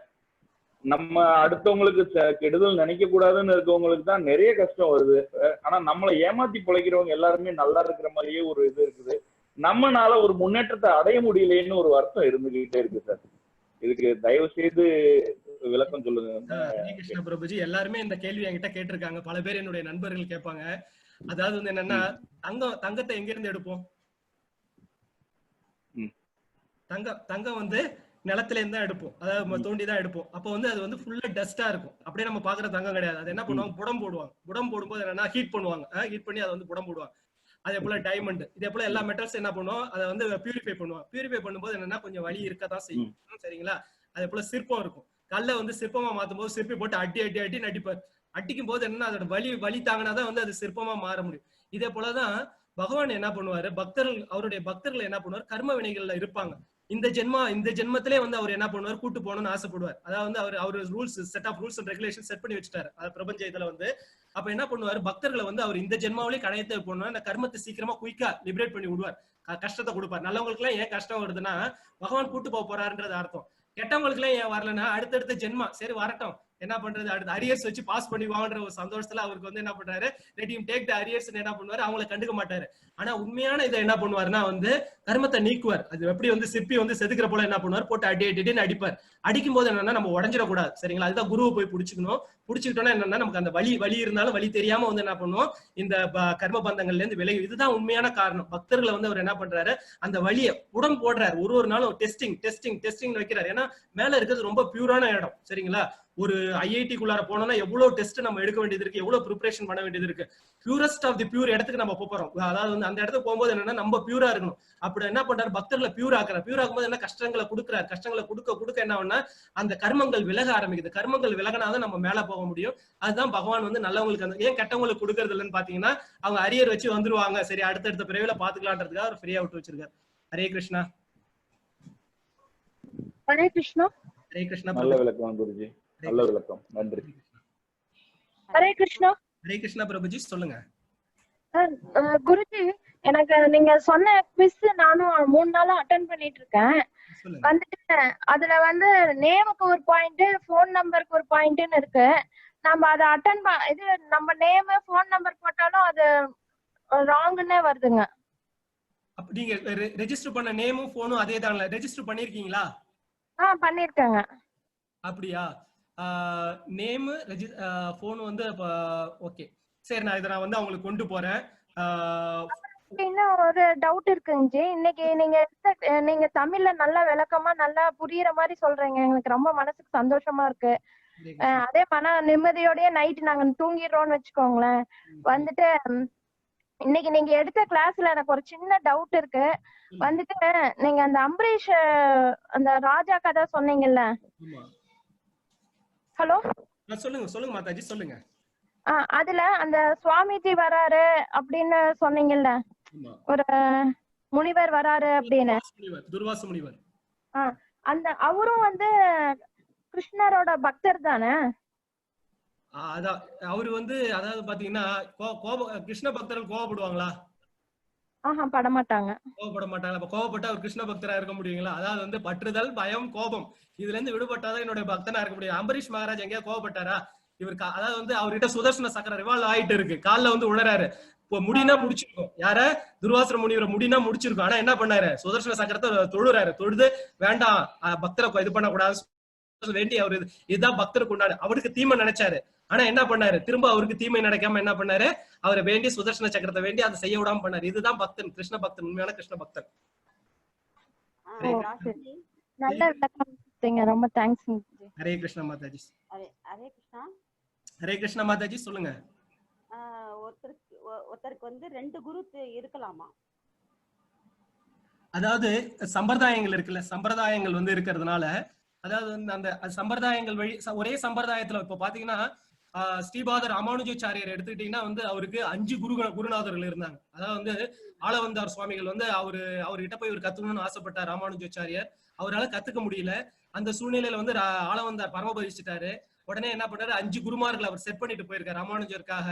நம்ம அடுத்தவங்களுக்கு கெடுதல் நினைக்க கூடாதுன்னு இருக்கவங்களுக்கு தான் நிறைய கஷ்டம் வருது. ஆனா நம்மளை ஏமாத்தி பிழைக்கிறவங்க எல்லாருமே நல்லா இருக்கிற மாதிரியே ஒரு இது இருக்குது. நம்மனால ஒரு முன்னேற்றத்தை அடைய முடியலன்னு ஒரு வருத்தம் இருந்துகிட்டே இருக்கு சார். இதுக்கு தயவு செய்து விளக்கம் சொல்லுங்க. ஹரே கிருஷ்ணா பிரபுஜி. எல்லாருமே இந்த கேள்வி என்கிட்ட கேட்டிருக்காங்க. பல பேர் என்னுடைய நண்பர்கள் கேட்பாங்க. அதாவது வந்து என்னன்னா, தங்கத்தை எங்க இருந்து எடுப்போம்? தங்கம் வந்து நிலத்துல இருந்து தான் எடுப்போம். அதாவது தோண்டி தான் எடுப்போம். அப்போ வந்து அது வந்து ஃபுல்லா டஸ்டா இருக்கும். அப்படியே நம்ம பாக்குற தங்கம் கிடையாது. அது என்ன பண்ணுவாங்க? புடம் போடுவாங்க. புடம் போடும்போது என்னன்னா ஹீட் பண்ணுவாங்க. ஹீட் பண்ணி அதை வந்து புடம் போடுவாங்க. அதே போல டைமண்ட், இதே போல எல்லா மெட்டல்ஸ் என்ன பண்ணுவோம், அதை வந்து பியூரிஃபை பண்ணுவோம். பியூரிஃபை பண்ணும்போது என்னன்னா கொஞ்சம் வலி இருக்கதான் செய்யும். சரிங்களா? அதே போல சிற்பம் இருக்கும். கல்லை வந்து சிற்பமா மாத்தும் போது சிற்பி போட்டு அடி நடிப்பார். அடிக்கும் போது என்னன்னா அதோட வலி தாங்கினாதான் வந்து அது சிற்பமா மாற முடியும். இதே போலதான் பகவான் என்ன பண்ணுவாரு, அவருடைய பக்தர்கள் என்ன பண்ணுவார், கர்ம வினைகள்ல இருப்பாங்க. இந்த ஜென்மத்திலே வந்து அவர் என்ன பண்ணுவார், கூட்டு போகணும்னு ஆசைப்படுவார். அதாவது வந்து அவர் rules set of rules and regulation set பண்ணி வச்சுட்டாரு பிரபஞ்ச இதுல வந்து. அப்ப என்ன பண்ணுவாரு, பக்தர்களை வந்து அவர் இந்த ஜென்மாவிலேயே கடையத்தை போடணும், அந்த கர்மத்தை சீக்கிரமா குயிக்கா லிபரேட் பண்ணி விடுவார். கஷ்டத்தை கொடுப்பார். நல்லவங்களுக்கு எல்லாம் ஏன் கஷ்டம் வருதுன்னா பகவான் கூட்டு போக போறாருன்றது அர்த்தம். கெட்டவங்களுக்கு எல்லாம் ஏன் வரலன்னா அடுத்தடுத்த ஜென்மா சரி வரட்டும், என்ன பண்றது, அடுத்த அரியர்ஸ் வச்சு பாஸ் பண்ணிவாங்கன்ற ஒரு சந்தோஷத்துல அவருக்கு வந்து என்ன பண்றாரு, let him take the arrears என்ன பண்ணுவாரு, அவங்களை கண்டுக்க மாட்டாரு. ஆனா உண்மையான இதை என்ன பண்ணுவாருன்னா வந்து கர்மத்தை நீக்குவார். அது எப்படி வந்து சிற்பி வந்து செதுக்கிற போல என்ன பண்ணுவார், போட்டு அடின்னு அடிப்பார். அடிக்கும் போது என்னன்னா நம்ம உடஞ்சிடக்கூடாது. சரிங்களா? அதுதான் குருவை போய் பிடிச்சிக்கணும். பிடிச்சிக்கிட்டோம்னா என்னன்னா நமக்கு அந்த வலி இருந்தாலும் வலி தெரியாம வந்து என்ன பண்ணுவோம், இந்த கர்ம பந்தங்கள்ல இருந்து விலகி. இதுதான் உண்மையான காரணம். பக்தர்களை வந்து அவர் என்ன பண்றாரு, அந்த வலியை உடம்பு போடுறாரு. ஒரு நாளும் டெஸ்டிங் வைக்கிறாரு. ஏன்னா மேல இருக்கிறது ரொம்ப பியூரான இடம். சரிங்களா? ஒரு ஐஐடிக்குள்ளார போனோம்னா எவ்வளவு டெஸ்ட் நம்ம எடுக்க வேண்டியது இருக்கு, எவ்வளவு ப்ரிப்பரேஷன் பண்ண வேண்டியது இருக்கு. பியூரஸ்ட் ஆஃப் தி பியூர் இடத்துக்கு நம்ம போறோம். அதாவது வந்து அந்த இடத்துக்கு போகும்போது என்னன்னா நம்ம பியூரா இருக்கணும். அப்படி என்ன பண்றாரு, பக்தர்களை பியூர் ஆக்குறாரு. பியூர் ஆகும்போது என்ன கஷ்டங்களை கொடுக்குறாரு. கஷ்டங்களை கொடுக்க என்ன ஆகும்னா அந்த கர்மங்கள் விலக ஆரம்பிக்குது. கர்மங்கள் விலகினாதான் நம்ம மேல போக முடியும். அதுதான் பகவான் வந்து நல்லவங்களுக்கு அந்த ஏன் கெட்டவங்களுக்கு கொடுக்கறது இல்லைன்னு பாத்தீங்கன்னா அவங்க அரியர் வச்சு வந்துருவாங்க, சரி அடுத்தடுத்த பிறவில பாத்துக்கலான்றதுக்காக அவர் ஃப்ரீயா விட்டு வச்சிருக்காரு. ஹரே கிருஷ்ணா. ஹரே கிருஷ்ணா. ஹரே கிருஷ்ணா. நல்ல விளக்கம் குருஜி, நல்ல விளக்கம். நன்றி. ஹரே கிருஷ்ணா. ஹரே கிருஷ்ணா பிரபுஜி, சொல்லுங்க. குருஜி, எனக்கு நீங்க சொன்ன குவிஸ் நானும் 3 நாளா அட்டென்ட் பண்ணிட்டு இருக்கேன். வந்துட்டு அதுல வந்து நேமுக்கு ஒரு பாயிண்ட், போன் நம்பருக்கு ஒரு பாயிண்ட்னு இருக்கு. நம்ம அதை இது நம்ம நேம் போன் நம்பர் போட்டாலும் அது ராங்னே வருதுங்க. அப்ப நீங்க ரெஜிஸ்டர் பண்ண நேமும் போனும் அதே தான்ல? ரெஜிஸ்டர் பண்ணிருக்கீங்களா? பண்ணிருக்கேங்க. அப்படியா? நேம் போன் வந்து ஓகே சரி, நான் இதை வந்து அவங்களுக்கு கொண்டு போறேன். இன்னும் ஒரு டவுட் இருக்குங்க. இன்னைக்கு நீங்க தமிழ்ல நல்லா விளக்கமா நல்லா புரியுற மாதிரி சொல்றீங்க. எனக்கு ரொம்ப மனசுக்கு சந்தோஷமா இருக்கு. அதே மன நிம்மதியோடய நைட் நாங்க தூங்கிடுறோம்னு வச்சுக்கோங்களேன். வந்துட்டு இன்னைக்கு நீங்க எடுத்த கிளாஸ்ல எனக்கு ஒரு சின்ன டவுட் இருக்கு. வந்துட்டு நீங்க அந்த அம்பரீஷ் அந்த ராஜா கதை சொன்னீங்கல்ல. ஹலோ, சொல்லுங்க மாதாஜி, சொல்லுங்க. அதுல அந்த சுவாமிஜி வராரு அப்படின்னு சொன்னீங்கல்ல, ஒரு முனிவர் வராரு அப்படின்னு. துர்வாச முனிவர். அந்த அவரும் வந்து கிருஷ்ணரோட பக்தர் தானே? அதான் அவரு வந்து அதாவது பாத்தீங்கன்னா கிருஷ்ண பக்தர்கள் கோவப்படுவாங்களா? படமாட்டாங்க. கோவப்பட மாட்டாங்க. அப்ப கோவப்பட்டா அவர் கிருஷ்ண பக்தரா இருக்க முடியுங்களா? அதாவது வந்து பற்றுதல், பயம், கோபம் இதுல இருந்து விடுபட்டாதான் என்னுடைய பக்தனா இருக்க முடியும். அம்பரீஷ் மகாராஜ் எங்கேயா கோவப்பட்டாரா? இவருக்கு அதாவது வந்து அவர்கிட்ட சுதர்சன சக்கரம் ரிவால்வ் ஆயிட்டு இருக்கு, கால்ல வந்து உணராரு. இப்போ முடினா முடிச்சிருக்கும், யார துர்வாசர முனிவரை முடினா முடிச்சிருக்கும். ஆனா என்ன பண்ணாரு? சுதர்சன சக்கரத்தை தொழுறாரு. தொழுது வேண்டாம் பக்தரை இது பண்ணக்கூடாது வேண்டி அவரு இதுதான் பக்தருக்கு உண்டாடு. அவருக்கு தீமை நினைச்சாரு. ஆனா என்ன பண்ணாரு? திரும்ப அவருக்கு தீமை நடக்காம என்ன பண்ணாரு? அவரை வேண்டி சுதர்சன சக்கரத்தை வேண்டி அதை செய்ய விடாம பண்ணாரு. இதுதான் பக்தன், கிருஷ்ண பக்தன், உண்மையான கிருஷ்ண பக்தன். நல்ல விளக்கம், ரொம்ப தேங்க்ஸ். ஹரே கிருஷ்ணா மாதாஜி. ஹரே கிருஷ்ணா. ஹரே கிருஷ்ணா மாதாஜி, சொல்லுங்க. ஒருத்தருக்கு வந்து 2 குரு இருக்கலாமா? அதாவது சம்பிரதாயங்கள் இருக்குல்ல, சம்பிரதாயங்கள் வந்து இருக்கிறதுனால, அதாவது வந்து அந்த சம்பிரதாயங்கள் வழி ஒரே சம்பிரதாயத்துல இப்ப பாத்தீங்கன்னா ஸ்ரீபாதர் ராமானுஜாச்சாரியர் எடுத்துக்கிட்டீங்கன்னா வந்து அவருக்கு 5 குருநாதர்கள் இருந்தாங்க. அதாவது வந்து ஆளவந்தார் சுவாமிகள் வந்து அவர்கிட்ட போய் ஒரு கத்துக்கணும்னு ஆசைப்பட்டார் ராமானுஜாச்சாரியர். அவரால் கத்துக்க முடியல. அந்த சூழ்நிலையில வந்து ஆளவந்தார் பரமபதிச்சுட்டாரு. உடனே என்ன பண்ணாரு? 5 குருமார்கள் அவர் செட் பண்ணிட்டு போயிருக்காரு ராமானுஜருக்காக.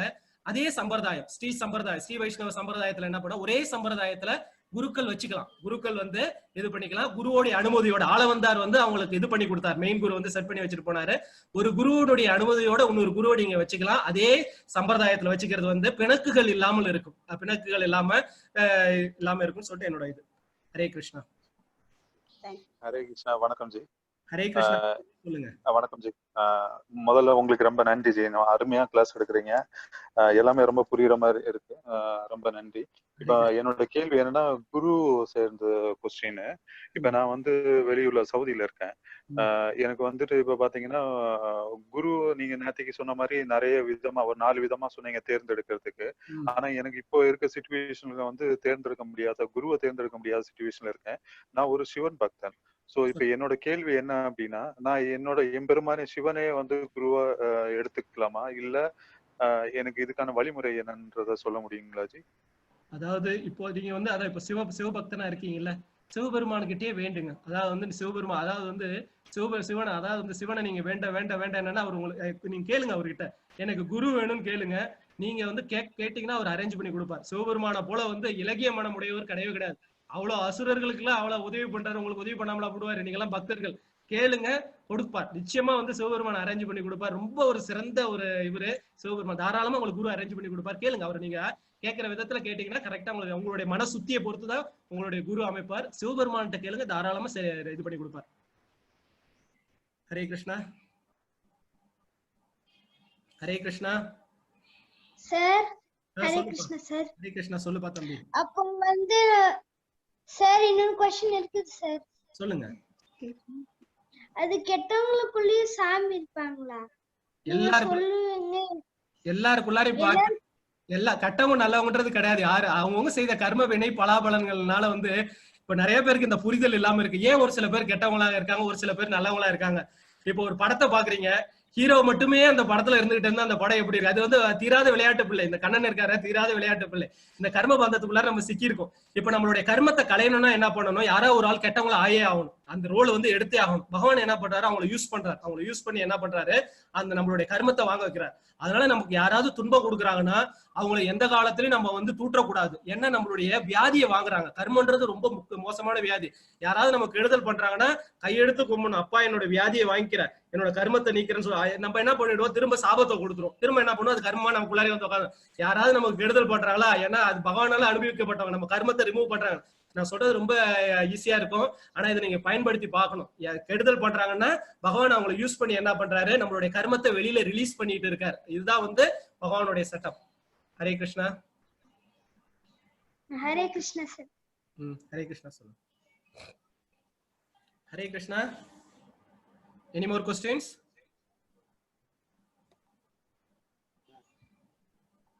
அதே சம்பிரதாயம் ஸ்ரீ வைஷ்ணவ சம்பிரதாயத்துல என்ன பண்ண, ஒரே சம்பிரதாயத்துல குருக்கள் வச்சுக்கலாம். குருக்கள் வந்து இது பண்ணிக்கலாம். குருவோடைய அனுமதியோட ஆளவந்தார் வந்து அவங்களுக்கு இது பண்ணி கொடுத்தாரு. மெயின் குரு வந்து செட் பண்ணி வச்சுட்டு போனாரு. ஒரு குருவோடைய அனுமதியோட இன்னொரு குருவோட நீங்க வச்சுக்கலாம். அதே சம்பிரதாயத்துல வச்சுக்கிறது வந்து பிணக்குகள் இல்லாமல் இருக்கும். பிணக்குகள் இல்லாம இருக்கும் சொல்லிட்டு என்னோட இது. ஹரே கிருஷ்ணா. ஹரே கிருஷ்ணா. வணக்கம் ஜி. ஹரே கிருஷ்ணா. சொல்லுங்க. வணக்கம் ஜி. முதல்ல உங்களுக்கு ரொம்ப நன்றி ஜி. அருமையா கிளாஸ் எடுக்கிறீங்க. எல்லாமே ரொம்ப புரியுற மாதிரி இருக்கு. ரொம்ப நன்றி. இப்ப என்னோட கேள்வி என்னன்னா, குரு சேர்ந்த கொஸ்டின். இப்ப நான் வந்து வெளியூர்ல சவுதியில இருக்கேன். எனக்கு வந்துட்டு இப்ப பாத்தீங்கன்னா குரு நீங்க நேற்றுக்கு சொன்ன மாதிரி நிறைய விதமா ஒரு 4 விதமா சொன்னீங்க தேர்ந்தெடுக்கிறதுக்கு. ஆனா எனக்கு இப்போ இருக்க சிச்சுவேஷன்ல வந்து தேர்ந்தெடுக்க முடியாத குருவை தேர்ந்தெடுக்க முடியாத சிச்சுவேஷன்ல இருக்கேன். நான் ஒரு சிவன் பக்தன். சோ இப்ப என்னோட கேள்வி என்ன அப்படின்னா, நான் என்னோட எம்பெருமான சிவனே வந்து குருவா எடுத்துக்கலாமா, இல்ல எனக்கு இதுக்கான வழிமுறை என்னன்றத சொல்ல முடியுங்களா ஜி? அதாவது இப்போ நீங்க வந்து அதான் இப்ப சிவபக்தனா இருக்கீங்கல்ல, சிவபெருமானுக்கிட்டே வேண்டுங்க. அதாவது வந்து சிவபெருமான் அதாவது வந்து சிவனை அதாவது வந்து சிவனை நீங்க வேண்டாம் என்னன்னா அவர் உங்களுக்கு நீங்க கேளுங்க அவர்கிட்ட, எனக்கு குரு வேணும்னு கேளுங்க. நீங்க வந்து கேட்டீங்கன்னா அவர் அரேஞ்ச் பண்ணி கொடுப்பார். சிவபெருமான போல வந்து இலகிய மனம் உடையவர் கிடையவே கிடையாது. அவ்வளவு அசுரர்களுக்கு எல்லாம் அவ்வளவு உதவி பண்றாரு, உங்களுக்கு உதவி பண்ணாமலா போடுவாரு. நீங்க எல்லாம் பக்தர்கள் கேளுங்க, கொடுப்பார். நிச்சயமா வந்து சிவபெருமான் அரேஞ்ச் பண்ணி கொடுப்பார். ரொம்ப ஒரு சிறந்த ஒரு இவரு சிவபெருமான். தாராளமா உங்களுக்கு குரு அரேஞ்ச் பண்ணி கொடுப்பார். கேளுங்க அவரை. நீங்க கேட்கிற விதத்துல கேட்டீங்கன்னா கரெக்டா உங்களுக்கு உங்களுடைய மன சுத்தியை பொறுத்துதான் உங்களுடைய குரு அமைப்பார். சிவபெருமான்கிட்ட கேளுங்க, தாராளமா இது பண்ணி கொடுப்பார். ஹரே கிருஷ்ணா. ஹரே கிருஷ்ணா சார். ஹரே கிருஷ்ணா சார். ஹரே கிருஷ்ணா. சொல்லுப்பா தம்பி. அப்போ வந்து சார் இன்னொரு क्वेश्चन இருக்குது சார். சொல்லுங்க. அது கெட்டவங்களுக்குள்ளேயும் சாமி இருப்பாங்களா? எல்லாருக்குள்ளாரையும் எல்லா கட்டமும் நல்லவங்கன்றது கிடையாது. யாரு அவங்கவுங்க செய்த கர்ம வினை பலாபலன்கள்னால வந்து இப்ப நிறைய பேருக்கு இந்த புரிதல் இல்லாம இருக்கு. ஏன் ஒரு சில பேர் கெட்டவங்களா இருக்காங்க, ஒரு சில பேர் நல்லவங்களா இருக்காங்க. இப்போ ஒரு படத்தை பாக்குறீங்க, ஹீரோ மட்டுமே அந்த படத்துல இருந்துகிட்டு இருந்தா அந்த படம் எப்படி இருக்கு? அது வந்து தீராத விளையாட்டு பிள்ளை. இந்த கண்ணன் இருக்காரு, தீராத விளையாட்டு பிள்ளை. இந்த கர்ம பந்தத்துக்குள்ளார நம்ம சிக்கி இருக்கோம். இப்ப நம்மளுடைய கர்மத்தை களையணும்னா என்ன பண்ணணும்? யாரோ ஒரு ஆள் கெட்டவங்களா ஆயே ஆகணும். அந்த ரோல் வந்து எடுத்தே ஆகணும். பகவான் என்ன பண்றாரு, அவங்களை யூஸ் பண்றாரு. அவங்களை யூஸ் பண்ணி என்ன பண்றாரு, அந்த நம்மளுடைய கர்மத்தை வாங்க வைக்கிறார். அதனால நமக்கு யாராவது துன்பம் கொடுக்குறாங்கன்னா அவங்களை எந்த காலத்திலயும் நம்ம வந்து தூற்றக்கூடாது. ஏன்னா நம்மளுடைய வியாதியை வாங்குறாங்க. கர்மன்றது ரொம்ப மோசமான வியாதி. யாராவது நமக்கு கெடுதல் பண்றாங்கன்னா கையெடுத்து கும்பிடணும், அப்பா என்னோட வியாதியை வாங்கிக்கிறேன், என்னோட கர்மத்தை நீக்கிறேன்னு சொல்லி நம்ம என்ன பண்ணிடுவோம், திரும்ப சாபத்தை கொடுத்துரும். திரும்ப என்ன பண்ணுவோம், அது கர்மமா நமக்குள்ளாரே வந்து உட்காந்து. யாராவது நமக்கு கெடுதல் பண்றாங்களா, ஏன்னா அது பகவானால அனுபவிக்கப்பட்டவங்க, நம்ம கர்மத்தை ரிமூவ் பண்றாங்க. நான் சொல்றது ரொம்ப ஈஸியா இருக்கும், ஆனா இதை நீங்க பயன்படுத்தி பார்க்கணும். கெடுதல் பண்றாங்கன்னா பகவான் அவங்களை யூஸ் பண்ணி என்ன பண்றாரு, நம்மளுடைய கர்மத்தை வெளியில ரிலீஸ் பண்ணிட்டு இருக்காரு. இதுதான் வந்து பகவானுடைய செட்டப். ஹரே கிருஷ்ணா. ஹரே கிருஷ்ணா சார். ஹரே கிருஷ்ணா சொல்லு. Hare Krishna. Any more questions?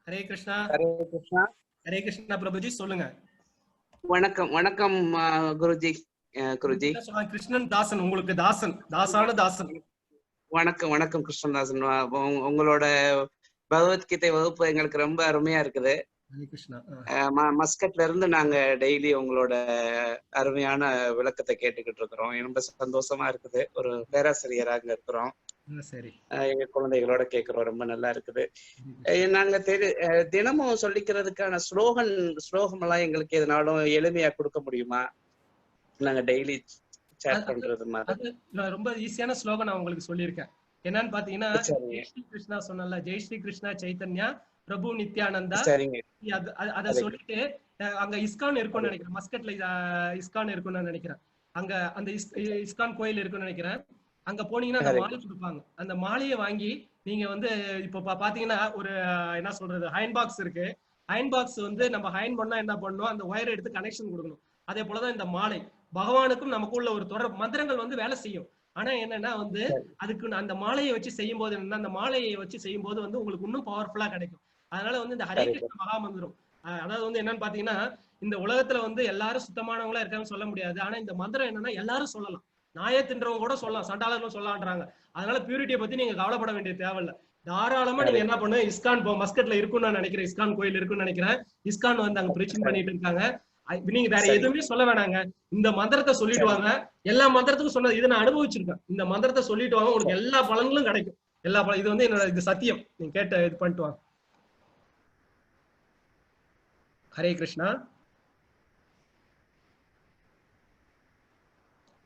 Hare Krishna. Hare Krishna. Hare Krishna Prabhuji சொல்லுங்க. வணக்கம் வணக்கம் குருஜி. குருஜி கிருஷ்ணன் தாசன், உங்களுக்கு தாசன், தாசான தாசன். வணக்கம் வணக்கம் கிருஷ்ணதாசன். உங்களோட பகவத்கீதை வகுப்பு எங்களுக்கு ரொம்ப அருமையா இருக்குது. மஸ்கட்ல இருந்து நாங்க டெய்லி உங்களோட அருமையான விளக்கத்தை கேட்டுக்கிட்டு இருக்கிறோம். ரொம்ப சந்தோஷமா இருக்குது. ஒரு பேராசிரியராக இருக்கிறோம். எங்க குழந்தைகளோட கேட்கிறோம். ரொம்ப நல்லா இருக்குது. நாங்க தினமும் சொல்லிக்கிறதுக்கான ஸ்லோகம் எல்லாம் எங்களுக்கு எதனாலும் எளிமையா கொடுக்க முடியுமா? நாங்க டெய்லி சேட் பண்றது மாதிரி. ரொம்ப ஈஸியான ஸ்லோகம் நான் உங்களுக்கு சொல்லியிருக்கேன். என்னன்னு பாத்தீங்கன்னா, ஜெய் ஸ்ரீ கிருஷ்ணா சொன்னல, ஜெய் ஸ்ரீ கிருஷ்ணா சைத்தன்யா பிரபு நித்யானந்தா. அத சொல்லிட்டு அங்க இஸ்கான் இருக்கும்னு நினைக்கிறேன். மஸ்கட்ல இஸ்கான் இருக்கும்னு நினைக்கிறேன். அங்க அந்த இஸ்கான் கோயில் இருக்குன்னு நினைக்கிறேன். அங்க போனீங்கன்னா அந்த மாலை கொடுப்பாங்க. அந்த மாலையை வாங்கி நீங்க வந்து இப்ப பாத்தீங்கன்னா ஒரு என்ன சொல்றது, அயன் பாக்ஸ் இருக்கு. அயன் பாக்ஸ் வந்து நம்ம அயன் பண்ணா என்ன பண்ணணும், அந்த ஒயரை எடுத்து கனெக்ஷன் கொடுக்கணும். அதே போலதான் இந்த மாலை பகவானுக்கும் நமக்குள்ள ஒரு தொடர் மந்திரங்கள் வந்து வேலை செய்யும். ஆனா என்னன்னா வந்து அதுக்கு அந்த மாலையை வச்சு செய்யும் போது என்னன்னா, அந்த மாலையை வச்சு செய்யும் போது வந்து உங்களுக்கு இன்னும் பவர்ஃபுல்லா கிடைக்கும். அதனால வந்து இந்த ஹரே கிருஷ்ண மகா மந்திரம், அதாவது வந்து என்னன்னு பாத்தீங்கன்னா, இந்த உலகத்துல வந்து எல்லாரும் சுத்தமானவங்களா இருக்காங்கன்னு சொல்ல முடியாது. ஆனா இந்த மந்திரம் என்னன்னா எல்லாரும் சொல்லலாம். நாயே தின்றவங்க கூட சொல்லலாம், சண்டாளர்களும் சொல்லலான்றாங்க. அதனால பியூரிட்டியை பத்தி நீங்க கவலைப்பட வேண்டிய தேவையில்லை. தாராளமா நீங்க என்ன பண்ணு, இஸ்கான் மஸ்கட்ல இருக்குன்னு நான் நினைக்கிறேன். இஸ்கான் கோயில் இருக்குன்னு நினைக்கிறேன். இஸ்கான் வந்து அங்க பிரீச்சிங் பண்ணிட்டு இருக்காங்க. நீங்க வேற எதுவுமே சொல்ல வேணாங்க, இந்த மந்திரத்தை சொல்லிட்டு வாங்க. எல்லா மந்திரத்துக்கும் சொன்னது இது நான் அனுபவிச்சிருக்கேன். இந்த மந்திரத்தை சொல்லிட்டு வாங்க, உங்களுக்கு எல்லா பலன்களும் கிடைக்கும். எல்லா பலன் இது வந்து என்னோட இது சத்தியம். நீங்க கேட்ட இது பண்ணிட்டு வாங்க. ஹரே கிருஷ்ணா.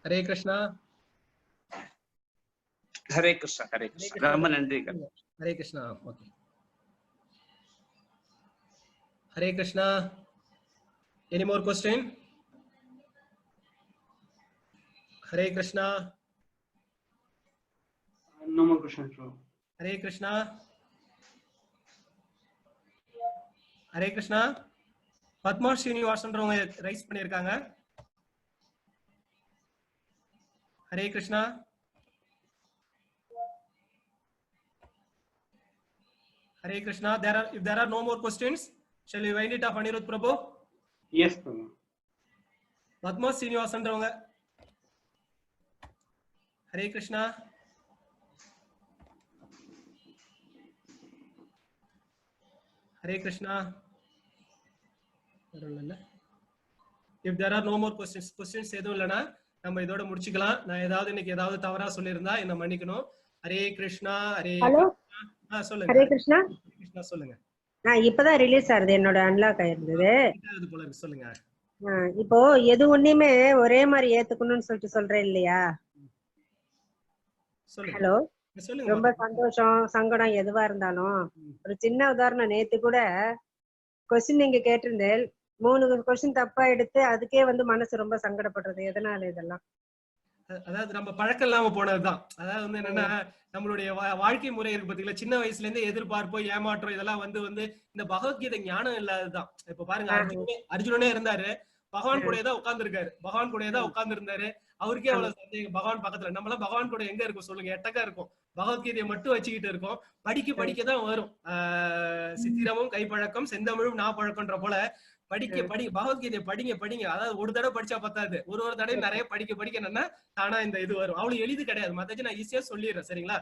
ஹரே கிருஷ்ணா. ஹரே கிருஷ்ணா. ஹரே கிருஷ்ணா. ரொம்ப நன்றி. Hare Krishna. Okay. Hare Krishna. Any more question? Hare Krishna. No more questions, bro. Hare Krishna. Hare Krishna. Padma ஸ்ரீனிவாசன்றவங்க ரைஸ் பண்ணிருக்காங்க. Hare Krishna. Hare Krishna. If there are no more questions, shall we wind it up, Anirudh Prabhu? Yes, Prabhu. Padma ஸ்ரீனிவாசன்றவங்க. Hare Krishna. Hare Krishna. If there are no more questions எதுவும் இல்லைன்னா நம்ம இதோட முடிச்சுக்கலாம். நான் ஏதாவது இன்னைக்கு ஏதாவது தவறா சொல்லியிருந்தா என்ன மன்னிக்கணும். ஹரே கிருஷ்ணா. சொல்லுங்க. ஹரே கிருஷ்ணா. கிருஷ்ணா சொல்லுங்க. இப்பதான் ரிலீஸ் ஆகுது, என்னோட அன்லாக் ஆயிருந்தது. சொல்லுங்க. இப்போ எது ஒண்ணுமே ஒரே மாதிரி ஏத்துக்கணும்னு சொல்லிட்டு சொல்றேன் இல்லையா? ஹலோ, ரொம்ப சந்தோஷம் சங்கடம் எதுவா இருந்தாலும் ஒரு சின்ன உதாரணம். நேத்து கூட கொஸ்டின் நீங்க கேட்டிருந்தேன், 3 கொஸ்டின் தப்பா எடுத்து அதுக்கே வந்து மனசு ரொம்ப சங்கடப்படுறது. எதனால இதெல்லாம்? அதாவது நம்ம பழக்கம் இல்லாம போனதுதான். அதாவது வந்து என்னன்னா, நம்மளுடைய வாழ்க்கை முறை இருக்கு பாத்தீங்களா, சின்ன வயசுல இருந்து எதிர்பார்ப்பு, ஏமாற்றம், இதெல்லாம் வந்து இந்த பகவத்கீதை ஞானம் இல்லாததுதான். இப்ப பாருங்க, அர்ஜுனனே இருந்தாரு, பகவான் கூட தான் உட்கார்ந்து இருக்காரு, பகவான் கூட தான் உட்கார்ந்து இருந்தாரு. அவருக்கே அவ்வளவு சந்தேகம், பகவான் பக்கத்துல. நம்மளாம் பகவான் கூட எங்க இருக்கும் சொல்லுங்க? எட்டக்கா இருக்கும். பகவத்கீதையை மட்டும் வச்சுக்கிட்டு இருக்கோம். படிக்க தான் வரும். சித்திரமும் கைப்பழக்கம், செந்தமிழும் நாப்பழக்கம்ன்ற போல பகவத்கீதை படிங்க. அதாவது ஒரு தடவை படிச்சா பத்தாது, ஒரு தடவை நிறைய படிக்க என்னன்னா தானா இந்த இது வரும். அவ்வளவு எளிது கிடையாது. மத்தச்சு நான் ஈஸியா சொல்லிடுறேன். சரிங்களா?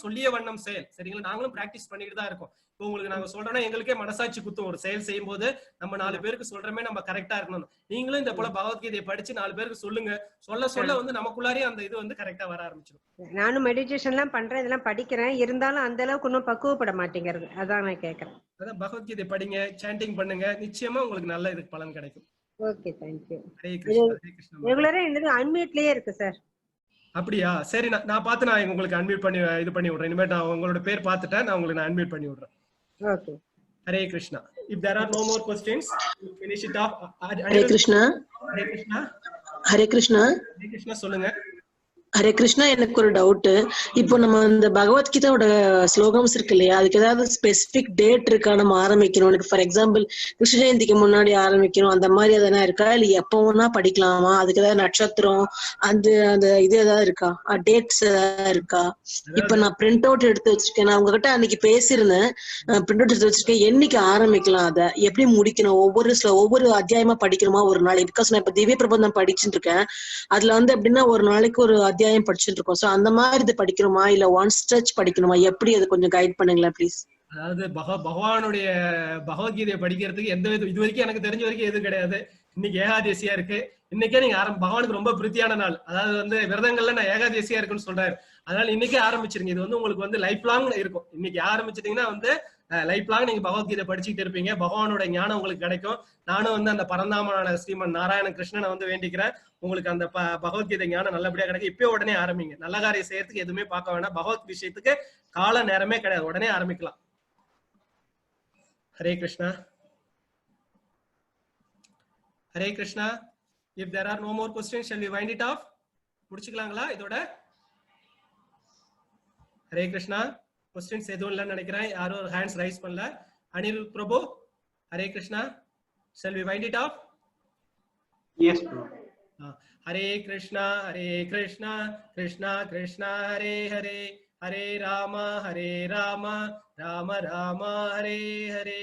சொல்லிய வண்ணம் செயல். சரிங்களா? நாங்களும் பிராக்டிஸ் பண்ணிட்டு தான் இருக்கோம். இப்போ உங்களுக்கு நாங்க சொல்றோம்னா எங்களுக்கே மனசாட்சி குத்தும். ஒரு செயல் செய்யும் போது நம்ம 4 பேருக்கு சொல்றமே நம்ம கரெக்டா இருக்கணும். நீங்களும் இந்த போல பகவத்கீதையை படிச்சு 4 பேருக்கு சொல்லுங்க. சொல்ல வந்து நமக்குள்ளாரே அந்த இது வந்து கரெக்டா வர ஆரம்பிச்சிடும். நானும் மெடிடேஷன் எல்லாம் பண்றேன், இதெல்லாம் படிக்கிறேன். இருந்தாலும் அந்த அளவுக்கு இன்னும் பக்குவப்பட மாட்டேங்கிறது. அதான் நான் கேக்குறேன். அதான் பகவத்கீதை படிங்க, சாண்டிங் பண்ணுங்க, நிச்சயமா உங்களுக்கு நல்ல இதுக்கு பலன் கிடைக்கும். Okay, thank you. Hare Krishna. ரெகுலரா என்னது அன்மியூட்லயே இருக்கு சார். அப்படியா? சரி, நான் பார்த்து நான் உங்களுக்கு அன்மியூட் பண்ணி இது பண்ணி விடுறேன். இனிமேல் நான் உங்களோட பேர் பார்த்துட்டேன், நான் உங்களுக்கு அன்மியூட் பண்ணி விடுறேன். Okay. Hare Krishna. If there are no more questions, finish it off. Hare Krishna. Hare Krishna. Hare Krishna. Hare Krishna சொல்லுங்க. ஹரே கிருஷ்ணா. எனக்கு ஒரு டவுட். இப்போ நம்ம இந்த பகவத்கீதாவோட ஸ்லோகம்ஸ் இருக்கு இல்லையா, அதுக்கு ஏதாவது ஸ்பெசிபிக் டேட் இருக்கா நம்ம ஆரம்பிக்கணும்? எனக்கு ஃபார் எக்ஸாம்பிள் கிருஷ்ண ஜெயந்திக்கு முன்னாடி ஆரம்பிக்கணும் அந்த மாதிரி எதனா இருக்கா, இல்ல எப்ப வேணா படிக்கலாமா? அதுக்கு ஏதாவது நட்சத்திரம் அந்த இது ஏதாவது இருக்கா, டேட்ஸ் ஏதாவது இருக்கா? இப்ப நான் பிரிண்ட் அவுட் எடுத்து வச்சிருக்கேன். நான் உங்ககிட்ட அன்னைக்கு பேசியிருந்தேன், பிரிண்ட் அவுட் எடுத்து வச்சிருக்கேன். என்னைக்கு ஆரம்பிக்கலாம், அதை எப்படி முடிக்கணும், ஒவ்வொரு அத்தியாயமா படிக்கணுமா ஒரு நாளைக்கு? பிகாஸ் நான் இப்ப திவ்ய பிரபந்தம் படிச்சுட்டு இருக்கேன். அதுல வந்து எப்படின்னா ஒரு நாளைக்கு ஒரு அத்தியாயம் படிச்சுட்டு இருக்கோம். சோ அந்த மாதிரி இது படிக்கணுமா இல்ல ஒன் ஸ்ட்ரெச் படிக்கணுமா, எப்படி அது கொஞ்சம் கைட் பண்ணுங்களேன் ப்ளீஸ். அதாவது பகவானுடைய பகவத்கீதையை படிக்கிறதுக்கு எந்த இது வரைக்கும் எனக்கு தெரிஞ்ச வரைக்கும் எதுவும் கிடையாது. இன்னைக்கு ஏகாதசியா இருக்கு. இன்னைக்கே நீங்க பகவானுக்கு ரொம்ப பிரித்தியான நாள். அதாவது வந்து விரதங்கள்ல நான் ஏகாதசியா இருக்குன்னு சொல்றாரு. அதனால இன்னைக்கே ஆரம்பிச்சிருங்க. இது வந்து உங்களுக்கு வந்து லைஃப் லாங் இருக்கும். இன்னைக்கு ஆரம்பிச்சிட்டீங்கன்னா வந்து லைஃப் லாங் நீங்க பகவத்கீதை படிச்சுட்டு இருப்பீங்க. பகவானோட ஞானம் உங்களுக்கு கிடைக்கும். நானும் வந்து அந்த பரந்தாமனான ஸ்ரீமன் நாராயண கிருஷ்ணனை வந்து வேண்டிக்கிறேன். உங்களுக்கு அந்த பகவத்கீதை ஞானம் நல்லபடியா கிடைக்கும். இப்பயே உடனே ஆரம்பிங்க. நல்ல காரியம் செய்யறதுக்கு எதுவுமே பார்க்க வேண்டாம். பகவத் விஷயத்துக்கு கால நேரமே கிடையாது. உடனே ஆரம்பிக்கலாம். Hare Krishna. Hare Krishna. If there are no more questions, shall we wind it off? முடிச்சுக்கலாங்களா இதோட? ஹரே கிருஷ்ணா. questions எதுவும் இல்லைன்னு நினைக்கிறேன். யாரும் ஹேண்ட்ஸ் ரைஸ் பண்ணல. அனிருத் பிரபு. Hare Krishna. shall we wind it off? Yes, bro. Hare Krishna Hare Krishna Krishna Krishna Hare Hare Hare Rama Rama Rama Rama Hare Hare.